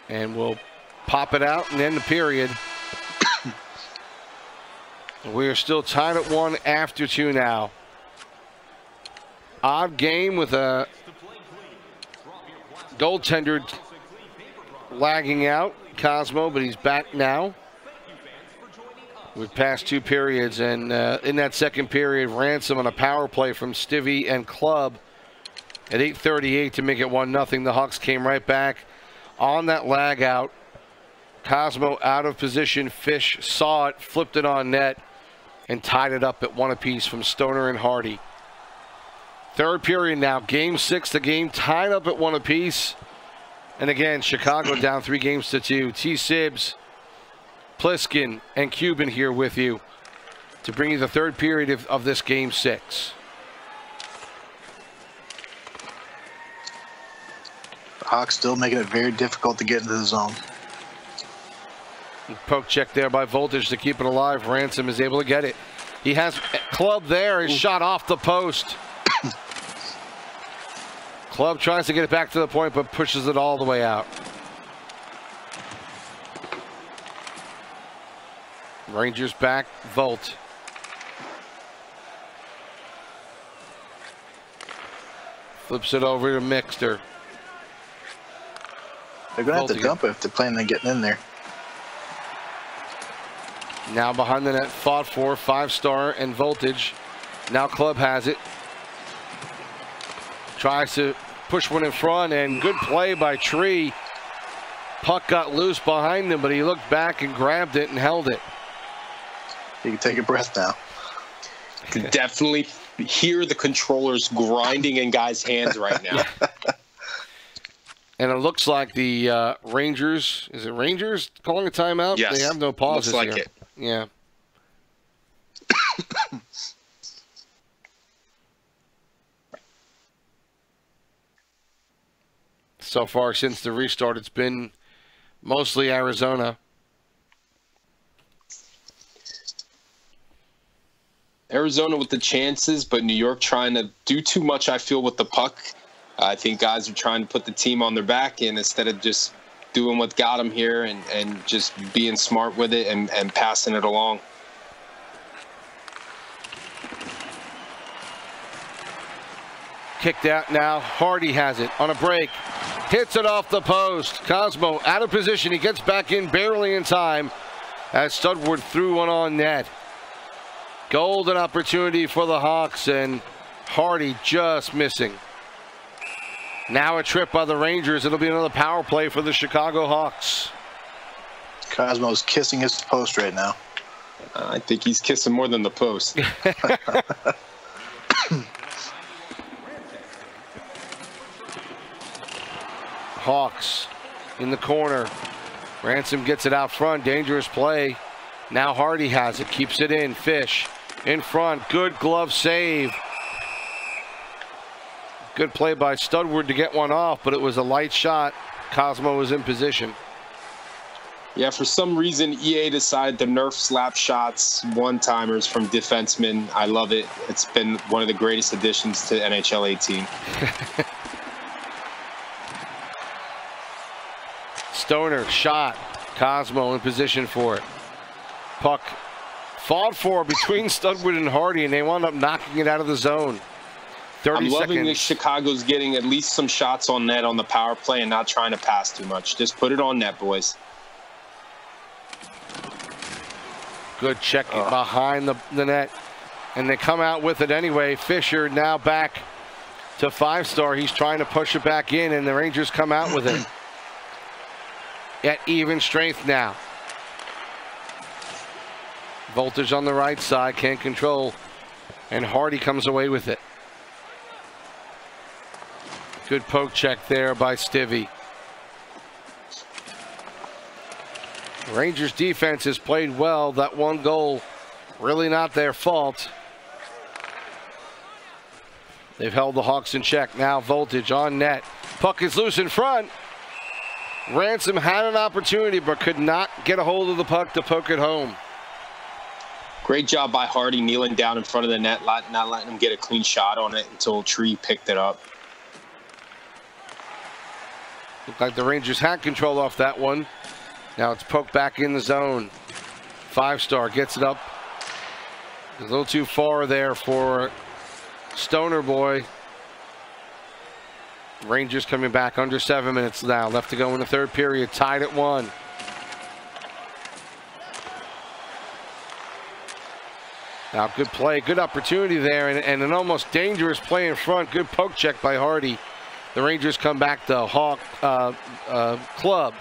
and we'll pop it out and end the period. We are still tied at 1 after 2 now. Odd game with a goaltender lagging out, Cosmo, but he's back now. We've passed 2 periods, and in that second period, Ransom on a power play from Stivvy and Club at 8:38 to make it 1-0. The Hawks came right back on that lag out. Cosmo out of position. Fish saw it, flipped it on net, and tied it up at 1 apiece from Stoner and Hardy. Third period now, game 6, the game tied up at 1 apiece. And again, Chicago down 3 games to 2. TSibs, Pliskin, and Cuban here with you to bring you the third period of this game 6. Hawks still making it very difficult to get into the zone. Poke check there by Voltage to keep it alive. Ransom is able to get it. He has Club there. His shot off the post. Club tries to get it back to the point, but pushes it all the way out. Rangers back. Volt. Flips it over to Mixter. They're going to have to dump it if they're planning on getting in there. Now behind the net, fought for 5-star and Voltage. Now Club has it. Tries to push one in front, and good play by Tree. Puck got loose behind him, but he looked back and grabbed it and held it. You can take a breath now. You can definitely hear the controllers grinding in guys' hands right now. And it looks like the Rangers, is it Rangers calling a timeout? Yes. They have no pauses Looks like here. it. Yeah. So far since the restart, it's been mostly Arizona. Arizona with the chances, but New York trying to do too much, I feel, with the puck. I think guys are trying to put the team on their back, and instead of just doing what got them here and just being smart with it and passing it along. Kicked out now. Hardy has it on a break. Hits it off the post. Cosmo out of position. He gets back in barely in time as Studward threw one on net. Golden opportunity for the Hawks, and Hardy just missing. Now a trip by the Rangers. It'll be another power play for the Chicago Hawks. Cosmo's kissing his post right now. I think he's kissing more than the post. Hawks in the corner. Ransom gets it out front. Dangerous play. Now Hardy has it. Keeps it in. Fish in front. Good glove save. Good play by Studward to get one off, but it was a light shot. Cosmo was in position. Yeah, for some reason, EA decided to nerf slap shots, one-timers from defensemen. I love it. It's been one of the greatest additions to NHL 18. Stoner shot. Cosmo in position for it. Puck fought for between Studward and Hardy, and they wound up knocking it out of the zone. 30 I'm loving seconds. that Chicago's getting at least some shots on net on the power play and not trying to pass too much. Just put it on net, boys. Good check behind the net, and they come out with it anyway. Fisher now back to 5-star. He's trying to push it back in, and the Rangers come out with it. At even strength now. Voltage on the right side, can't control, and Hardy comes away with it. Good poke check there by Stivvy. Rangers defense has played well. That one goal, really not their fault. They've held the Hawks in check. Now Voltage on net. Puck is loose in front. Ransom had an opportunity but could not get a hold of the puck to poke it home. Great job by Hardy kneeling down in front of the net, not letting him get a clean shot on it until Tree picked it up. Looked like the Rangers had control off that one. Now it's poked back in the zone. 5-star gets it up. A little too far there for Stoner Boy. Rangers coming back under 7 minutes now. Left to go in the third period. Tied at 1. Now, good play, good opportunity there, and an almost dangerous play in front. Good poke check by Hardy. The Rangers come back to Hawk Club.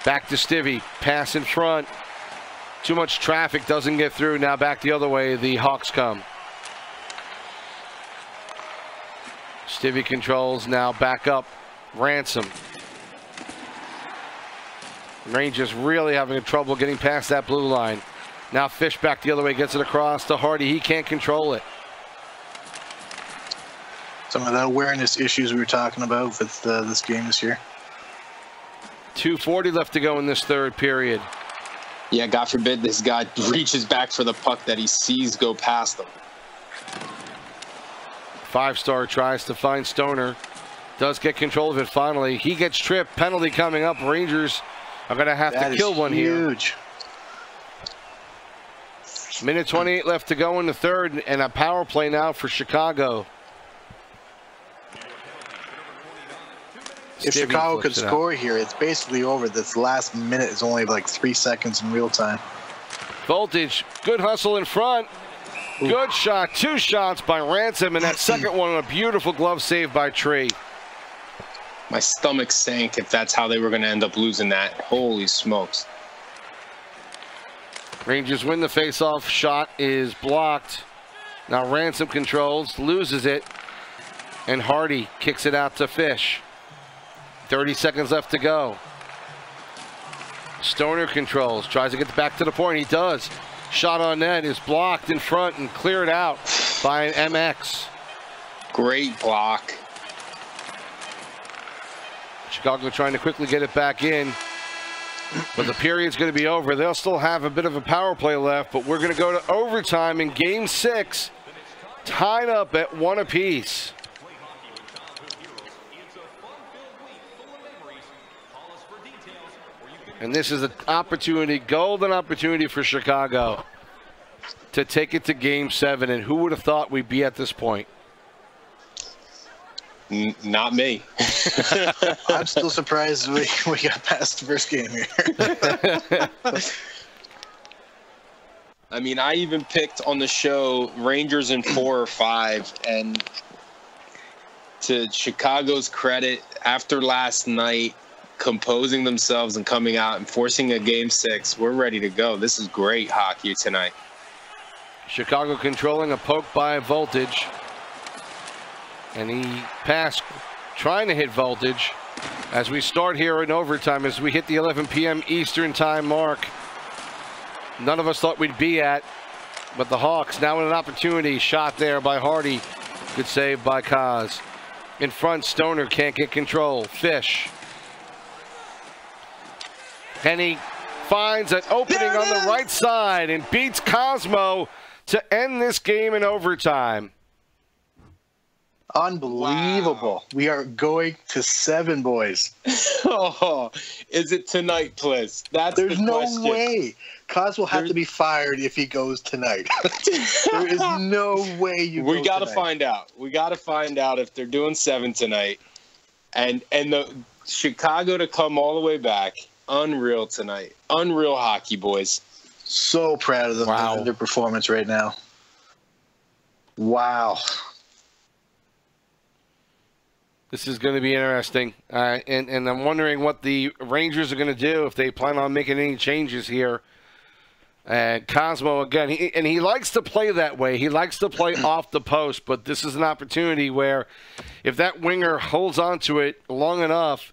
Back to Stivvy. Pass in front. Too much traffic, doesn't get through. Now back the other way, the Hawks come. Stivvy controls, now back up. Ransom. Rangers really having trouble getting past that blue line. Now Fish back the other way, gets it across to Hardy. He can't control it. Some of the awareness issues we were talking about with this game this year. 2:40 left to go in this third period. Yeah, God forbid this guy reaches back for the puck that he sees go past him. 5-star tries to find Stoner. Does get control of it finally. He gets tripped. Penalty coming up. Rangers are going to have to kill one here. Huge. Minute 28 left to go in the third, and a power play now for Chicago. If Chicago could score here, it's basically over. This last minute is only like 3 seconds in real time. Voltage, good hustle in front. Ooh. Good shot. 2 shots by Ransom, and that second one, a beautiful glove save by Tree. My stomach sank if that's how they were going to end up losing that. Holy smokes. Rangers win the faceoff. Shot is blocked. Now Ransom controls, loses it, and Hardy kicks it out to Fish. 30 seconds left to go. Stoner controls, tries to get back to the point. He does. Shot on net is blocked in front and cleared out by an MX. Great block. Chicago trying to quickly get it back in. But the period's going to be over. They'll still have a bit of a power play left, but we're going to go to overtime in Game 6, tied up at 1 apiece. And this is an opportunity, golden opportunity for Chicago to take it to Game 7. And who would have thought we'd be at this point? Not me. I'm still surprised we got past the first game here. I mean, I even picked on the show Rangers in 4 or 5, and to Chicago's credit, after last night, composing themselves and coming out and forcing a Game 6, we're ready to go. This is great hockey tonight. Chicago controlling a poke by Voltage. And he passed, trying to hit Voltage. As we start here in overtime, as we hit the 11 p.m. Eastern time mark. None of us thought we'd be at, but the Hawks now in an opportunity. Shot there by Hardy. Good save by Kaz. In front, Stoner can't get control. Fish. And he finds an opening on the right side and beats Cosmo to end this game in overtime. Unbelievable. Wow. We are going to 7, boys. Oh, is it tonight, please? There's no way. Cos will have to be fired if he goes tonight. There is no way we got to find out. We got to find out if they're doing 7 tonight. And the Chicago to come all the way back. Unreal tonight. Unreal hockey, boys. So proud of them. Wow. Their performance right now. Wow. This is going to be interesting, and I'm wondering what the Rangers are going to do if they plan on making any changes here. Cosmo, again, he likes to play that way. He likes to play off the post, but this is an opportunity where if that winger holds on to it long enough,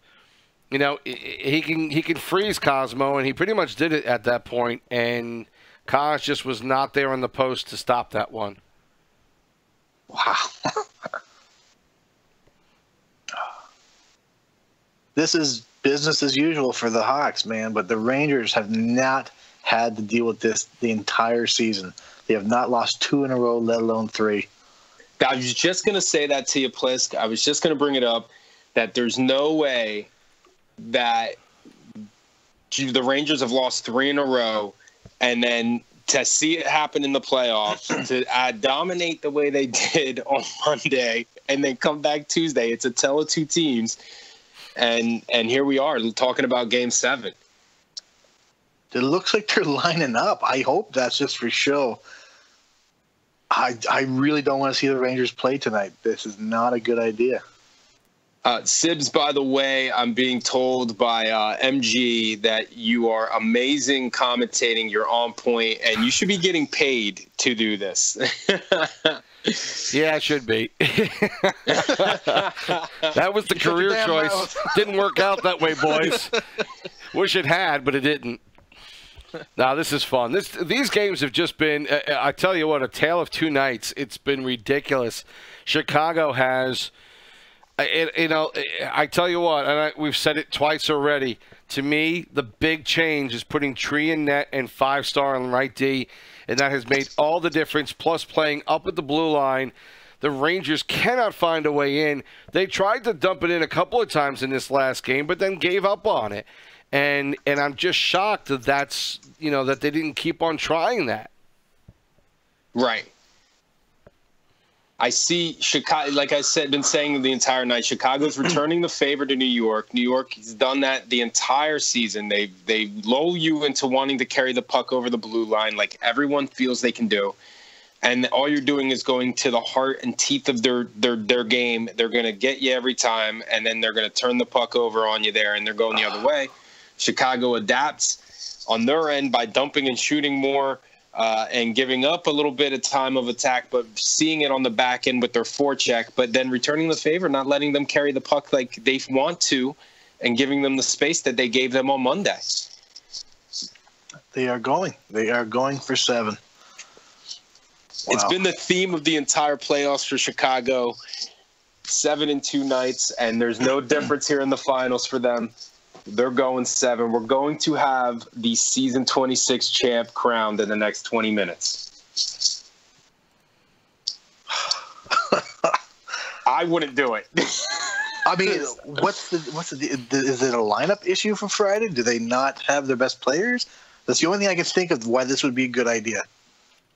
you know, he can freeze Cosmo, and he pretty much did it at that point, and Kaz just was not there on the post to stop that one. Wow. This is business as usual for the Hawks, man. But the Rangers have not had to deal with this the entire season. They have not lost 2 in a row, let alone 3. I was just going to say that to you, Plisk. I was just going to bring it up that there's no way that the Rangers have lost 3 in a row, and then to see it happen in the playoffs, to dominate the way they did on Monday, and then come back Tuesday. It's a tale of two teams, and here we are talking about Game 7. It looks like they're lining up. I hope that's just for show. I really don't want to see the Rangers play tonight. This is not a good idea. Sibs, by the way, I'm being told by MG that you are amazing commentating. You're on point, and you should be getting paid to do this. Yeah, I should be. That was the career choice. Didn't work out that way, boys. Wish it had, but it didn't. Now, this is fun. These games have just been, I tell you what, a tale of two nights. It's been ridiculous. Chicago has, I tell you what, and we've said it twice already. To me, the big change is putting Tree in net and 5-star on right D, and that has made all the difference, plus playing up at the blue line. The Rangers cannot find a way in. They tried to dump it in a couple of times in this last game, but then gave up on it. And I'm just shocked that that they didn't keep on trying that. Right. I see Chicago, like I said, been saying the entire night, Chicago's returning the favor to New York. New York has done that the entire season. They lull you into wanting to carry the puck over the blue line like everyone feels they can do. And all you're doing is going to the heart and teeth of their game. They're going to get you every time, and then they're going to turn the puck over on you there, and they're going the other way. Chicago adapts on their end by dumping and shooting more and giving up a little bit of time of attack, but seeing it on the back end with their forecheck, but then returning the favor, not letting them carry the puck like they want to, and giving them the space that they gave them on Monday. They are going for 7. Wow. It's been the theme of the entire playoffs for Chicago. 7 in 2 nights, and there's no difference here in the finals for them. They're going 7. We're going to have the season 26 champ crowned in the next 20 minutes. I wouldn't do it. I mean, what's the is it a lineup issue for Friday? Do they not have their best players? That's the only thing I can think of why this would be a good idea.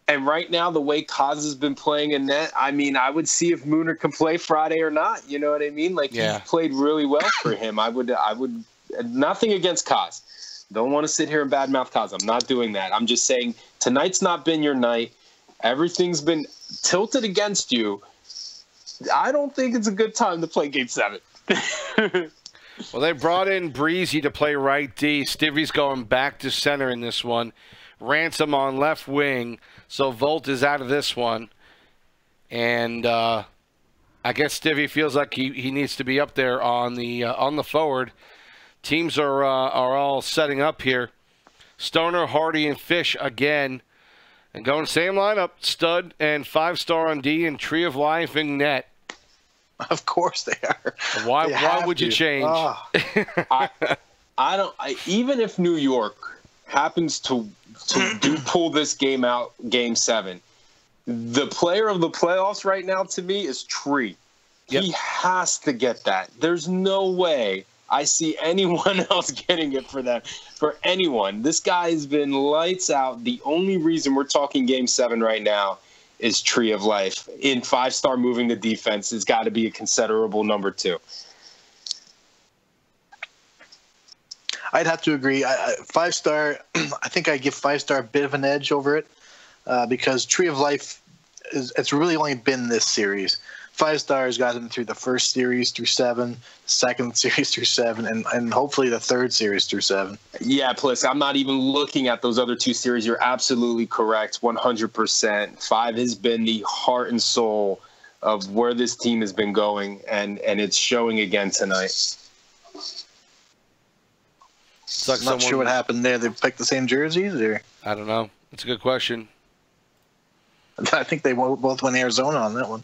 And right now, the way Kaz has been playing in net, I mean, I would see if Mooner can play Friday or not. You know what I mean? Like, He played really well for him. I would. Nothing against Kaz. Don't want to sit here and badmouth Kaz. I'm not doing that. I'm just saying tonight's not been your night. Everything's been tilted against you. I don't think it's a good time to play Game 7. Well, they brought in Breezy to play right D. Stivvy's going back to center in this one. Ransom on left wing. So Volt is out of this one. And I guess Stivvy feels like he needs to be up there on the forward. Teams are all setting up here. Stoner, Hardy, and Fish again. And going same lineup, Stud and 5-star on D and Tree of Life in net. Of course they are. Why would you change? Oh. Even if New York happens to pull this game out, Game 7, the player of the playoffs right now to me is Tree. Yep. He has to get that. There's no way I see anyone else getting it for them. For anyone. This guy has been lights out. The only reason we're talking Game 7 right now is Tree of Life. In 5-star moving the defense, it's got to be a considerable number 2. I'd have to agree. 5-star, I think I give 5-star a bit of an edge over it because Tree of Life, it's really only been this series. 5-stars got them through the first series through 7, second series through 7, and hopefully the third series through 7. Yeah, plus I'm not even looking at those other 2 series. You're absolutely correct, 100%. 5 has been the heart and soul of where this team has been going, and it's showing again tonight. I'm not sure what happened there. They picked the same jerseys, or I don't know. It's a good question. I think they both went Arizona on that one.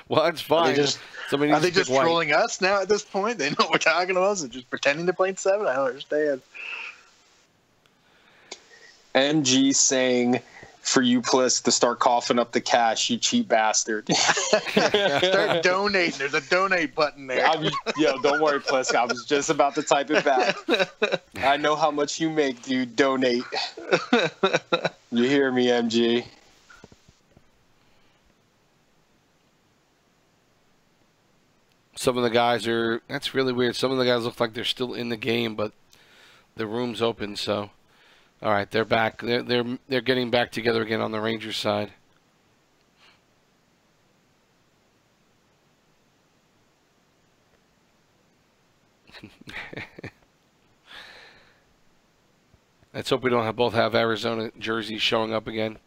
Well, that's fine. Are they just trolling us now at this point? They know what we're talking about? So just pretending they're playing 7? I don't understand. MG saying, for you, Plisk, to start coughing up the cash, you cheap bastard. Start donating. There's a donate button there. Don't worry, Plisk. I was just about to type it back. I know how much you make, dude. Donate. You hear me, MG? Some of the guys are... That's really weird. Some of the guys look like they're still in the game, but the room's open, so... All right, they're back. They're getting back together again on the Rangers side. Let's hope we don't both have Arizona jerseys showing up again.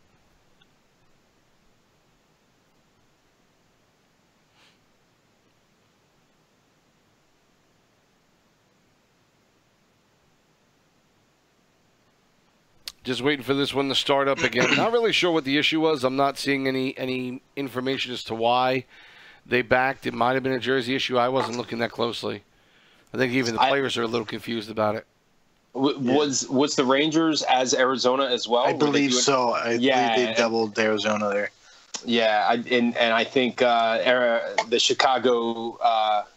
Just waiting for this one to start up again. Not really sure what the issue was. I'm not seeing any information as to why they backed. It might have been a jersey issue. I wasn't looking that closely. I think even the players are a little confused about it. Was the Rangers as Arizona as well? I believe so. I believe they doubled Arizona there. Yeah, and I think the Chicago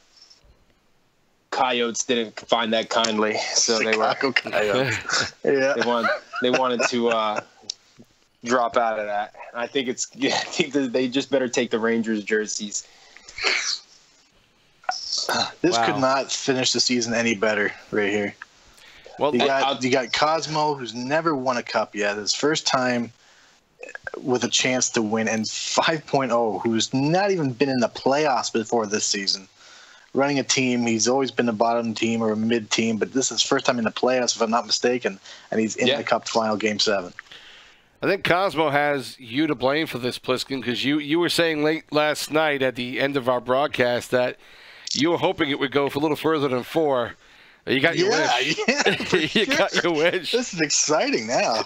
Coyotes didn't find that kindly, so Chicago Coyotes. Yeah, they wanted to drop out of that. I think I think that they just better take the Rangers jerseys. This could not finish the season any better right here. Well, you got Cosmo, who's never won a cup yet. His first time with a chance to win, and 5.0, who's not even been in the playoffs before this season. Running a team, he's always been a bottom team or a mid team, but this is his first time in the playoffs, if I'm not mistaken, and he's in the Cup final, Game 7. I think Cosmo has you to blame for this, Pliskin, because you were saying late last night at the end of our broadcast that you were hoping it would go for a little further than 4. You got your wish. Yeah, you got your wish. This is exciting now.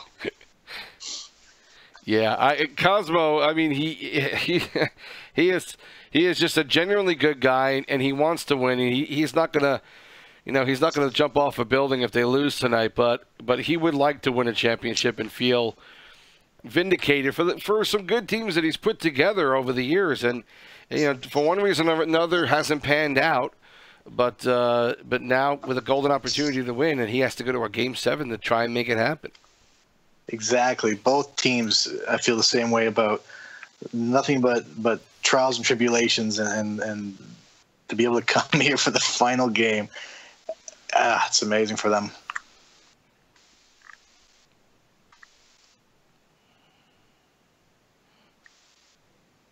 Yeah, Cosmo. I mean, he is just a genuinely good guy, and he wants to win. And he's not gonna, he's not gonna jump off a building if they lose tonight. But he would like to win a championship and feel vindicated for some good teams that he's put together over the years. And for one reason or another, hasn't panned out. But now with a golden opportunity to win, and he has to go to a Game 7 to try and make it happen. Exactly. Both teams, I feel the same way about nothing but trials and tribulations, and to be able to come here for the final game, it's amazing for them.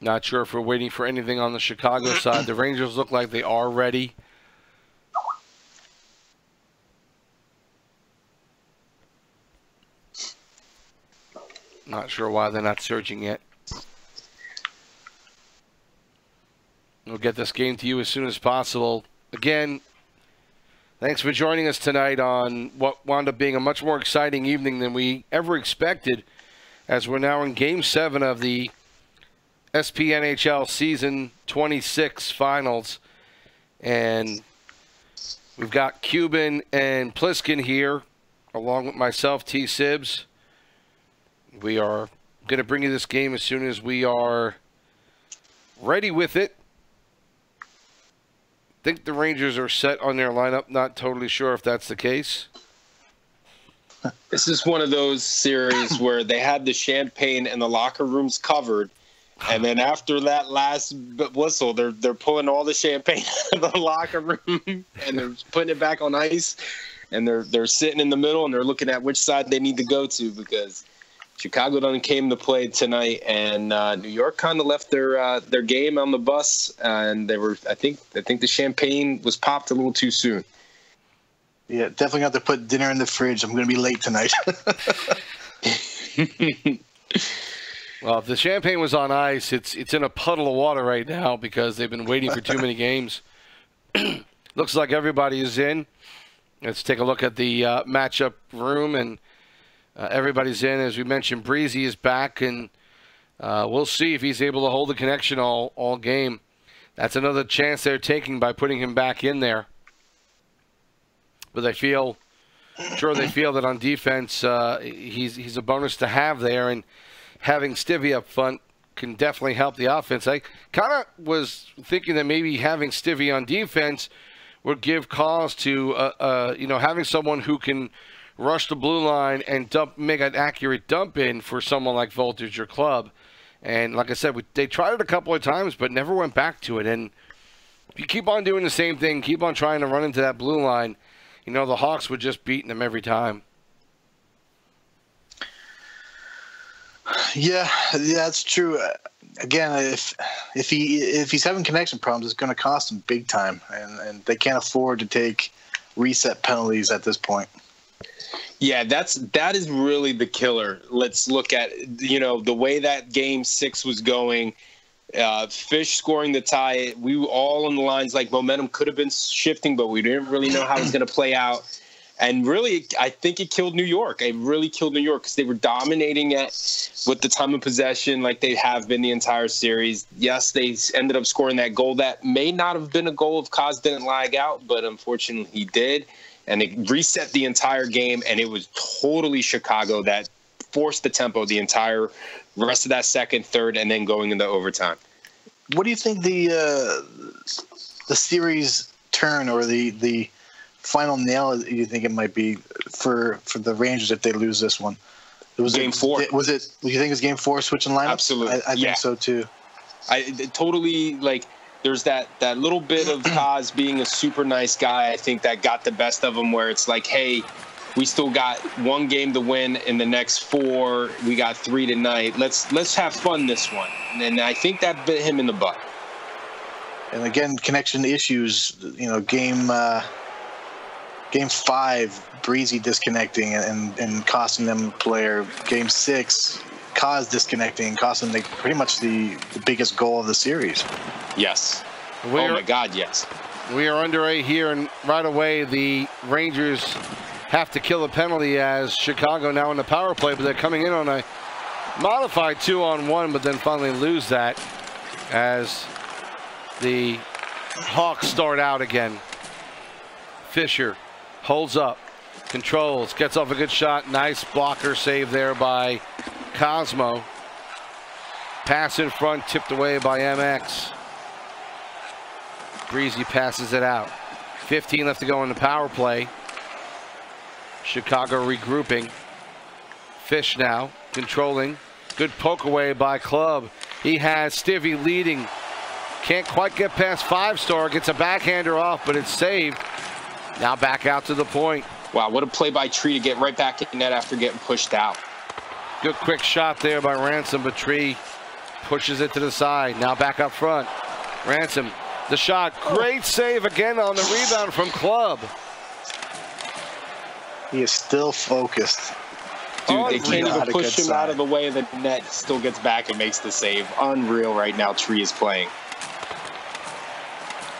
Not sure if we're waiting for anything on the Chicago side. The Rangers look like they are ready. Not sure why they're not surging yet. We'll get this game to you as soon as possible. Again, thanks for joining us tonight on what wound up being a much more exciting evening than we ever expected, as we're now in Game 7 of the SPNHL Season 26 Finals. And we've got Cuban and Pliskin here, along with myself, TSibs. We are going to bring you this game as soon as we are ready with it. I think the Rangers are set on their lineup. Not totally sure if that's the case. This is one of those series where they had the champagne and the locker rooms covered, and then after that last whistle, they're pulling all the champagne out of the locker room and they're putting it back on ice, and they're sitting in the middle and they're looking at which side they need to go to, because Chicago done came to play tonight, and New York kind of left their game on the bus, and they were. I think the champagne was popped a little too soon. Yeah, definitely got to put dinner in the fridge. I'm going to be late tonight. Well, if the champagne was on ice, it's in a puddle of water right now because they've been waiting for too many games. Looks like everybody is in. Let's take a look at the matchup room, and everybody's in. As we mentioned, Breezy is back, and we'll see if he's able to hold the connection all game. that's another chance they're taking by putting him back in there. But they feel that on defense he's a bonus to have there, and having Stivvy up front can definitely help the offense. I kind of was thinking that maybe having Stivvy on defense would give cause to having someone who can rush the blue line and make an accurate dump in for someone like Voltage or Club. And like I said, they tried it a couple of times, but never went back to it. And if you keep on doing the same thing, keep on trying to run into that blue line, the Hawks would just beat them every time. Yeah, that's true. Again, if he's having connection problems, it's going to cost him big time, and they can't afford to take reset penalties at this point. Yeah, that is really the killer. Let's look at the way that Game 6 was going. Fish scoring the tie. We were all on the lines like momentum could have been shifting, but we didn't really know how it was going to play out. And really, I think it killed New York. It really killed New York because they were dominating it with the time of possession like they have been the entire series. Yes, they ended up scoring that goal. That may not have been a goal if Kaz didn't lag out, but unfortunately he did. And it reset the entire game, and it was totally Chicago that forced the tempo the entire rest of that second, third, and then going into overtime. What do you think the series turn or the final nail you think it might be for the Rangers if they lose this one? Game 4. Do you think it's Game 4 switching lineup? Absolutely. I think so too. There's that little bit of Kaz being a super nice guy, I think, that got the best of him, where it's like, hey, we still got one game to win in the next 4. We got 3 tonight. Let's have fun this one. And I think that bit him in the butt. And again, connection issues, game 5, Breezy disconnecting and costing them a player. Game 6, Kaz disconnecting, costing them pretty much the biggest goal of the series. Yes. Oh my God, yes. We are under 8 here, and right away the Rangers have to kill a penalty as Chicago now in the power play, but they're coming in on a modified 2-on-1, but then finally lose that as the Hawks start out again. Fisher holds up, controls, gets off a good shot. Nice blocker save there by Cosmo. Pass in front, tipped away by MX. Breezy passes it out. 15 left to go in the power play. Chicago regrouping. Fish now controlling. Good poke away by Club. He has Stivvy leading. Can't quite get past 5-star. Gets a backhander off, but it's saved. Now back out to the point. Wow, what a play by Tree to get right back in net after getting pushed out. Good quick shot there by Ransom, but Tree pushes it to the side. Now back up front. Ransom, the shot. Great save again on the rebound from Club. He is still focused. Dude, they can't even push him out of the way of the net. He still gets back and makes the save. Unreal right now, Tree is playing.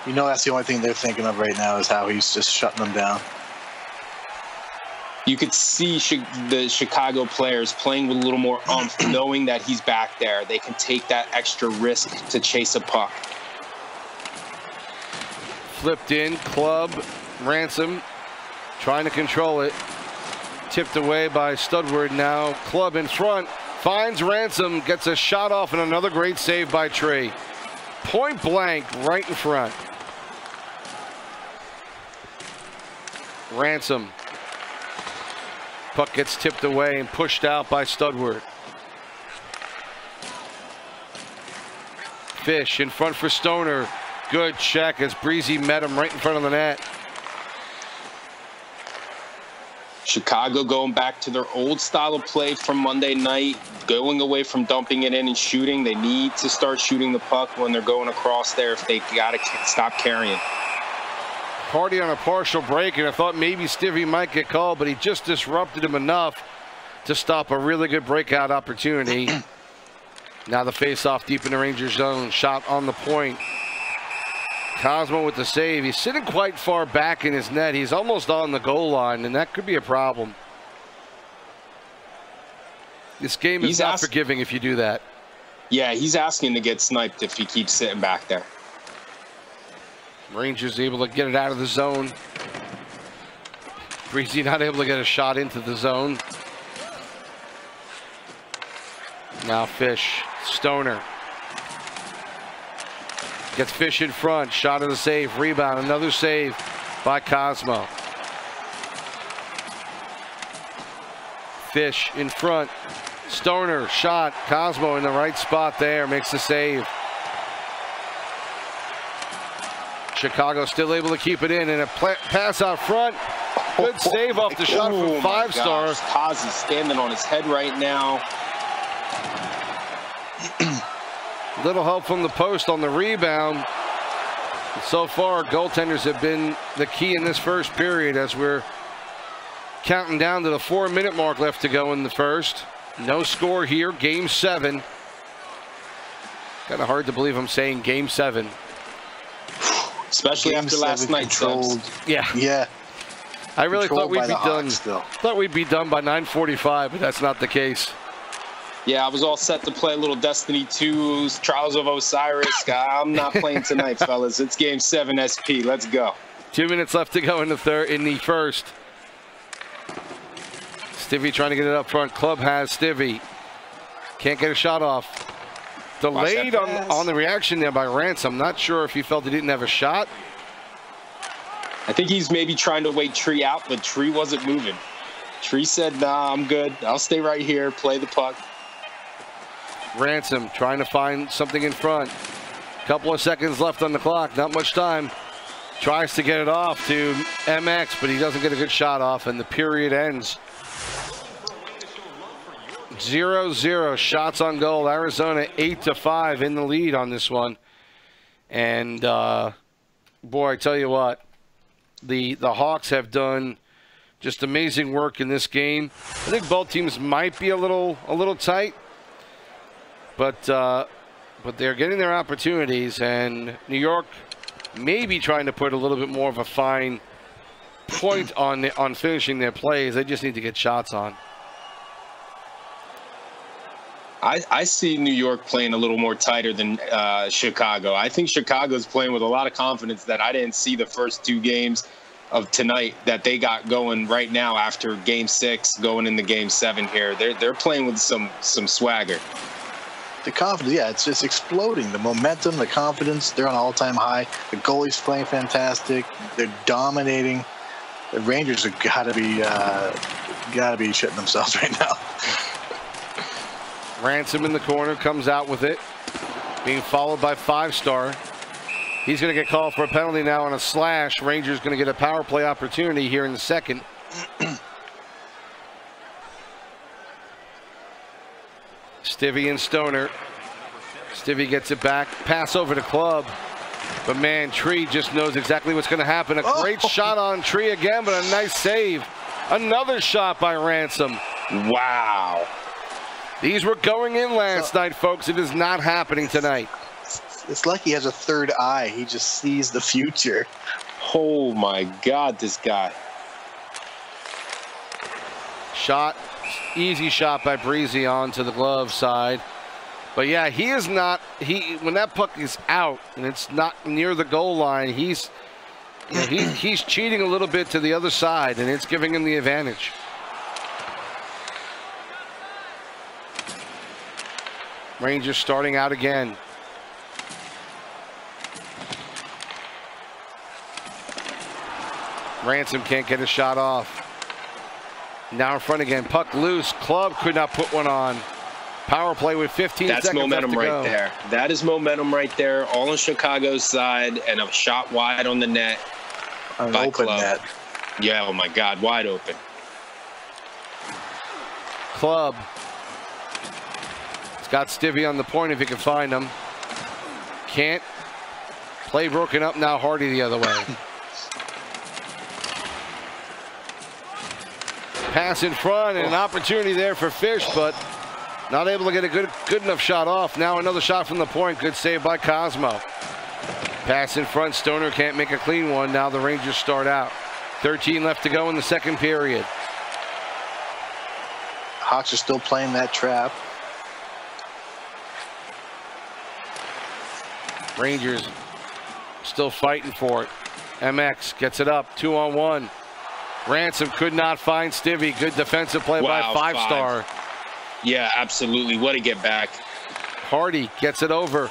That's the only thing they're thinking of right now is how he's just shutting them down. You could see the Chicago players playing with a little more oomph, knowing that he's back there. They can take that extra risk to chase a puck. Flipped in, Club, Ransom, trying to control it. Tipped away by Studward. Now Club in front, finds Ransom, gets a shot off, and another great save by Tree. Point blank, right in front. Ransom. Puck gets tipped away and pushed out by Studward. Fish in front for Stoner. Good check as Breezy met him right in front of the net. Chicago going back to their old style of play from Monday night, going away from dumping it in and shooting. They need to start shooting the puck when they're going across there if they got to stop carrying. Hardy on a partial break, and I thought maybe Stivvy might get called, but he just disrupted him enough to stop a really good breakout opportunity. Now the face-off deep in the Rangers zone, shot on the point. Cosmo with the save. He's sitting quite far back in his net. He's almost on the goal line, and that could be a problem. This game is not forgiving if you do that. Yeah, he's asking to get sniped if he keeps sitting back there. Rangers able to get it out of the zone. Breezy not able to get a shot into the zone. Now Fish, Stoner. Gets Fish in front, shot of the save, rebound, another save by Cosmo. Fish in front, Stoner, shot, Cosmo in the right spot there, makes the save. Chicago still able to keep it in, and a pass out front. Good save off the shot from 5-star. Kazi's standing on his head right now. Little help from the post on the rebound. So far, goaltenders have been the key in this first period as we're counting down to the 4-minute mark left to go in the first. No score here, game 7. Kind of hard to believe I'm saying game 7. Especially Game after last 7 night's controlled. Yeah. Yeah. I really thought we'd be done. Still. Thought we'd be done by 9:45, but that's not the case. Yeah, I was all set to play a little Destiny 2's Trials of Osiris. I'm not playing tonight, fellas. It's game 7 SP. Let's go. 2 minutes left to go in the first. Stivvy trying to get it up front. Club has Stivvy. Can't get a shot off. Delayed on the reaction there by Ransom. Not sure if he felt he didn't have a shot. I think he's maybe trying to wait Tree out, but Tree wasn't moving. Tree said, nah, I'm good. I'll stay right here, play the puck. Ransom trying to find something in front. Couple of seconds left on the clock. Not much time. Tries to get it off to MX, but he doesn't get a good shot off, and the period ends. 0-0 shots on goal. Arizona 8-5 in the lead on this one. And boy, I tell you what, the Hawks have done just amazing work in this game. I think both teams might be a little tight, but they're getting their opportunities, and New York maybe trying to put a little bit more of a fine point on finishing their plays. They just need to get shots on. I see New York playing a little more tighter than Chicago. I think Chicago's playing with a lot of confidence that I didn't see the first 2 games of tonight that they got going right now after game 6 going into game 7 here. They're playing with some swagger. The confidence, yeah, it's just exploding. The momentum, the confidence, they're on an all-time high. The goalie's playing fantastic. They're dominating. The Rangers have gotta be shitting themselves right now. Ransom in the corner, comes out with it. Being followed by 5-star. He's going to get called for a penalty now on a slash. Rangers going to get a power play opportunity here in the second. Stivvy and Stoner. Stivvy gets it back. Pass over to Club. But man, Tree just knows exactly what's going to happen. A great shot on Tree again, but a nice save. Another shot by Ransom. Wow. These were going in last night, folks. It is not happening tonight. It's like he has a third eye. He just sees the future. Oh, my God, this guy. Shot. Easy shot by Breezy onto the glove side. But, yeah, he is not – when that puck is out and it's not near the goal line, he's cheating a little bit to the other side, and it's giving him the advantage. Rangers starting out again. Ransom can't get a shot off. Now in front again. Puck loose. Club could not put one on. Power play with 15 seconds left to go. That's momentum right there. That is momentum right there. All on Chicago's side, and a shot wide on the net. An open net. Yeah, oh my God, wide open. Club. It's got Stivvy on the point if he can find him. Can't. Play broken up now. Hardy the other way. Pass in front and an opportunity there for Fish, but not able to get a good enough shot off. Now another shot from the point. Good save by Cosmo. Pass in front. Stoner can't make a clean one. Now the Rangers start out. 13 left to go in the second period. Hawks are still playing that trap. Rangers Still fighting for it. MX gets it up, 2-on-1. Ransom could not find Stivvy. Good defensive play by five-star. Yeah, absolutely. What a get back. Hardy gets it over.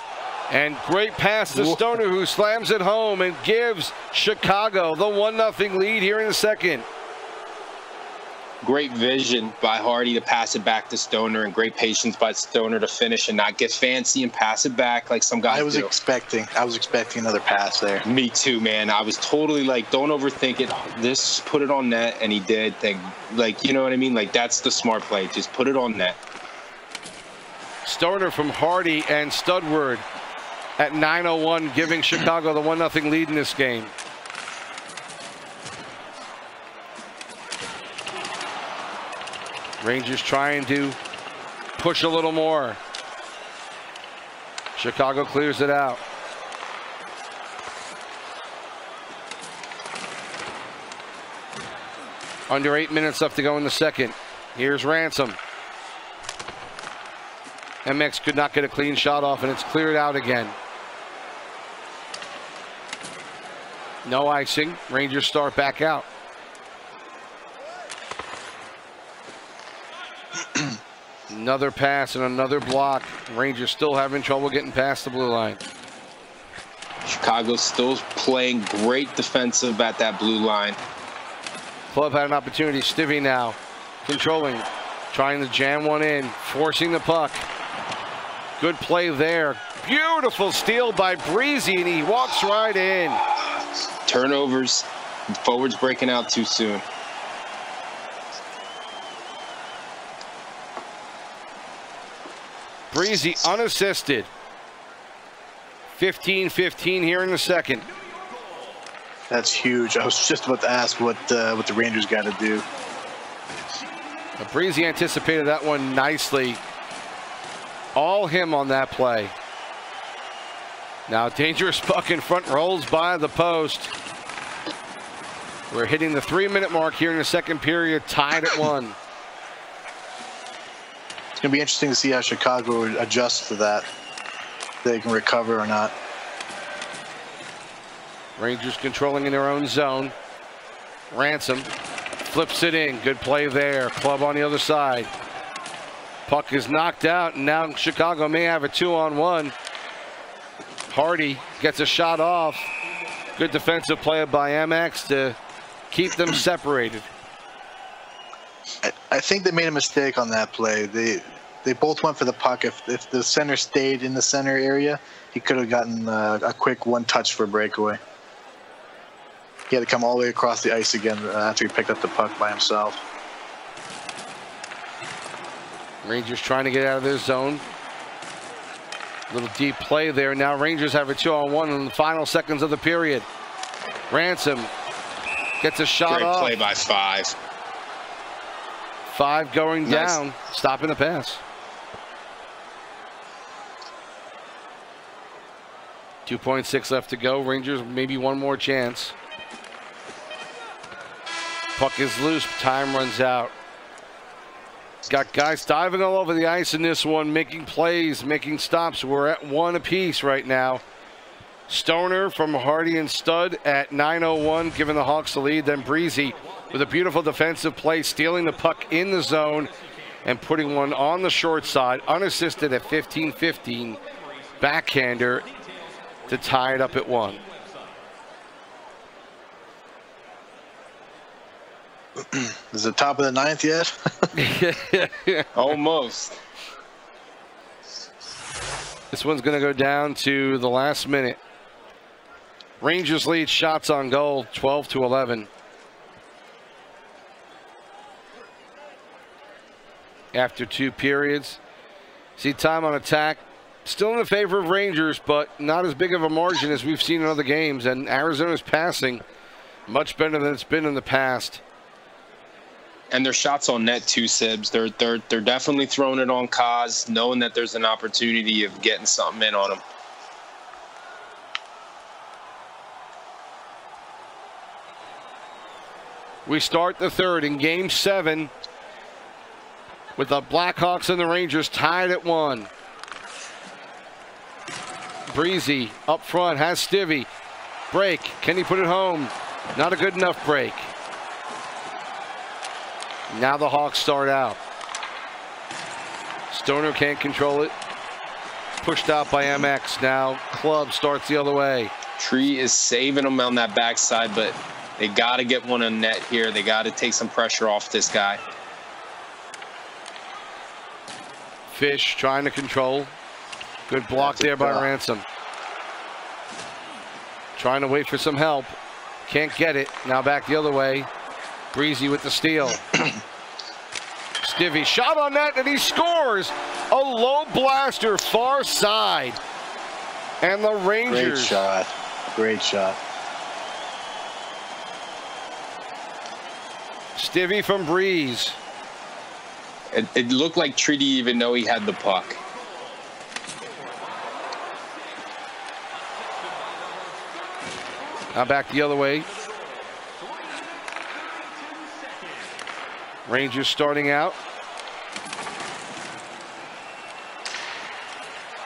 And great pass to Stoner, who slams it home and gives Chicago the 1-0 lead here in the second. Great vision by Hardy to pass it back to Stoner, and great patience by Stoner to finish and not get fancy and pass it back like some guys do. I was expecting another pass there. Me too, man. I was totally like, don't overthink it. Just put it on net, and he did. Like, you know what I mean? Like, that's the smart play. Just put it on net. Stoner from Hardy and Studward at 9:01, giving Chicago the 1-0 lead in this game. Rangers trying to push a little more. Chicago clears it out. Under 8 minutes left to go in the second. Here's Ransom. MX could not get a clean shot off, and it's cleared out again. No icing. Rangers start back out. Another pass and another block. Rangers still having trouble getting past the blue line. Chicago's still playing great defensive at that blue line. Club had an opportunity. Stivvy now controlling, trying to jam one in, forcing the puck. Good play there. Beautiful steal by Breezy, and he walks right in. Turnovers. Forwards breaking out too soon. Breezy unassisted. 15-15 here in the second. That's huge. I was just about to ask what the Rangers got to do. Breezy anticipated that one nicely. All him on that play. Now dangerous puck in front, rolls by the post. We're hitting the 3-minute mark here in the second period, tied at 1. It's going to be interesting to see how Chicago adjusts to that. If they can recover or not. Rangers controlling in their own zone. Ransom flips it in. Good play there. Club on the other side. Puck is knocked out, and now Chicago may have a 2-on-1. Hardy gets a shot off. Good defensive play by MX to keep them separated. I think they made a mistake on that play. They both went for the puck. If the center stayed in the center area, he could have gotten a quick one-touch for a breakaway. He had to come all the way across the ice again after he picked up the puck by himself. Rangers trying to get out of their zone. Little deep play there. Now Rangers have a 2-on-1 in the final seconds of the period. Ransom gets a shot off. Great play by Five. Five going down, stopping the pass. 2.6 left to go. Rangers maybe one more chance. Puck is loose. Time runs out. Got guys diving all over the ice in this one, making plays, making stops. We're at 1 apiece right now. Stoner from Hardy and Stud at 9:01, giving the Hawks the lead. Then Breezy with a beautiful defensive play, stealing the puck in the zone and putting one on the short side, unassisted at 15-15. Backhander to tie it up at 1. Is it top of the 9th yet? Almost. This one's going to go down to the last minute. Rangers lead shots on goal, 12-11. After 2 periods. See time on attack. Still in the favor of Rangers, but not as big of a margin as we've seen in other games. And Arizona's passing much better than it's been in the past. And their shots on net too, Sibs. They're definitely throwing it on Kaz, knowing that there's an opportunity of getting something in on them. We start the third in Game 7 with the Blackhawks and the Rangers tied at 1. Breezy up front has Stivvy. Break. Can he put it home? Not a good enough break. Now the Hawks start out. Stoner can't control it. Pushed out by MX. Now Club starts the other way. Tree is saving them on that backside, but they got to get one on net here. They got to take some pressure off this guy. Fish trying to control. Good block there by Ransom. Trying to wait for some help. Can't get it. Now back the other way. Breezy with the steal. Stivvy shot on net and he scores. A low blaster far side. And the Rangers. Great shot. Great shot. Stivvy from Breeze. It looked like Tree didn't even know he had the puck. Now back the other way. Rangers starting out.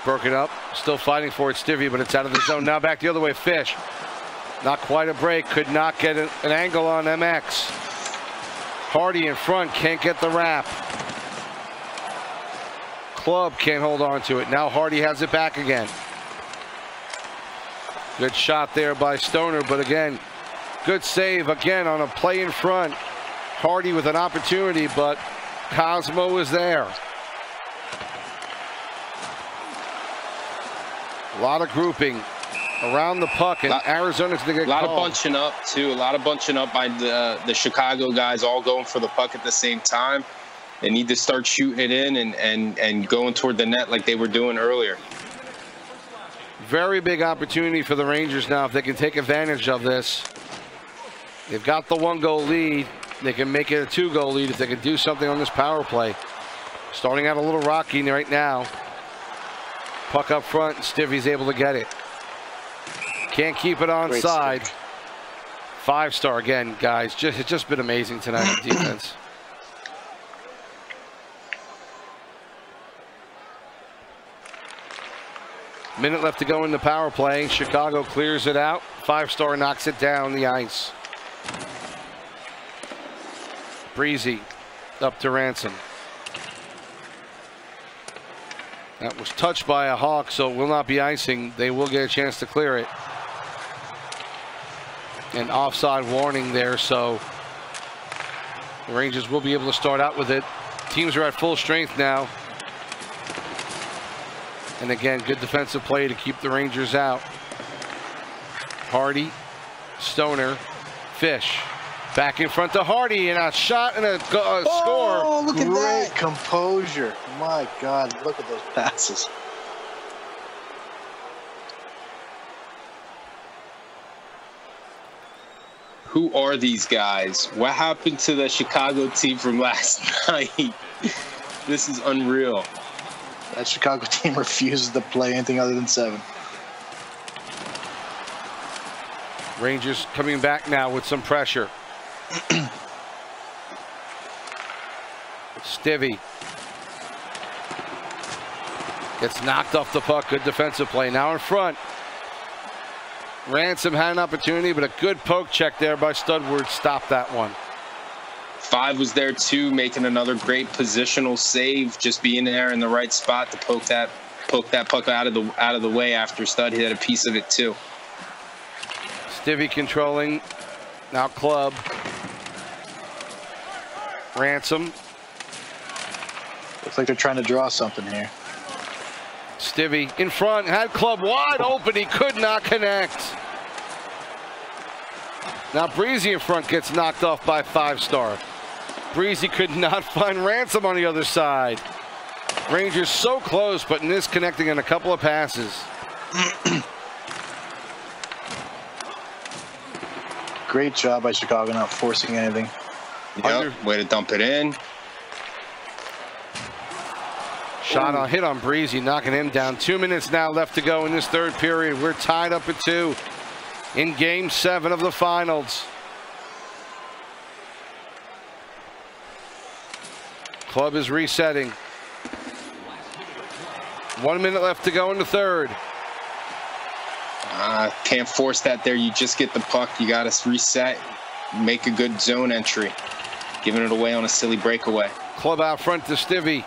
Broke it up. Still fighting for it, Stivvy, but it's out of the zone. Now back the other way, Fish. Not quite a break. Could not get an angle on MX. Hardy in front. Can't get the wrap. Club can't hold on to it. Now Hardy has it back again. Good shot there by Stoner, but again, good save again on a play in front. Hardy with an opportunity, but Cosmo is there. A lot of grouping around the puck, and Arizona's going to get called. A lot of bunching up, too. A lot of bunching up by the Chicago guys, all going for the puck at the same time. They need to start shooting it in and going toward the net like they were doing earlier. Very big opportunity for the Rangers now if they can take advantage of this. They've got the 1-goal lead. They can make it a 2-goal lead if they can do something on this power play. Starting out a little rocky right now. Puck up front, and Stivvy's able to get it. Can't keep it onside. 5-star again, guys. It's just been amazing tonight in defense. Minute left to go in the power play. Chicago clears it out. 5-star knocks it down the ice. Breezy up to Ransom. That was touched by a Hawk, so it will not be icing. They will get a chance to clear it. An offside warning there, so the Rangers will be able to start out with it. Teams are at full strength now. And again, good defensive play to keep the Rangers out. Hardy, Stoner, Fish. Back in front to Hardy, and a shot and a score. Oh, look at that. Great composure. My God, look at those passes. Who are these guys? What happened to the Chicago team from last night? This is unreal. That Chicago team refuses to play anything other than 7. Rangers coming back now with some pressure. Stivvy gets knocked off the puck. Good defensive play. Now in front. Ransom had an opportunity, but a good poke check there by Studward stopped that one. 5 was there too, making another great positional save, just being there in the right spot to poke that puck out of the way after Stud hit a piece of it too. Stivvy controlling. Now Club. Ransom. Looks like they're trying to draw something here. Stivvy in front, had Club wide open. He could not connect. Now Breezy in front gets knocked off by 5-star. Breezy could not find Ransom on the other side. Rangers so close, but misconnecting on a couple of passes. Great job by Chicago not forcing anything. Yep, way to dump it in. Shot on hit on Breezy, knocking him down. 2 minutes now left to go in this third period. We're tied up at 2 in Game 7 of the finals. Club is resetting. 1 minute left to go in the third. Can't force that there. You just get the puck. You got to reset, make a good zone entry. Giving it away on a silly breakaway. Club out front to Stivvy.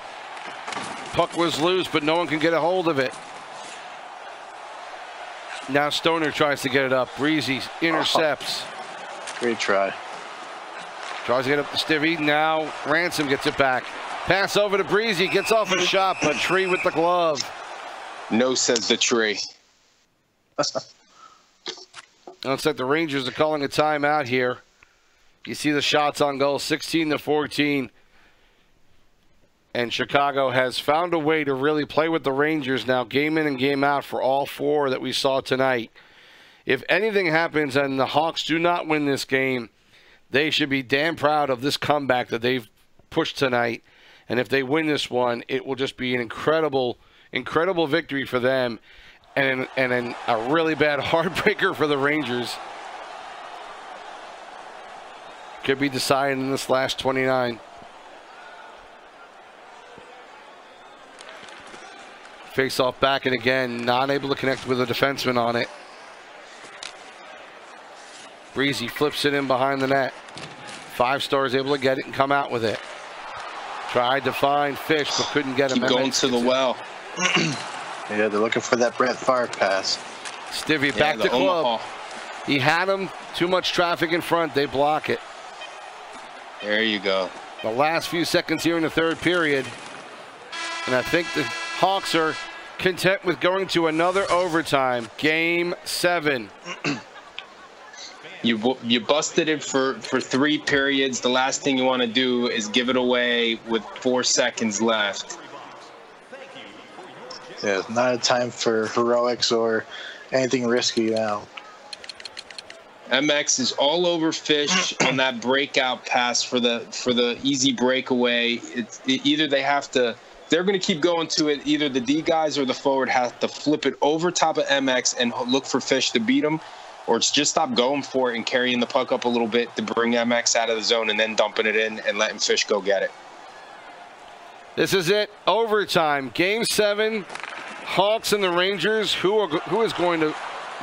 Puck was loose, but no one can get a hold of it. Now Stoner tries to get it up. Breezy intercepts. Great try. Tries to get up to Stivvy. Now Ransom gets it back. Pass over to Breezy. Gets off a shot, but Tree with the glove. No, says the Tree. Looks like the Rangers are calling a timeout here. You see the shots on goal, 16-14. And Chicago has found a way to really play with the Rangers now, game in and game out, for all four that we saw tonight. If anything happens and the Hawks do not win this game, they should be damn proud of this comeback that they've pushed tonight. And if they win this one, it will just be an incredible, incredible victory for them, and a really bad heartbreaker for the Rangers. Could be decided in this last 29. Face off back, and again, not able to connect with a defenseman on it. Breezy flips it in behind the net. 5 Stars able to get it and come out with it. Tried to find Fish, but couldn't get him. Keep going to the well. Yeah, they're looking for that Brett Favre pass. Stivvy back to Club. He had him. Too much traffic in front. They block it. There you go. The last few seconds here in the third period. And I think the Hawks are content with going to another overtime. Game 7. You busted it for 3 periods. The last thing you want to do is give it away with 4 seconds left. Yeah, not a time for heroics or anything risky now. MX is all over Fish on that breakout pass for the easy breakaway. Either they have to, they're going to keep going to it. Either the D guys or the forward have to flip it over top of MX and look for Fish to beat him, or it's just stop going for it and carrying the puck up a little bit to bring MX out of the zone and then dumping it in and letting Fish go get it. This is it. Overtime. Game 7. Hawks and the Rangers. Who is going to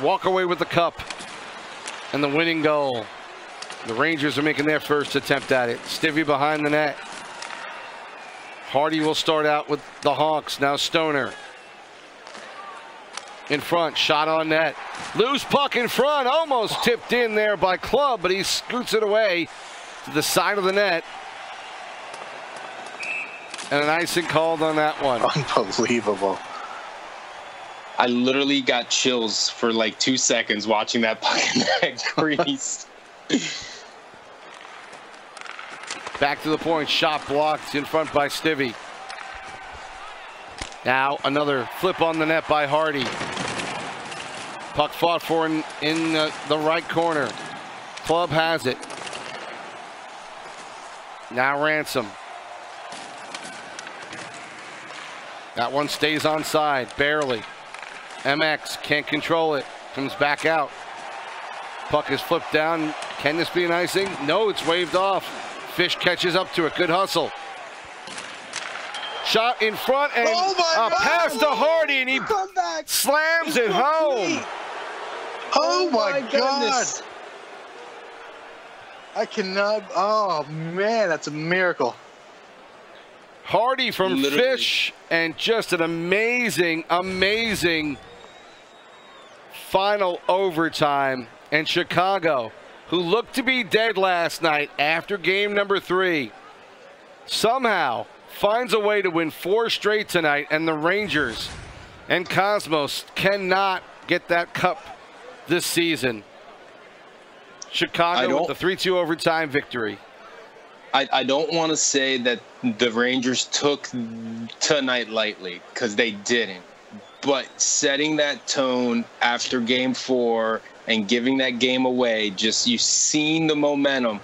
walk away with the cup and the winning goal? The Rangers are making their first attempt at it. Stivvy behind the net. Hardy will start out with the Hawks. Now Stoner. In front. Shot on net. Loose puck in front. Almost tipped in there by Club, but he scoots it away to the side of the net. And an icing called on that one. Unbelievable. I literally got chills for like 2 seconds watching that puck in that crease. Back to the point. Shot blocked in front by Stivvy. Now another flip on the net by Hardy. Puck fought for in the right corner. Club has it. Now Ransom. That one stays onside, barely. MX can't control it. Comes back out. Puck is flipped down. Can this be an icing? No, it's waved off. Fish catches up to it. Good hustle. Shot in front and a pass to Hardy, and he slams it home. Oh my goodness. I cannot. Oh man, that's a miracle. Hardy from Fish, and just an amazing, amazing final overtime. And Chicago, who looked to be dead last night after game number 3, somehow finds a way to win 4 straight tonight, and the Rangers and Cosmos cannot get that cup this season. Chicago with the 3-2 overtime victory. I don't want to say that the Rangers took tonight lightly, because they didn't. But setting that tone after game 4 and giving that game away, just you've seen the momentum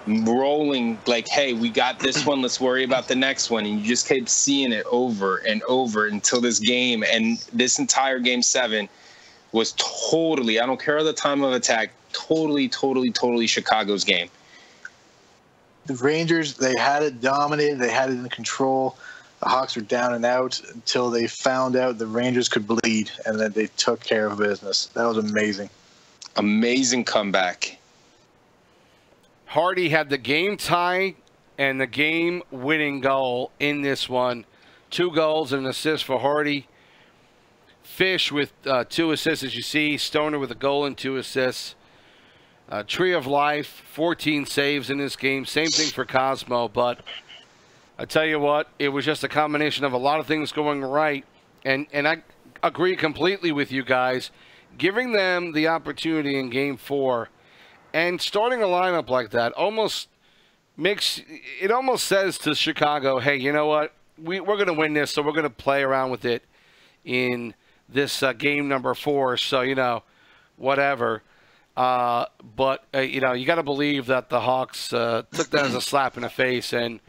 rolling like, hey, we got this one, let's worry about the next one. And you just kept seeing it over and over until this game. And this entire game 7 was totally, I don't care the time of attack, totally Chicago's game. The Rangers, they had it dominated. They had it in control. The Hawks were down and out until they found out the Rangers could bleed, and then they took care of business. That was amazing. Amazing comeback. Hardy had the game tie and the game-winning goal in this one. 2 goals and an assist for Hardy. Fish with 2 assists, as you see. Stoner with a goal and 2 assists. Tree of Life, 14 saves in this game. Same thing for Cosmo, but I tell you what, it was just a combination of a lot of things going right. And I agree completely with you guys. Giving them the opportunity in Game 4 and starting a lineup like that almost says to Chicago, hey, you know what? We're going to win this, so we're going to play around with it in this game number 4. So, whatever. But you got to believe that the Hawks took that as a slap in the face. And,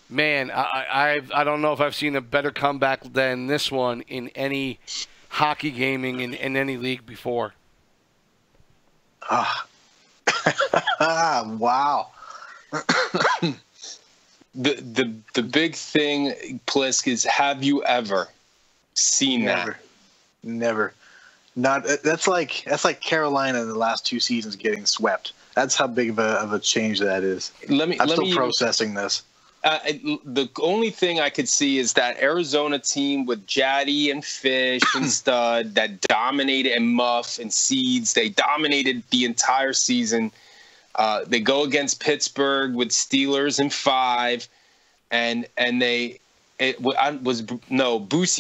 man, I don't know if I've seen a better comeback than this one in any hockey gaming in any league before. Wow. The big thing, Plisk, is have you ever seen that? Never. Not that's like Carolina in the last 2 seasons getting swept. That's how big of a change that is. I'm still processing this. The only thing I could see is that Arizona team with Jaddy and Fish and Stud that dominated, and Muff and Seeds. They dominated the entire season. They go against Pittsburgh with Steelers in 5, and Boosie.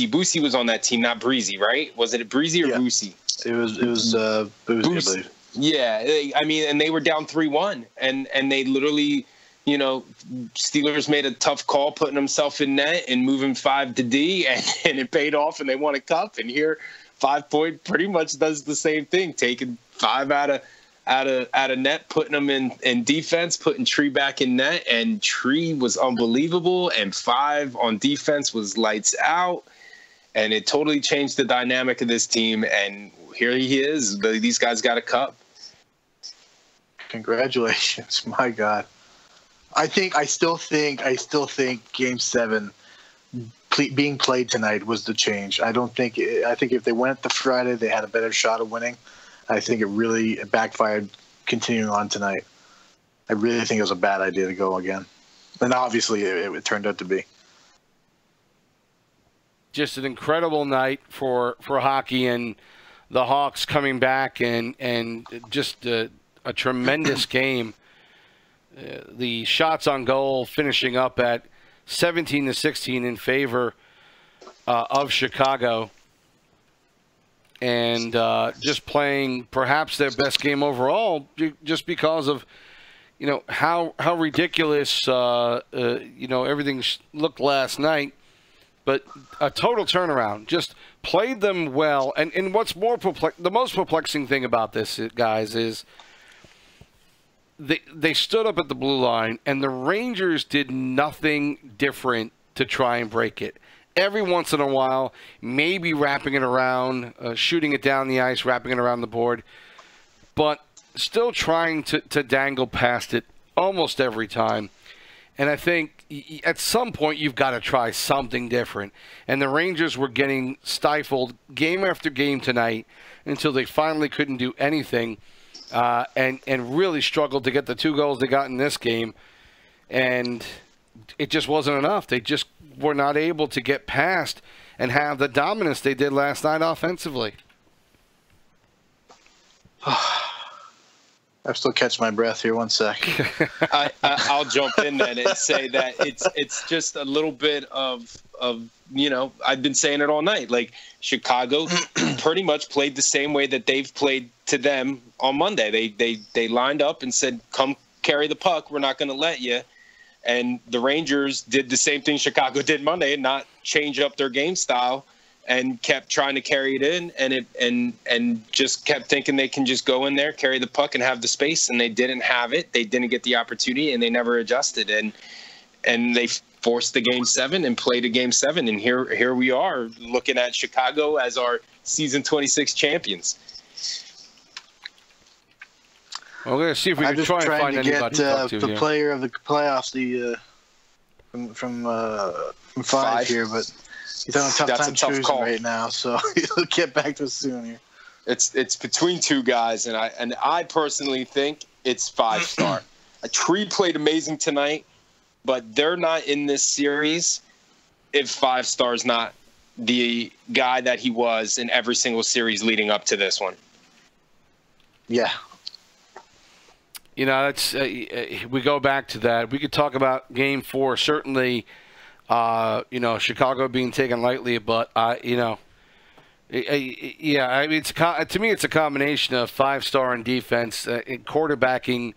Boosie was on that team, not Breezy, right? Was it Breezy or Boosie? It was Boosie, I believe. Yeah, and they were down 3-1, and they literally. Steelers made a tough call putting himself in net and moving 5 to D, and it paid off, and they won a cup. And here, 5 Point pretty much does the same thing, taking 5 out of net, putting them in defense, putting Tree back in net, and Tree was unbelievable, and 5 on defense was lights out, and it totally changed the dynamic of this team. And here he is. These guys got a cup. Congratulations, my God. I still think Game 7 being played tonight was the change. I think if they went to Friday, they had a better shot of winning. I think it really backfired continuing on tonight. I really think it was a bad idea to go again. And obviously it turned out to be. Just an incredible night for hockey, and the Hawks coming back and just a tremendous game. The shots on goal finishing up at 17-16 in favor of Chicago, and just playing perhaps their best game overall, just because of how ridiculous everything looked last night. But a total turnaround, just played them well. And what's the most perplexing thing about this, guys, is they stood up at the blue line, and the Rangers did nothing different to try and break it. Every once in a while, maybe wrapping it around, shooting it down the ice, wrapping it around the board, but still trying to dangle past it almost every time. And I think at some point you've got to try something different. And the Rangers were getting stifled game after game tonight until they finally couldn't do anything. And really struggled to get the 2 goals they got in this game. And it just wasn't enough. They just were not able to get past and have the dominance they did last night offensively. I still catch my breath here. 1 sec. I'll jump in then and say that it's just a little bit of I've been saying it all night. Like, Chicago pretty much played the same way that they've played to them on Monday. They lined up and said, "Come carry the puck. We're not going to let you." And the Rangers did the same thing Chicago did Monday, and not change up their game style, and kept trying to carry it in, and just kept thinking they can just go in there, carry the puck, and have the space. And they didn't have it. They didn't get the opportunity, and they never adjusted. And they forced the Game 7 and played a Game 7. And here we are looking at Chicago as our season 26 champions. Well, we're going to see if we can try and find anybody to get the player of the playoffs, from 5 here, but he's having a tough That's time a tough choosing call right now, so he'll get back to us soon here. It's between two guys, and I personally think it's 5-star. Tree played amazing tonight, but they're not in this series if 5-star's not the guy that he was in every single series leading up to this one. Yeah. You know, that's we go back to that. We could talk about Game 4. Certainly, Chicago being taken lightly, but yeah, I mean, to me, it's a combination of 5-star in defense, quarterbacking,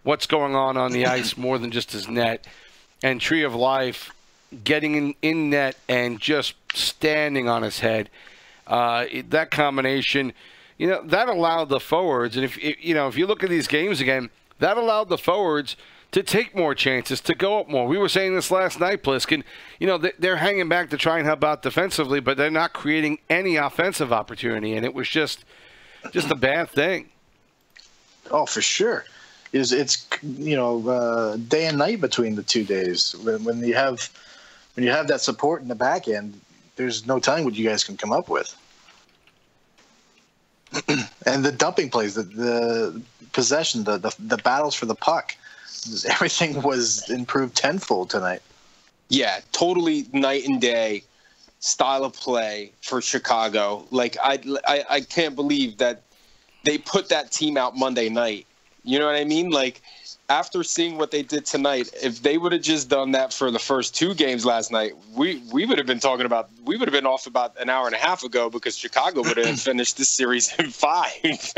what's going on the ice more than just his net, and Tree of Life getting in net and just standing on his head. That combination, that allowed the forwards, and if you look at these games again, that allowed the forwards to take more chances, to go up more. We were saying this last night, Pliskin. They're hanging back to try and help out defensively, but they're not creating any offensive opportunity, and it was just a bad thing. Oh, for sure. It's day and night between the 2 days. When you have that support in the back end, there's no telling what you guys can come up with. And the dumping plays, the possession, the battles for the puck, everything was improved tenfold tonight. Yeah, totally night and day style of play for Chicago. Like I can't believe that they put that team out Monday night. You know what I mean? Like, after seeing what they did tonight, if they would have just done that for the first 2 games last night, we would have been off about an hour and a half ago, because Chicago would have finished this series in 5.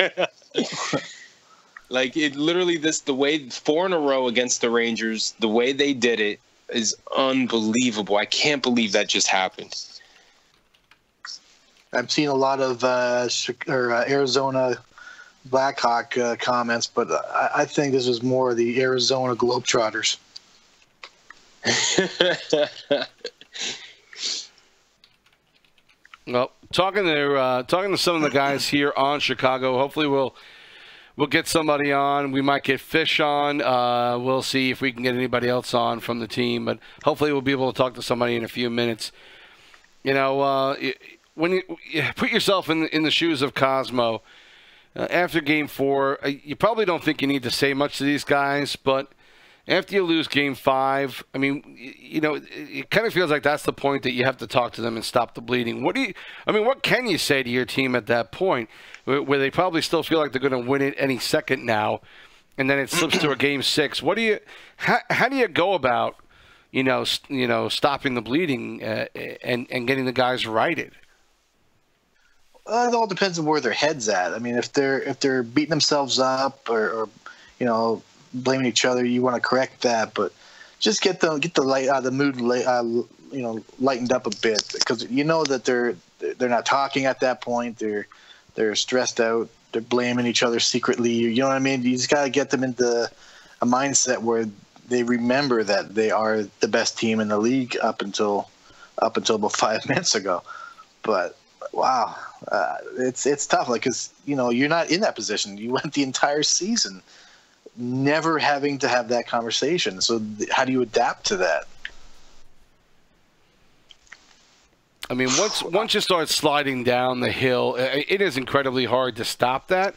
Like, it literally, the way 4 in a row against the Rangers, the way they did it is unbelievable. I can't believe that just happened. I've seen a lot of Arizona Blackhawk comments, but I think this was more the Arizona Globetrotters. Well, talking to some of the guys here on Chicago. Hopefully, we'll get somebody on. We might get Fish on. We'll see if we can get anybody else on from the team, but hopefully, we'll be able to talk to somebody in a few minutes. When you put yourself in the shoes of Cosmo. After Game 4, you probably don't think you need to say much to these guys, but after you lose Game 5, I mean, it kind of feels like that's the point that you have to talk to them and stop the bleeding. What can you say to your team at that point, where they probably still feel like they're going to win it any second now, and then it slips to a Game 6? How do you go about, stopping the bleeding and getting the guys righted? It all depends on where their head's at. I mean, if they're beating themselves up or blaming each other, you want to correct that, but just get the mood lightened up a bit, because that they're not talking at that point. They're stressed out. They're blaming each other secretly. You know what I mean? You just got to get them into a mindset where they remember that they are the best team in the league up until about 5 minutes ago. But wow, it's tough. Like, because you're not in that position. You went the entire season never having to have that conversation. So how do you adapt to that? I mean, once you start sliding down the hill, it is incredibly hard to stop that,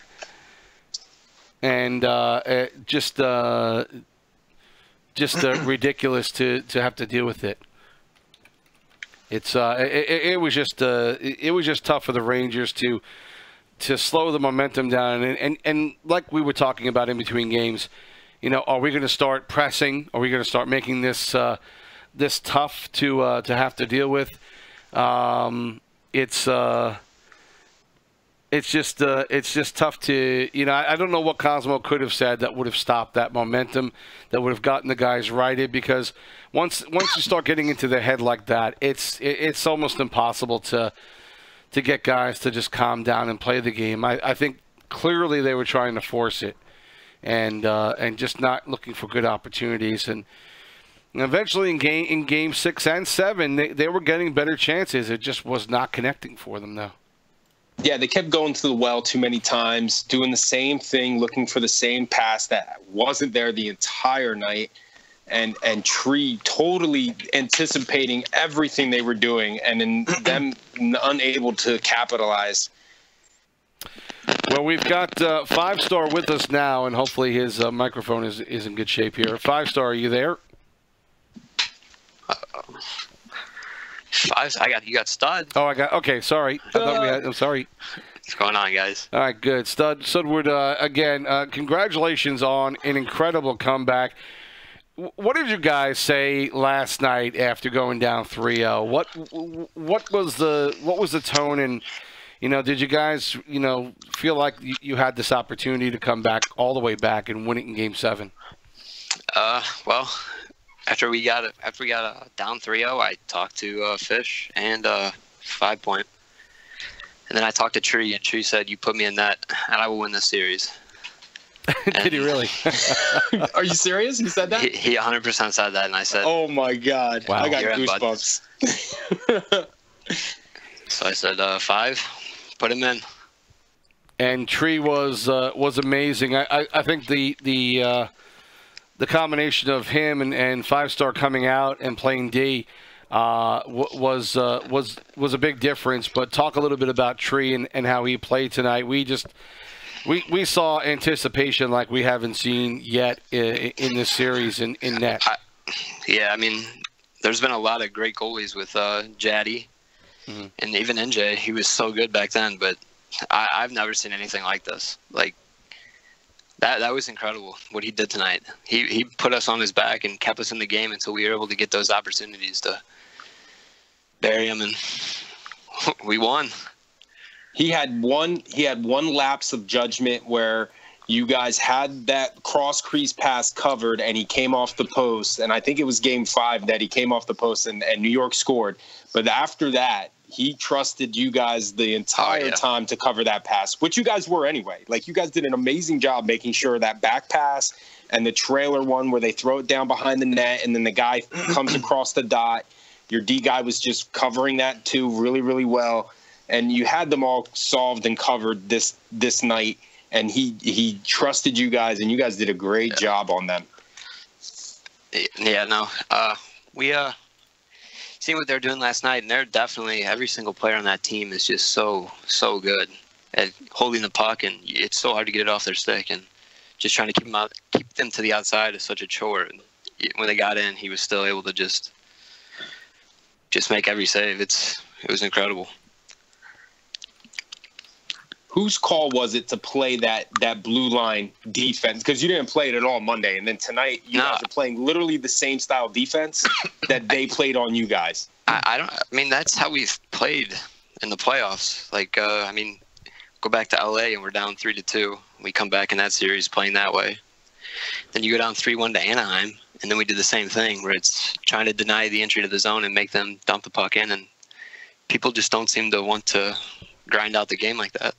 and just ridiculous to have to deal with it. It was just tough for the Rangers to slow the momentum down, and like we were talking about in between games, are we going to start pressing? Are we going to start making this tough to have to deal with? It's just tough to, I don't know what Cosmo could have said that would have stopped that momentum, that would have gotten the guys righted, because once you start getting into their head like that, it's almost impossible to get guys to just calm down and play the game. I think clearly they were trying to force it and just not looking for good opportunities. And eventually in game 6 and 7, they were getting better chances. It just was not connecting for them, though. Yeah, they kept going to the well too many times, doing the same thing, looking for the same pass that wasn't there the entire night. and Tree totally anticipating everything they were doing, and then them unable to capitalize. Well, we've got 5-Star with us now, and hopefully his microphone is in good shape here. 5-Star, are you there? You got Stud. Oh, okay, sorry. I thought we had, I'm sorry. What's going on, guys? All right, good. Studward, again, congratulations on an incredible comeback. What did you guys say last night after going down 3-0? What was the tone, and did you guys feel like you had this opportunity to come back all the way back and win it in Game 7? Well, after we got down 3-0, I talked to Fish and 5 Point. And then I talked to Tree, and Tree said, "You put me in net, and I will win this series." Did he really? Are you serious? He said that? He 100% said that, and I said, "Oh my God, wow. I got goosebumps." So I said, 5, put him in. And Tree was amazing. I think the combination of him and 5-Star coming out and playing D was a big difference. But talk a little bit about Tree and how he played tonight. We saw anticipation like we haven't seen yet in this series in net. Yeah, I mean, there's been a lot of great goalies with Jaddy, and even NJ. He was so good back then, but I've never seen anything like this. Like that was incredible what he did tonight. He put us on his back and kept us in the game until we were able to get those opportunities to bury him, and we won. He had one lapse of judgment where you guys had that cross crease pass covered, and he came off the post. And I think it was Game 5 that he came off the post and New York scored. But after that, he trusted you guys the entire time to cover that pass, which you guys were anyway. Like, you guys did an amazing job making sure that back pass and the trailer one where they throw it down behind the net and then the guy comes across the dot. Your D guy was just covering that too really, really well. And you had them all solved and covered this night. And he trusted you guys, and you guys did a great job on them. Yeah, no. We seen what they're doing last night, and they're definitely, every single player on that team is just so good at holding the puck, and it's so hard to get it off their stick, and just trying to keep them to the outside is such a chore. And when they got in, he was still able to just make every save. It was incredible. Whose call was it to play that blue line defense? Because you didn't play it at all Monday, and then tonight you guys are playing literally the same style defense that they played on you guys. I mean, that's how we've played in the playoffs. Like, I mean, go back to LA and we're down 3-2. We come back in that series playing that way. Then you go down 3-1 to Anaheim, and then we did the same thing where it's trying to deny the entry to the zone and make them dump the puck in, and people just don't seem to want to grind out the game like that.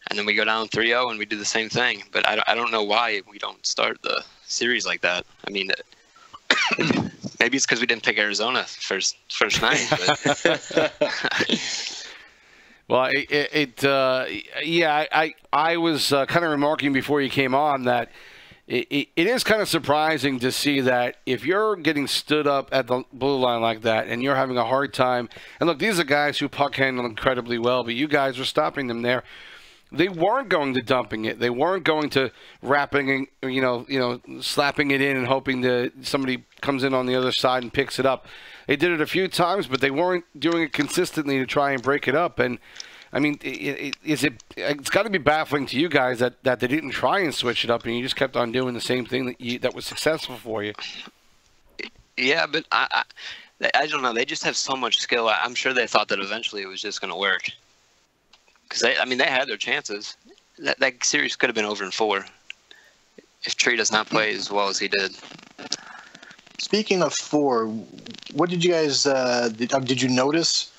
And then we go down 3-0 and we do the same thing. But I don't know why we don't start the series like that. I mean, maybe it's because we didn't pick Arizona first night. But. Well, I was kind of remarking before you came on that it is kind of surprising to see that if you're getting stood up at the blue line like that and you're having a hard time. And look, these are guys who puck handle incredibly well, but you guys are stopping them there. They weren't going to dumping it. They weren't going to wrapping, slapping it in and hoping that somebody comes in on the other side and picks it up. They did it a few times, but they weren't doing it consistently to try and break it up. And I mean, it's got to be baffling to you guys that they didn't try and switch it up, and you just kept on doing the same thing that was successful for you. Yeah, but I don't know. They just have so much skill. I'm sure they thought that eventually it was just going to work. Because they had their chances. That series could have been over in 4 if Tree does not play as well as he did. Speaking of 4, what did you guys did you notice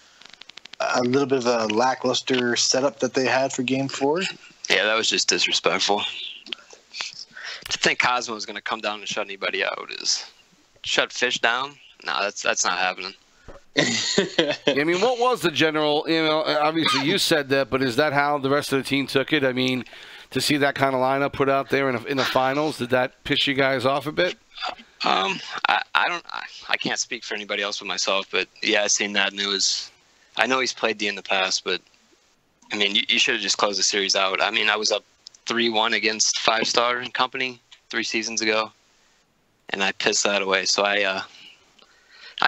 a little bit of a lackluster setup that they had for Game 4? Yeah, that was just disrespectful. To think Cosmo was going to come down and shut anybody out is shut Fish down. No, that's not happening. I mean, what was the general, obviously you said that, but is that how the rest of the team took it? I mean, to see that kind of lineup put out there in the finals? Did that piss you guys off a bit? I can't speak for anybody else but myself, but yeah, I seen that, and I know he's played D in the past, but I mean, you should have just closed the series out. I mean, I was up 3-1 against 5-Star and company 3 seasons ago, and I pissed that away. So I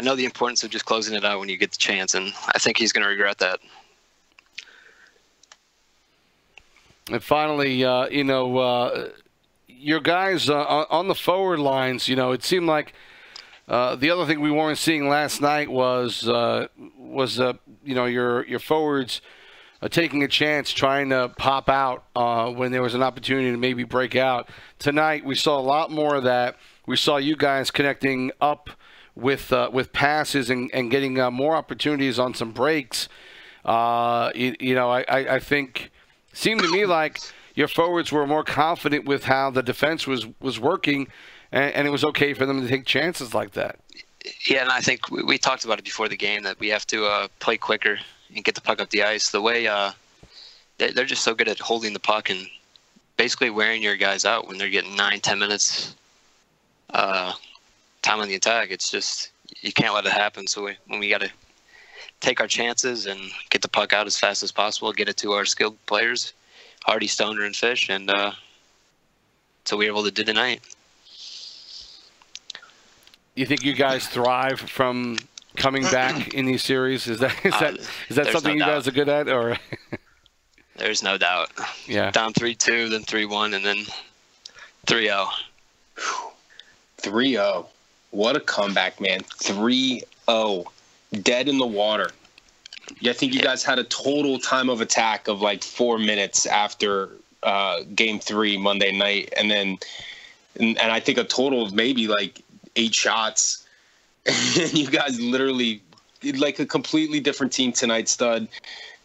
know the importance of just closing it out when you get the chance, and I think he's going to regret that. And finally, your guys on the forward lines, it seemed like the other thing we weren't seeing last night was your forwards taking a chance, trying to pop out when there was an opportunity to maybe break out. Tonight, we saw a lot more of that. We saw you guys connecting up with passes and getting more opportunities on some breaks. I think it seemed to me like your forwards were more confident with how the defense was working, and it was okay for them to take chances like that. Yeah, and I think we talked about it before the game that we have to play quicker and get the puck up the ice. The way they're just so good at holding the puck and basically wearing your guys out when they're getting 9-10 minutes time on the attack. It's just you can't let it happen. So when we got to take our chances and get the puck out as fast as possible, get it to our skilled players, Hardy, Stoner, and Fish, and so we were able to do tonight. You think you guys thrive from coming back in these series? Is that something you guys are good at, or? There's no doubt. Yeah. Down 3-2, then 3-1, and then 3-0. 3-0. What a comeback, man. 3-0. Dead in the water. Yeah, I think you guys had a total time of attack of like 4 minutes after Game 3 Monday night. And then and I think a total of maybe like 8 shots. And you guys literally, like a completely different team tonight, Stud.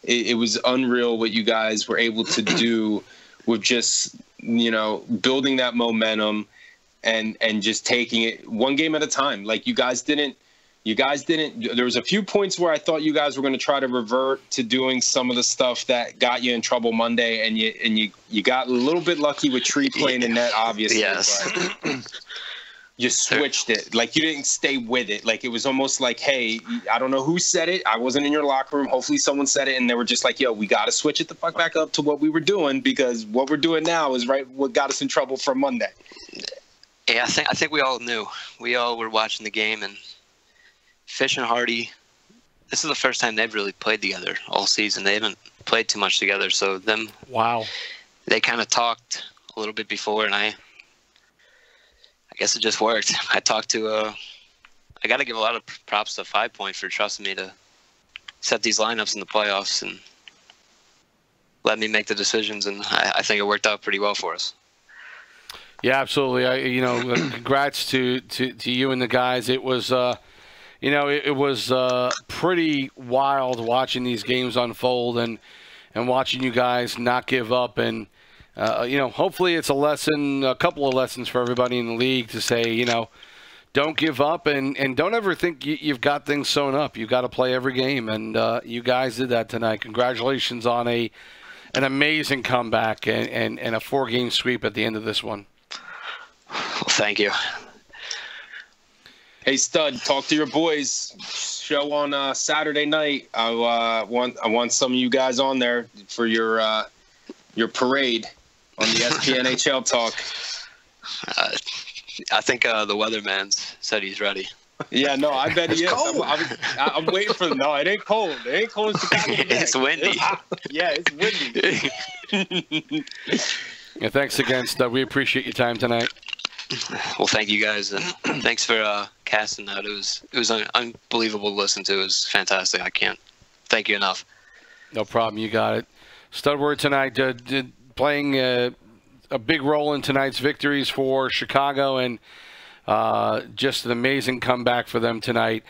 It was unreal what you guys were able to do with just, building that momentum and just taking it one game at a time. Like you guys didn't, there was a few points where I thought you guys were going to try to revert to doing some of the stuff that got you in trouble Monday. And you got a little bit lucky with Tree playing in net, obviously. Yes. But you switched it. Like you didn't stay with it. Like it was almost like, hey, I don't know who said it. I wasn't in your locker room. Hopefully someone said it. And they were just like, yo, we got to switch it the fuck back up to what we were doing, because what we're doing now is right what got us in trouble for Monday. Yeah, I think we all knew. We all were watching the game, and Fish and Hardy, this is the first time they've really played together all season. They haven't played too much together, so wow, they kind of talked a little bit before, and I guess it just worked. I got to give a lot of props to 5 Point for trusting me to set these lineups in the playoffs and let me make the decisions, and I think it worked out pretty well for us. Yeah, absolutely. Congrats to you and the guys. It was, it was pretty wild watching these games unfold and watching you guys not give up. And, hopefully it's a couple of lessons for everybody in the league to say, don't give up and don't ever think you've got things sewn up. You've got to play every game. And you guys did that tonight. Congratulations on an amazing comeback and a 4-game sweep at the end of this one. Well, thank you. Hey, Stud, talk to your boys. Show on Saturday night. I want some of you guys on there for your parade on the SPNHL talk. I think the weatherman said he's ready. Yeah, no, I bet he is. I'm waiting for them. No, it ain't cold. It ain't cold in Chicago today. It's windy. Yeah, it's windy. Yeah, thanks again, Stud. We appreciate your time tonight. Well, thank you guys, and thanks for casting that. It was unbelievable to listen to. It was fantastic. I can't thank you enough. No problem. You got it. Studward tonight playing a big role in tonight's victories for Chicago, and just an amazing comeback for them tonight.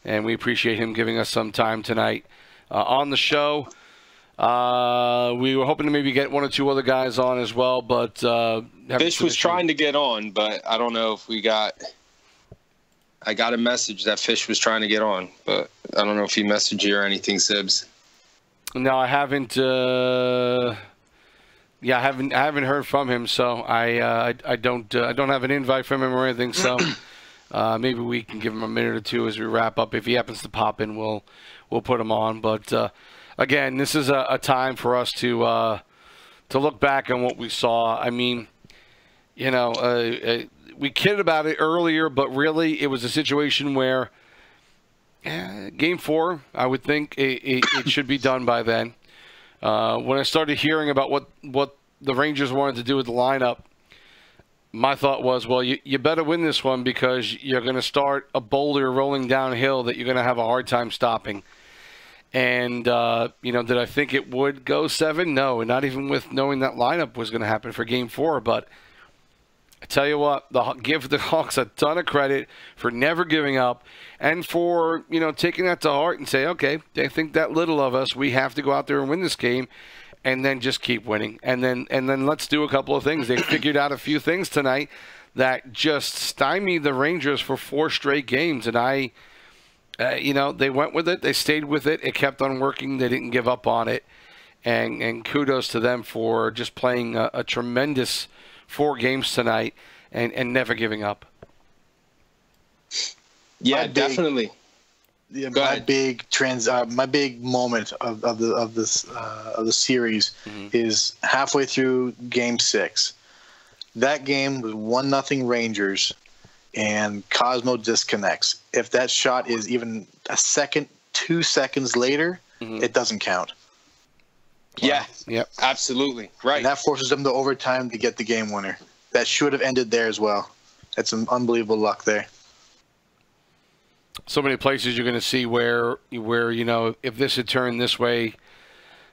And we appreciate him giving us some time tonight on the show. We were hoping to maybe get 1 or 2 other guys on as well, but Fish was trying to get on, but I don't know if we got. I got a message that Fish was trying to get on, but I don't know if he messaged you or anything, Sibs. No, I haven't. Let Yeah, I haven't heard from him, so I don't have an invite from him or anything. So maybe we can give him a minute or two as we wrap up. If he happens to pop in, we'll put him on. But again, this is a time for us to look back on what we saw. I mean, you know, we kidded about it earlier, but really it was a situation where Game 4, I would think it should be done by then. When I started hearing about what the Rangers wanted to do with the lineup, my thought was, well, you better win this one because you're going to start a boulder rolling downhill that you're going to have a hard time stopping. And, did I think it would go 7? No, and not even with knowing that lineup was going to happen for Game 4. But I tell you what, give the Hawks a ton of credit for never giving up and for, taking that to heart and say, okay, they think that little of us. We have to go out there and win this game and then just keep winning. And then let's do a couple of things. They figured out a few things tonight that just stymied the Rangers for 4 straight games. And they went with it. They stayed with it. It kept on working. They didn't give up on it. And kudos to them for just playing a tremendous 4 games tonight and never giving up. Yeah, definitely. Yeah, my big moment of the series is halfway through Game 6. That game was 1-0 Rangers, and Cosmo disconnects. If that shot is even a second, 2 seconds later, it doesn't count. Yeah, yep, absolutely right. And that forces them to overtime to get the game winner. That should have ended there as well. That's some unbelievable luck there. So many places you're going to see where if this had turned this way,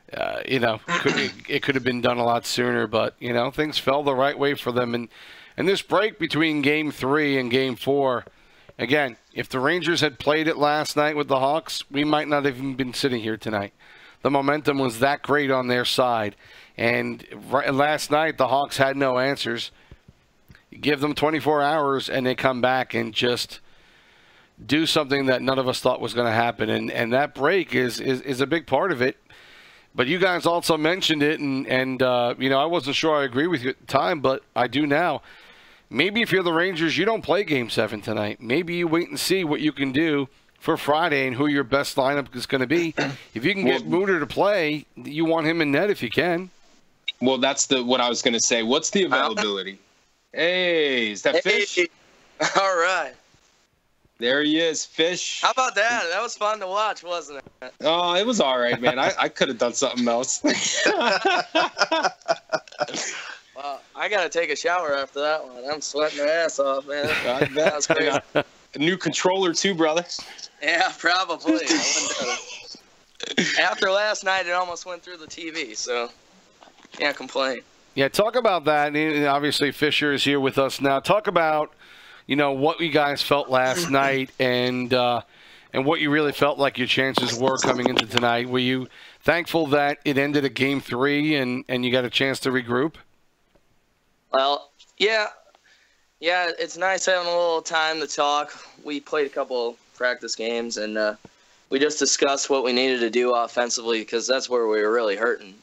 it could have been done a lot sooner. But things fell the right way for them. And this break between Game 3 and Game 4, again, if the Rangers had played it last night with the Hawks, we might not have even been sitting here tonight. The momentum was that great on their side. And last night, the Hawks had no answers. You give them 24 hours, and they come back and just do something that none of us thought was going to happen. And that break is a big part of it. But you guys also mentioned it, and I wasn't sure I agree with you at the time, but I do now. Maybe if you're the Rangers, you don't play Game 7 tonight. Maybe you wait and see what you can do for Friday and who your best lineup is going to be. If you can get Mooter to play, you want him in net if you can. Well, that's what I was going to say. What's the availability? Hey, is that Fish? All right. There he is, Fish. How about that? That was fun to watch, wasn't it? Oh, it was all right, man. I could have done something else. Well, I got to take a shower after that one. I'm sweating my ass off, man. That was crazy. A new controller, too, brother. Yeah, probably. After last night, it almost went through the TV, so can't complain. Yeah, talk about that. And obviously, Fisher is here with us now. Talk about, what you guys felt last night and what you really felt like your chances were coming into tonight. Were you thankful that it ended at Game 3 and you got a chance to regroup? Well, yeah, it's nice having a little time to talk. We played a couple practice games, and we just discussed what we needed to do offensively because that's where we were really hurting.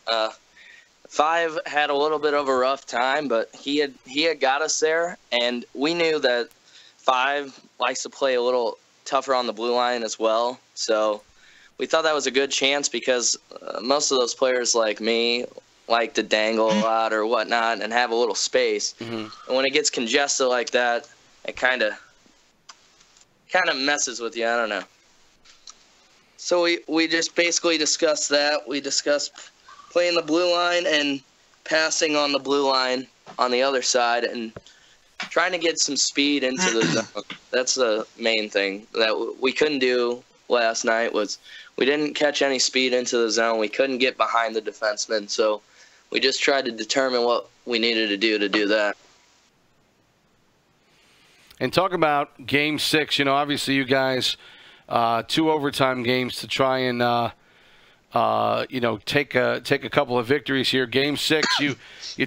5 had a little bit of a rough time, but he had got us there, and we knew that 5 likes to play a little tougher on the blue line as well. So we thought that was a good chance because most of those players like me like to dangle a lot or whatnot and have a little space. And when it gets congested like that, it kind of messes with you. I don't know. So we just basically discussed that. We discussed playing the blue line and passing on the blue line on the other side and trying to get some speed into the zone. That's the main thing that we couldn't do last night was we didn't catch any speed into the zone. We couldn't get behind the defenseman. So we just tried to determine what we needed to do that. And talk about Game 6. Obviously you guys, 2 overtime games to try and, take a couple of victories here. Game 6, you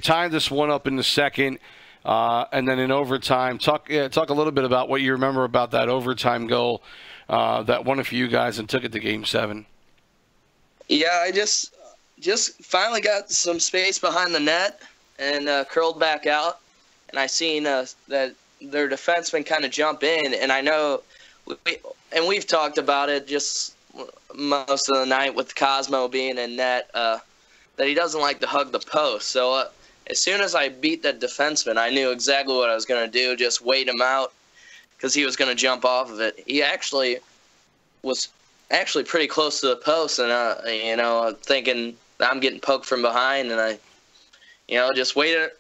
tied this one up in the second, and then in overtime. Talk a little bit about what you remember about that overtime goal that won it for you guys and took it to Game 7. Yeah, just finally got some space behind the net and curled back out. And I seen that their defenseman kind of jump in. And I know, we've talked about it just most of the night with Cosmo being in net, that he doesn't like to hug the post. So as soon as I beat that defenseman, I knew exactly what I was going to do, just wait him out because he was going to jump off of it. He was pretty close to the post, and, thinking I'm getting poked from behind, and I, just waited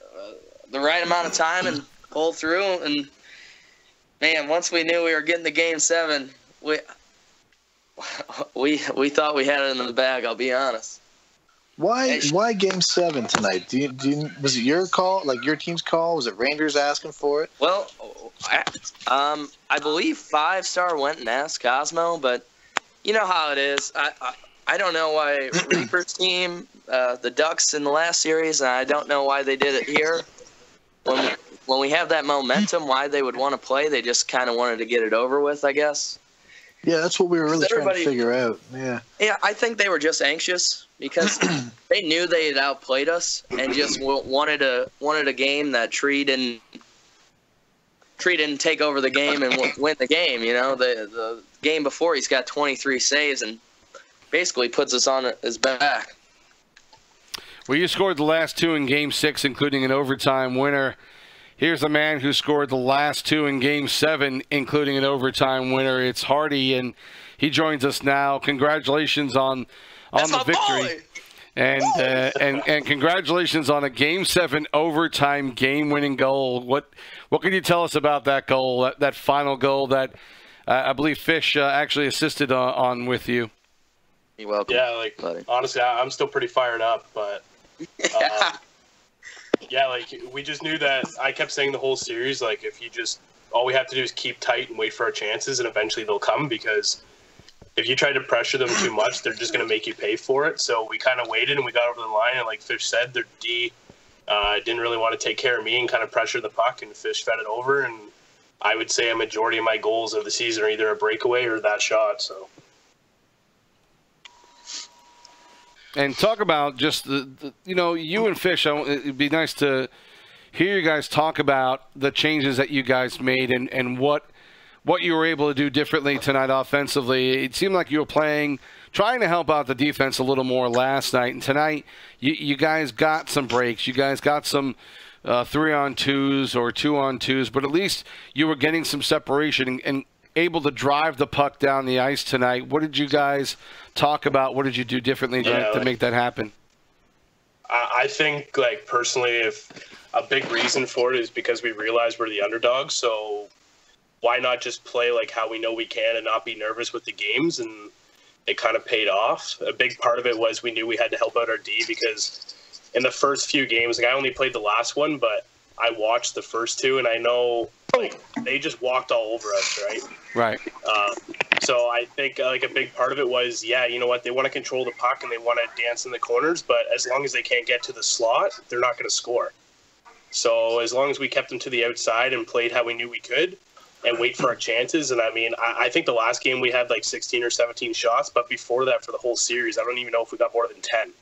the right amount of time and pulled through. And, man, once we knew we were getting to Game 7, we thought we had it in the bag, I'll be honest. Why Game 7 tonight? Was it your call, like your team's call? Was it Rangers asking for it? Well, I believe 5-Star went and asked Cosmo, but you know how it is. I don't know why Reaper's team, the Ducks in the last series, and I don't know why they did it here. When we have that momentum, why they would want to play, they just kind of wanted to get it over with, I guess. Yeah, that's what we were really trying to figure out. Yeah. Yeah, I think they were just anxious because they knew they had outplayed us and just wanted a game that Tree didn't take over the game and win the game. The game before he's got 23 saves and basically puts us on his back. Well, you scored the last 2 in Game 6, including an overtime winner. Here's a man who scored the last 2 in Game 7, including an overtime winner. It's Hardy, and he joins us now. Congratulations on the victory. And congratulations on a Game 7 overtime game-winning goal. What can you tell us about that goal, that final goal that I believe Fish actually assisted on with you? You're welcome. Yeah, buddy. Honestly, I'm still pretty fired up, but yeah, we just knew that. I kept saying the whole series, if you just, all we have to do is keep tight and wait for our chances, and eventually they'll come, because if you try to pressure them too much, they're just going to make you pay for it. So we kind of waited and we got over the line, and like Fish said, their D didn't really want to take care of me and kind of pressure the puck, and Fish fed it over, and I would say a majority of my goals of the season are either a breakaway or that shot. So. And talk about just you and Fish. It'd be nice to hear you guys talk about the changes that you guys made and what you were able to do differently tonight offensively. It seemed like you were trying to help out the defense a little more last night, and tonight you guys got some breaks. You guys got some 3-on-2s or 2-on-2s, but at least you were getting some separation and able to drive the puck down the ice tonight. What did you guys talk about? What did you do differently to make that happen? I think, personally, if a big reason for it is because we realized we're the underdog, so why not just play how we know we can and not be nervous with the games? And it kind of paid off. A big part of it was we knew we had to help out our D, because in the first few games, I only played the last one, but I watched the first 2, and I know they just walked all over us, right? Right. So I think a big part of it was, you know what, they want to control the puck and they want to dance in the corners, but as long as they can't get to the slot, they're not going to score. So as long as we kept them to the outside and played how we knew we could and wait for our chances, and I think the last game we had 16 or 17 shots, but before that for the whole series, I don't even know if we got more than 10.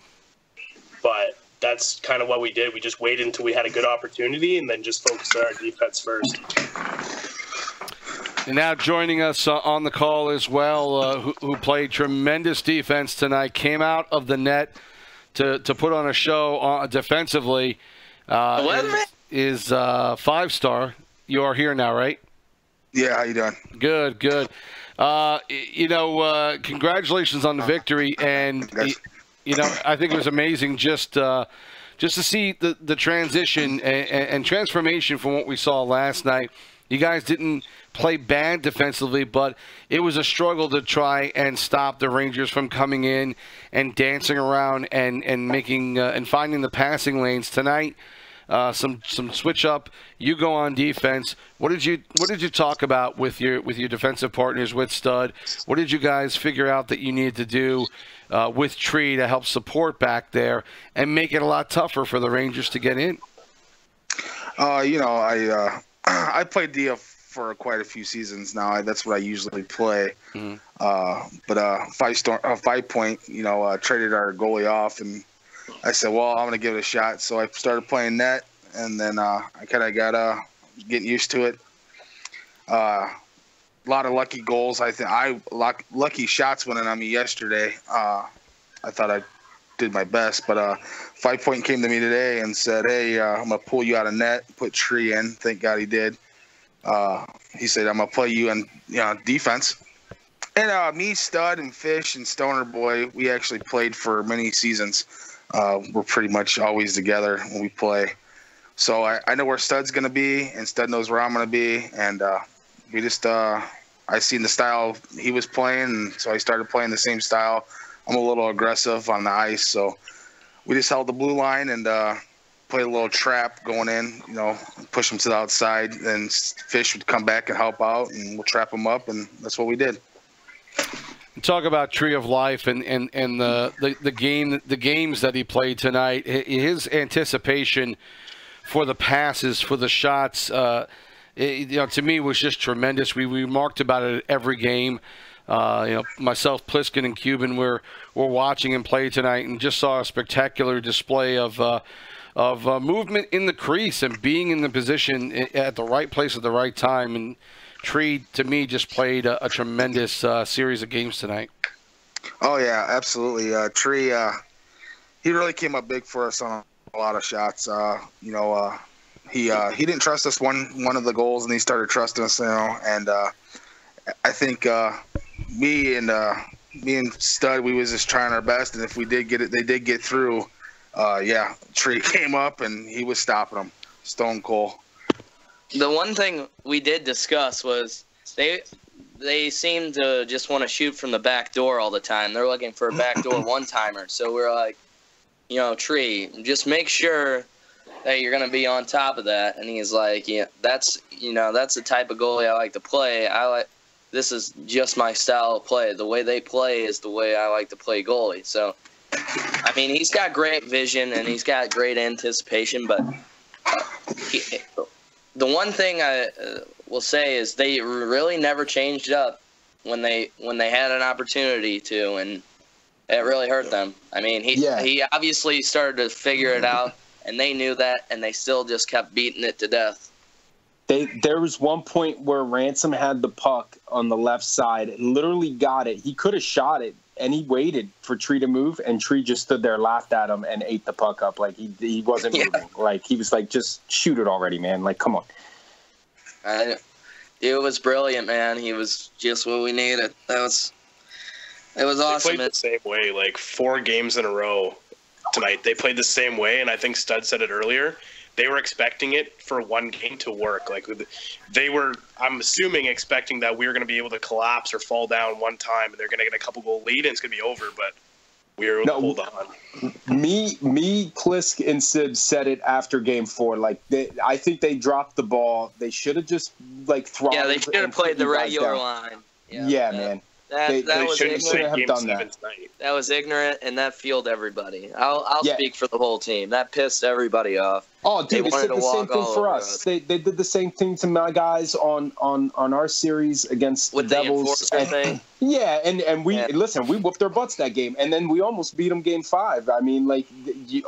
But that's kind of what we did. We just waited until we had a good opportunity and then just focused on our defense first. And now joining us on the call as well, who played tremendous defense tonight, came out of the net to put on a show defensively, is 5-Star. You are here now, right? Yeah, how you doing? Good. Congratulations on the victory, and I think it was amazing just to see the transition and transformation from what we saw last night. You guys didn't play bad defensively, but it was a struggle to try and stop the Rangers from coming in and dancing around and making and finding the passing lanes tonight. Some switch up. You go on defense. What did you talk about with your defensive partners, with Stud? What did you guys figure out that you needed to do with Tree to help support back there and make it a lot tougher for the Rangers to get in? I played D for quite a few seasons now. That's what I usually play. Mm-hmm. But 5 point, traded our goalie off, and I said, well, I'm going to give it a shot. So I started playing net, and then I kind of got getting used to it. A lot of lucky goals. Lucky shots went in on me yesterday. I thought I did my best, but 5 point came to me today and said, hey, I'm going to pull you out of net, put Tree in. Thank God he did. He said, I'm going to play you in defense. And me, Stud, and Fish, and Stoner Boy, we actually played for many seasons. We're pretty much always together when we play. So I know where Stud's going to be, and Stud knows where I'm going to be. And we just I seen the style he was playing, and so I started playing the same style. I'm a little aggressive on the ice, so we just held the blue line and played a little trap going in, push him to the outside. Then Fish would come back and help out, and we'll trap him up, and that's what we did. Talk about Tree of Life and the games that he played tonight. His anticipation for the passes, for the shots, to me was just tremendous. We remarked about it at every game. Myself, Pliskin, and Cuban were watching him play tonight and just saw a spectacular display of movement in the crease and being in the position at the right place at the right time. And Tree, to me, just played a tremendous series of games tonight. Oh, yeah, absolutely. Tree, he really came up big for us on a lot of shots. He didn't trust us one of the goals, and he started trusting us, and I think me and Stud, we was just trying our best, and if we did get it, they did get through. Tree came up, and he was stopping them. Stone cold. The one thing we did discuss was they seem to just want to shoot from the back door all the time. They're looking for a backdoor one-timer. So we're like, Tree, just make sure that you're going to be on top of that. And he's like, that's the type of goalie I like to play. This is just my style of play. The way they play is the way I like to play goalie. So, I mean, he's got great vision and he's got great anticipation, but the one thing I will say is they really never changed up when they had an opportunity to, and it really hurt them. I mean, he obviously started to figure it out, and they knew that, and they still just kept beating it to death. There was one point where Ransom had the puck on the left side, literally got it. He could have shot it, and he waited for Tree to move, and Tree just stood there, laughed at him, and ate the puck up. Like, he wasn't moving. Like, he was like, just shoot it already, man. Like, come on. It was brilliant, man. He was just what we needed. It was awesome. They played the same way, like 4 games in a row tonight. They played the same way, and I think Stud said it earlier. They were expecting it for one game to work. Like they were, I'm assuming, expecting that we were going to be able to collapse or fall down one time, and they're going to get a couple goal lead, and it's going to be over. But we were able to hold on. Me, Plisk, and Sibs said it after Game 4. Like I think they dropped the ball. They should have just throttled. Yeah, they should have played the regular line. Yeah, man. They shouldn't have done that. That was ignorant, and that fueled everybody. I'll speak for the whole team. That pissed everybody off. Oh, dude, they said the same thing for us. They did the same thing to my guys on our series against with the Devils. Thing. Yeah, and we listen. We whooped their butts that game, and then we almost beat them Game 5. I mean,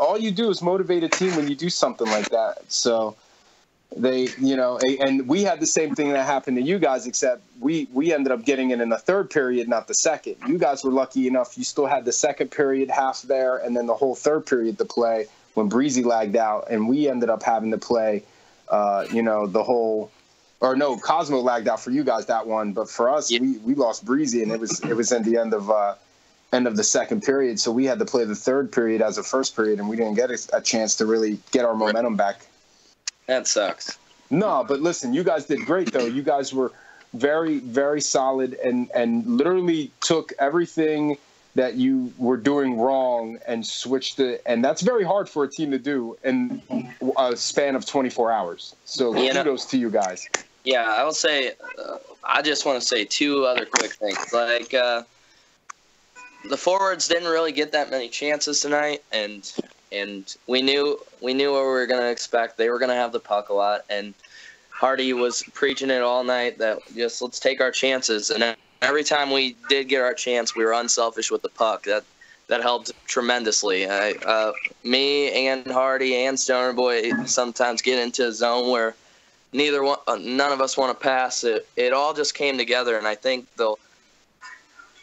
all you do is motivate a team when you do something like that. So. They, and we had the same thing that happened to you guys, except we ended up getting it in the third period, not the second. You guys were lucky enough. You still had the second period half there and then the whole third period to play when Breezy lagged out. And we ended up having to play, the whole – or no, Cosmo lagged out for you guys that one. But for us, we lost Breezy, and it was in the end of the second period. So we had to play the third period as a first period, and we didn't get a chance to really get our momentum back. That sucks. No, but listen, you guys did great, though. You guys were very, very solid and literally took everything that you were doing wrong and switched it. And that's very hard for a team to do in a span of 24 hours. So kudos to you guys. Yeah, I will say I just want to say 2 other quick things. Like the forwards didn't really get that many chances tonight, and we knew what we were going to expect. They were going to have the puck a lot, and Hardy was preaching it all night that just let's take our chances. And every time we did get our chance, we were unselfish with the puck. That helped tremendously. Me and Hardy and Stoner Boy sometimes get into a zone where none of us want to pass. It all just came together, and I think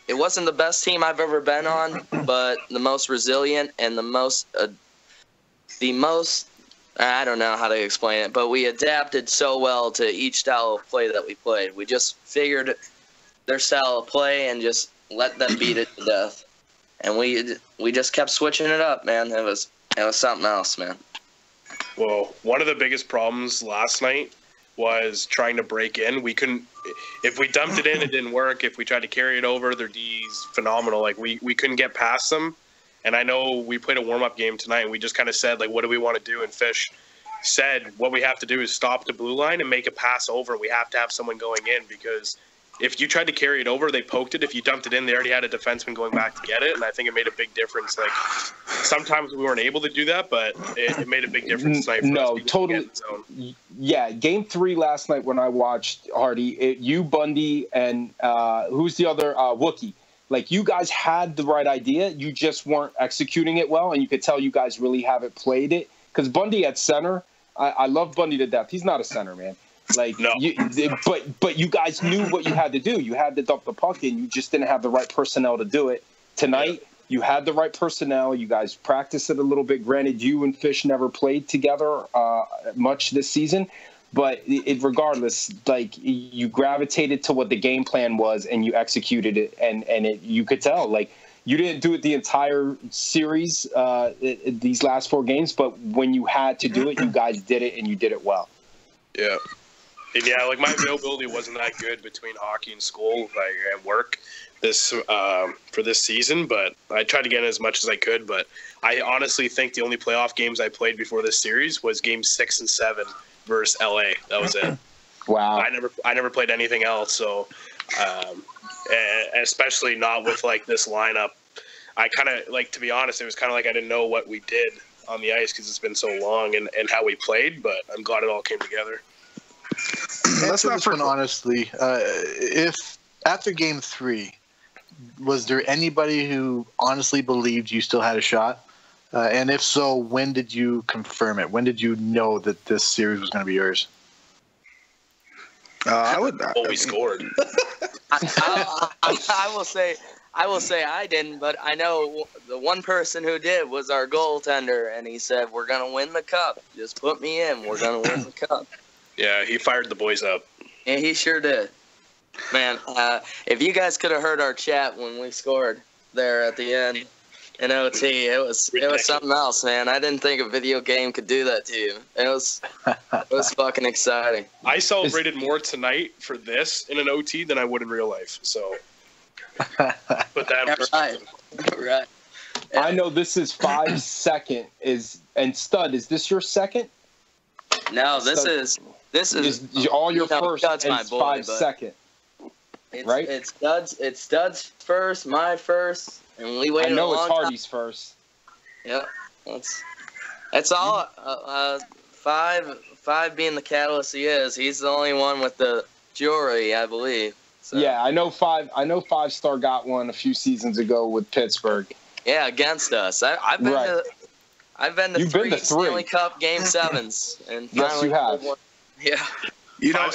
it wasn't the best team I've ever been on, but the most resilient and the most I don't know how to explain it, but we adapted so well to each style of play that we played. We just figured their style of play and just let them beat it to death. And we just kept switching it up, man. It was something else, man. Well, one of the biggest problems last night was trying to break in. We couldn't. If we dumped it in, it didn't work. If we tried to carry it over, their D's phenomenal. Like we couldn't get past them. And I know we played a warm-up game tonight, and we just kind of said, like, what do we want to do? And Fish said what we have to do is stop the blue line and make a pass over. We have to have someone going in because if you tried to carry it over, they poked it. If you dumped it in, they already had a defenseman going back to get it, and I think it made a big difference. Like, sometimes we weren't able to do that, but it made a big difference tonight. No, totally. Yeah, Game 3 last night when I watched, Hardy, you, Bundy, and who's the other? Wookie. Like, you guys had the right idea. You just weren't executing it well, and you could tell you guys really haven't played it. Because Bundy at center, I love Bundy to death. He's not a center, man. Like, no. But you guys knew what you had to do. You had to dump the puck in. You just didn't have the right personnel to do it. Tonight, you had the right personnel. You guys practiced it a little bit. Granted, you and Fish never played together much this season. But regardless, like, you gravitated to what the game plan was and you executed it. And you could tell, like, you didn't do it the entire series, these last 4 games. But when you had to do it, you guys did it and you did it well. Yeah. And yeah, like, my availability wasn't that good between hockey and school, like, at work for this season, but I tried to get in as much as I could. But I honestly think the only playoff games I played before this series was games 6 and 7 versus LA. That was it. Wow. I never played anything else. So, especially not with, like, this lineup. I kind of, like, to be honest, it was kind of like I didn't know what we did on the ice because it's been so long and how we played, but I'm glad it all came together. Answer this one honestly. If after Game 3, was there anybody who honestly believed you still had a shot? And if so, when did you confirm it? When did you know that this series was going to be yours? I would. We scored. I will say I didn't, but I know the one person who did was our goaltender, and he said, "We're going to win the cup. Just put me in. We're going to win the cup." Yeah, he fired the boys up. Yeah, he sure did. Man, if you guys could have heard our chat when we scored there at the end in OT, it was something else, man. I didn't think a video game could do that to you. It was fucking exciting. I celebrated more tonight for this in an OT than I would in real life. So, put that in perspective. Right. Yeah. I know this is 5 second and Stud. Is this your second? No, this is all your first Stud's and my boy, 5 second. Right? It's Stud's first, my first, and we waited. I know a long it's Hardy's time. first. Yep, that's all. 5 being the catalyst he is. He's the only one with the jewelry, I believe. So. Yeah, I know 5-star got one a few seasons ago with Pittsburgh. Yeah, against us. I've been right. I've been to 3 Stanley Cup Game 7s, and yes, you have. Yeah. You know,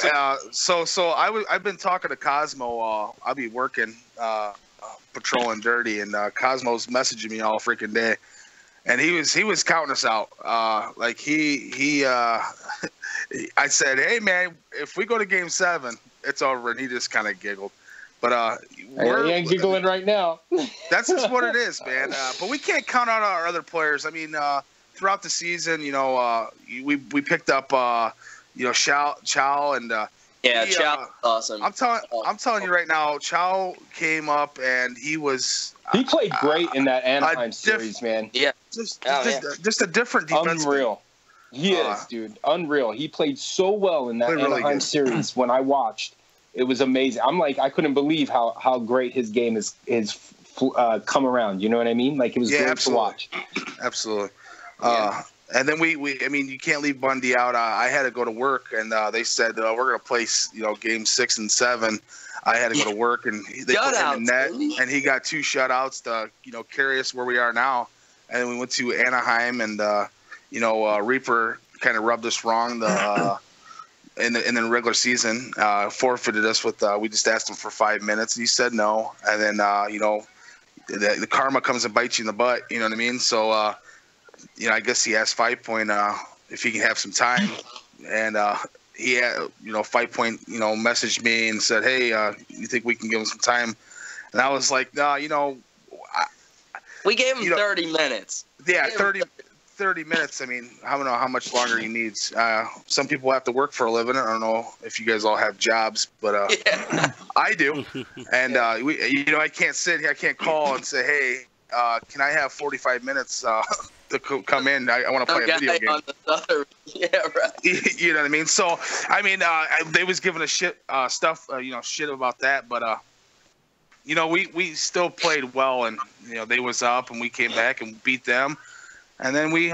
I've been talking to Cosmo. I'll be working, patrolling dirty, and Cosmo's messaging me all freaking day, and he was counting us out. Like he I said, hey man, if we go to Game 7, it's over, and he just kind of giggled. But he ain't giggling right now. That's just what it is, man. But we can't count out our other players. I mean, throughout the season, you know, we picked up, you know, Chow and Chow, awesome. I'm telling you right now, Chow came up and he played great in that Anaheim series, man. Yeah, just a different defense. Unreal. He is, dude. Unreal. He played so well in that Anaheim series when I watched. It was amazing. I'm like, I couldn't believe how great his game is come around. You know what I mean? Like, it was great to watch. Absolutely. And then I mean, you can't leave Bundy out. I had to go to work, and they said we're going to play, game 6 and 7. I had to go to work, and they put him in net, and he got 2 shutouts to carry us where we are now. And then we went to Anaheim, and Reaper kind of rubbed us wrong in the regular season, forfeited us with we just asked him for 5 minutes, and he said no. And then the karma comes and bites you in the butt. You know what I mean? So I guess he asked 5 Point if he can have some time, and he had 5 Point messaged me and said, hey, you think we can give him some time? And I was like, no, we gave him 30 minutes. Yeah, 30 minutes. I mean, I don't know how much longer he needs. Some people have to work for a living. I don't know if you guys all have jobs, but I do. And I can't sit here. I can't call and say, hey, can I have 45 minutes to come in? I want to play a video game. Yeah, right. You know what I mean? So, I mean, they was giving us shit about that, but we still played well, and they was up, and we came back and beat them. And then we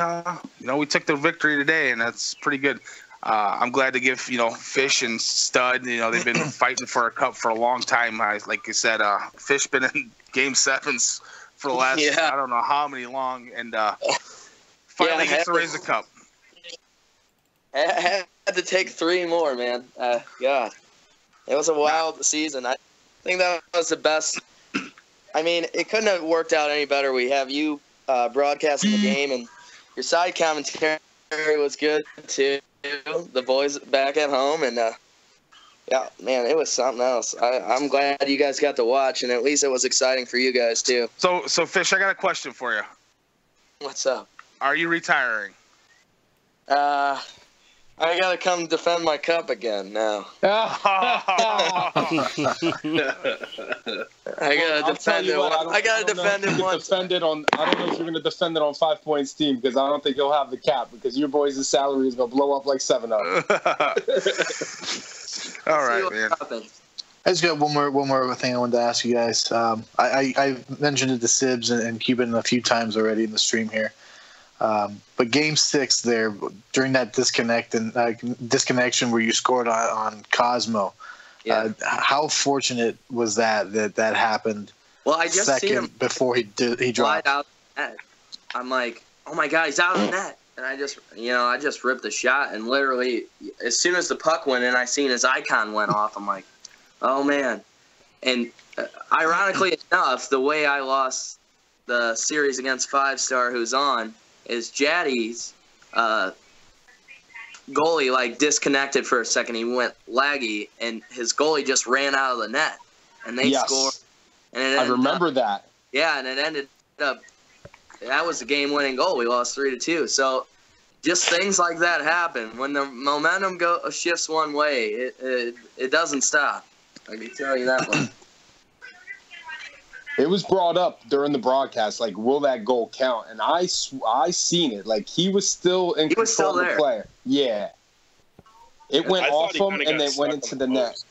took the victory today, and that's pretty good. I'm glad to give, Fish and Stud, they've been fighting for a cup for a long time. Like I said, Fish been in Game 7s for the last, I don't know how many long, and finally gets to raise the cup. I had to take 3 more, man. God, it was a wild season. I think that was the best. I mean, it couldn't have worked out any better. We have you broadcasting the game, and your side commentary was good too. The boys back at home, and yeah, man, it was something else. I'm glad you guys got to watch, and at least it was exciting for you guys too. So Fish, I got a question for you. What's up? Are you retiring? I gotta come defend my cup again now. I gotta defend it. I gotta defend it once. I don't know if you're gonna defend it on 5 Points team, because I don't think you'll have the cap, because your boys' salary is gonna blow up like 7 of them. All right, man. I just got one more thing I wanted to ask you guys. I mentioned it to Sibs and Cuban a few times already in the stream here. But Game 6 there, during that disconnection where you scored on Cosmo, how fortunate was that happened? Well, I just seen him before he dropped. Out net. I'm like, oh my God, he's out of the net, and I just ripped the shot, and literally as soon as the puck went in, I seen his icon went off. I'm like, oh man, and ironically enough, the way I lost the series against 5-Star, who's on, is Jaddy's goalie disconnected for a second. He went laggy, and his goalie just ran out of the net, and they scored. And I remember that. Yeah, and it ended up that was the game-winning goal. We lost 3-2. So just things like that happen when the momentum shifts one way. It doesn't stop. I can tell you that one. It was brought up during the broadcast, will that goal count? And I seen it. He was still in control of the player. Yeah. It went off him, and then went into the net.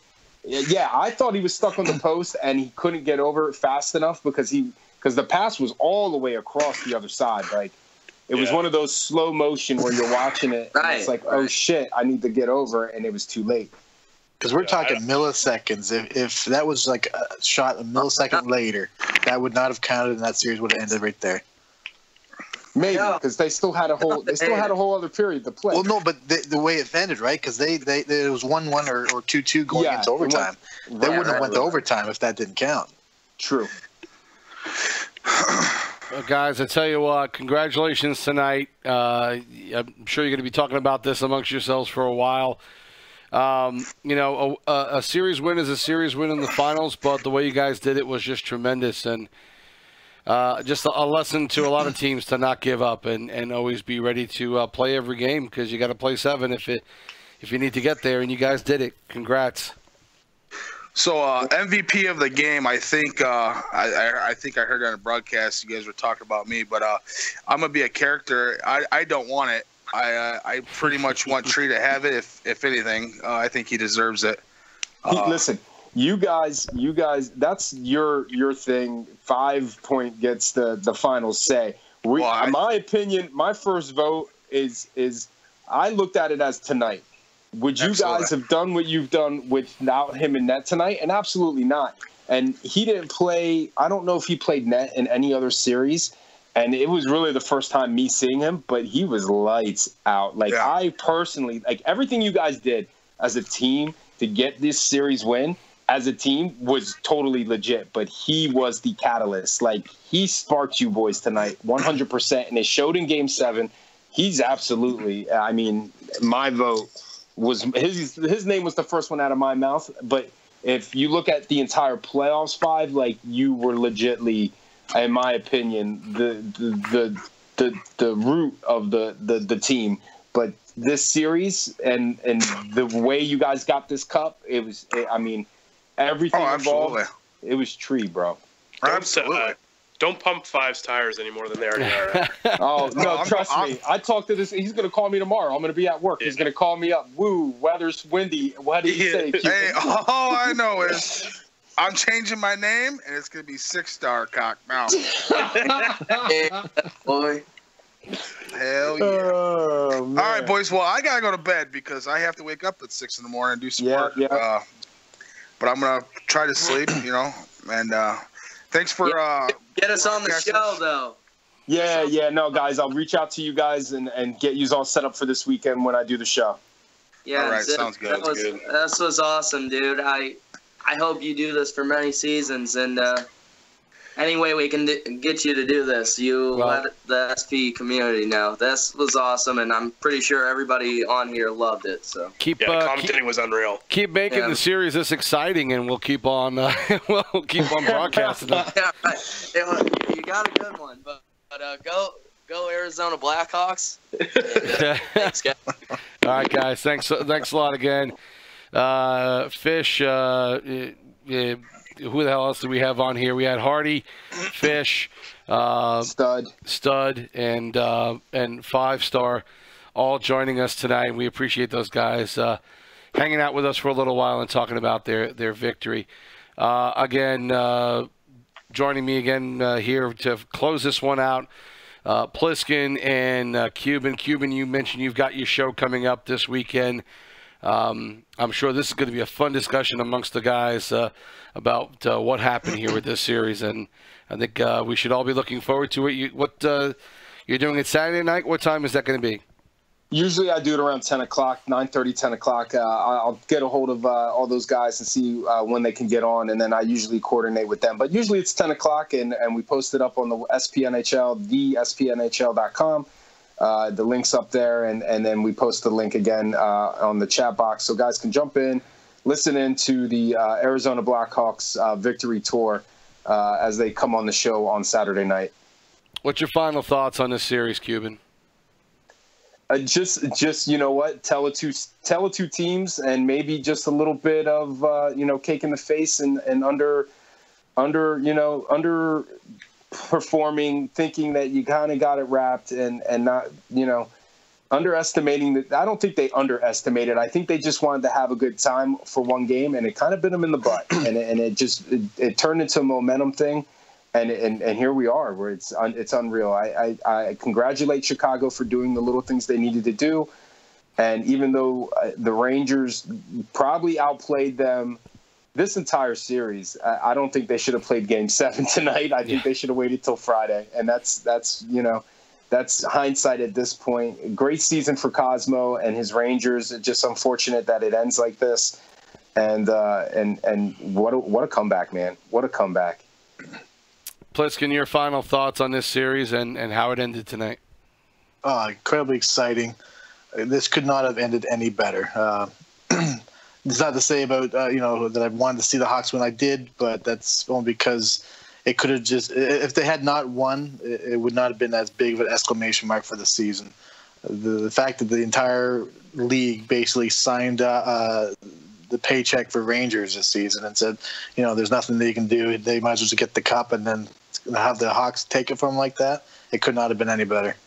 Yeah, I thought he was stuck on the post, and he couldn't get over it fast enough because the pass was all the way across the other side. It was one of those slow motion where you're watching it, and it's oh, shit, I need to get over it, and it was too late. Because we're talking milliseconds. If that was a shot a millisecond later, that would not have counted, and that series would have ended right there. Maybe because they still had a whole other period to play. Well, no, but the way it ended, right? Because it was 1-1 or 2-2 going into overtime. They wouldn't have went to overtime if that didn't count. True. Well, guys, I tell you what, congratulations tonight. I'm sure you're going to be talking about this amongst yourselves for a while. A series win is a series win in the finals, but the way you guys did it was just tremendous, and just a lesson to a lot of teams to not give up and always be ready to play every game, because you got to play 7 if you need to get there, and you guys did it. Congrats. So MVP of the game, I think I heard on the broadcast you guys were talking about me, but I'm gonna be a character. I don't want it. I pretty much want Tree to have it. If anything, I think he deserves it. Listen, you guys, that's your thing. 5 Point gets the final say. In my opinion, my first vote is I looked at it as tonight. Would you guys have done what you've done without him in net tonight? And absolutely not. And he didn't play. I don't know if he played net in any other series. And it was really the first time me seeing him, but he was lights out. Like, I personally, like, everything you guys did as a team to get this series win as a team was totally legit, but he was the catalyst. Like, he sparked you boys tonight 100%, and it showed in Game 7. He's absolutely, I mean, my vote was, his name was the first one out of my mouth, but if you look at the entire playoffs 5, like, you were legitly, in my opinion, the root of the team. But this series and the way you guys got this cup, I mean, everything involved, it was tree, bro. Absolutely. Don't pump Five's tires any more than they already are. Oh, no, trust me. I talked to this. He's going to call me tomorrow. I'm going to be at work. He's going to call me up. Woo, weather's windy. What did he say? Hey, all I know is I'm changing my name, and it's going to be 6-Star Cock Mouth. Boy. Hell yeah. Oh, all right, boys. Well, I got to go to bed because I have to wake up at 6 in the morning and do some work. Yeah. But I'm going to try to sleep, and thanks for get us on the show, though. Yeah. No, guys, I'll reach out to you guys and get you all set up for this weekend when I do the show. Yeah, all right, sounds good. This was awesome, dude. I hope you do this for many seasons, and any way we can get you to do this, let the SP community know. This was awesome, and I'm pretty sure everybody on here loved it. So commentating was unreal. Keep making the series this exciting, and we'll keep on broadcasting them. Yeah, right. You got a good one, but go Arizona Blackhawks. Thanks, guys. All right, guys. Thanks a lot again. Fish. Who the hell else do we have on here? We had Hardy, Fish, Stud, and 5-Star all joining us tonight. We appreciate those guys hanging out with us for a little while and talking about their victory. Again, joining me again here to close this one out, Pliskin and Cuban. Cuban, you mentioned you've got your show coming up this weekend. I'm sure this is going to be a fun discussion amongst the guys about what happened here with this series, and I think we should all be looking forward to it. What you're doing it Saturday night? What time is that going to be? Usually I do it around 10 o'clock, 9:30, 10 o'clock. I'll get a hold of all those guys and see when they can get on, and then I usually coordinate with them. But usually it's 10 o'clock, and we post it up on the SPNHL, SPNHL.com. The link's up there, and then we post the link again on the chat box so guys can jump in, listen in to the Arizona Blackhawks victory tour as they come on the show on Saturday night. What's your final thoughts on this series, Cuban? Just you know what, tell it two teams, and maybe just a little bit of cake in the face and underperforming, thinking that you kind of got it wrapped, and not underestimating that. I don't think they underestimated. I think they just wanted to have a good time for one game, and it kind of bit them in the butt, and it turned into a momentum thing. And here we are, where it's unreal. I congratulate Chicago for doing the little things they needed to do, and even though the Rangers probably outplayed them this entire series, I don't think they should have played Game 7 tonight. I think they should have waited till Friday, and that's hindsight at this point. Great season for Cosmo and his Rangers. It's just unfortunate that it ends like this, and what a comeback, man! What a comeback. Pliskin, your final thoughts on this series and how it ended tonight? Incredibly exciting. This could not have ended any better. It's not to say about that I wanted to see the Hawks win. I did, but that's only because it could have just, if they had not won, it would not have been as big of an exclamation mark for the season. The fact that the entire league basically signed the paycheck for Rangers this season and said, there's nothing they can do. They might as well just get the cup and then have the Hawks take it from them like that. It could not have been any better.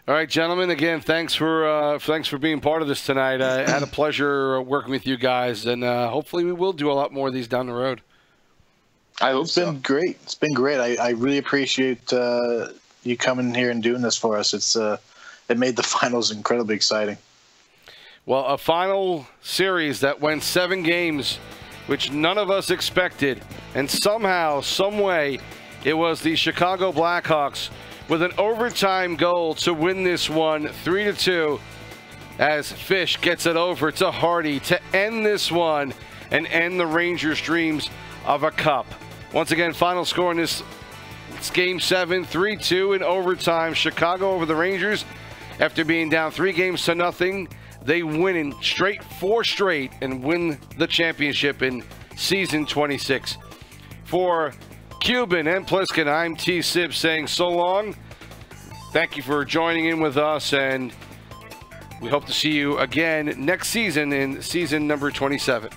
All right, gentlemen. Again, thanks for being part of this tonight. I had a pleasure working with you guys, and hopefully we will do a lot more of these down the road. I hope so. It's been great. It's been great. I really appreciate you coming here and doing this for us. It's it made the finals incredibly exciting. Well, a final series that went 7 games, which none of us expected, and somehow, some way, it was the Chicago Blackhawks with an overtime goal to win this one 3-2, as Fish gets it over to Hardy to end this one and end the Rangers' dreams of a cup. Once again, final score in this Game 7, 3-2 in overtime. Chicago over the Rangers. After being down 3-0, they win in 4 straight and win the championship in season 26. For Cuban and Pliskin, I'm TSibs saying so long. Thank you for joining in with us, and we hope to see you again next season in season number 27.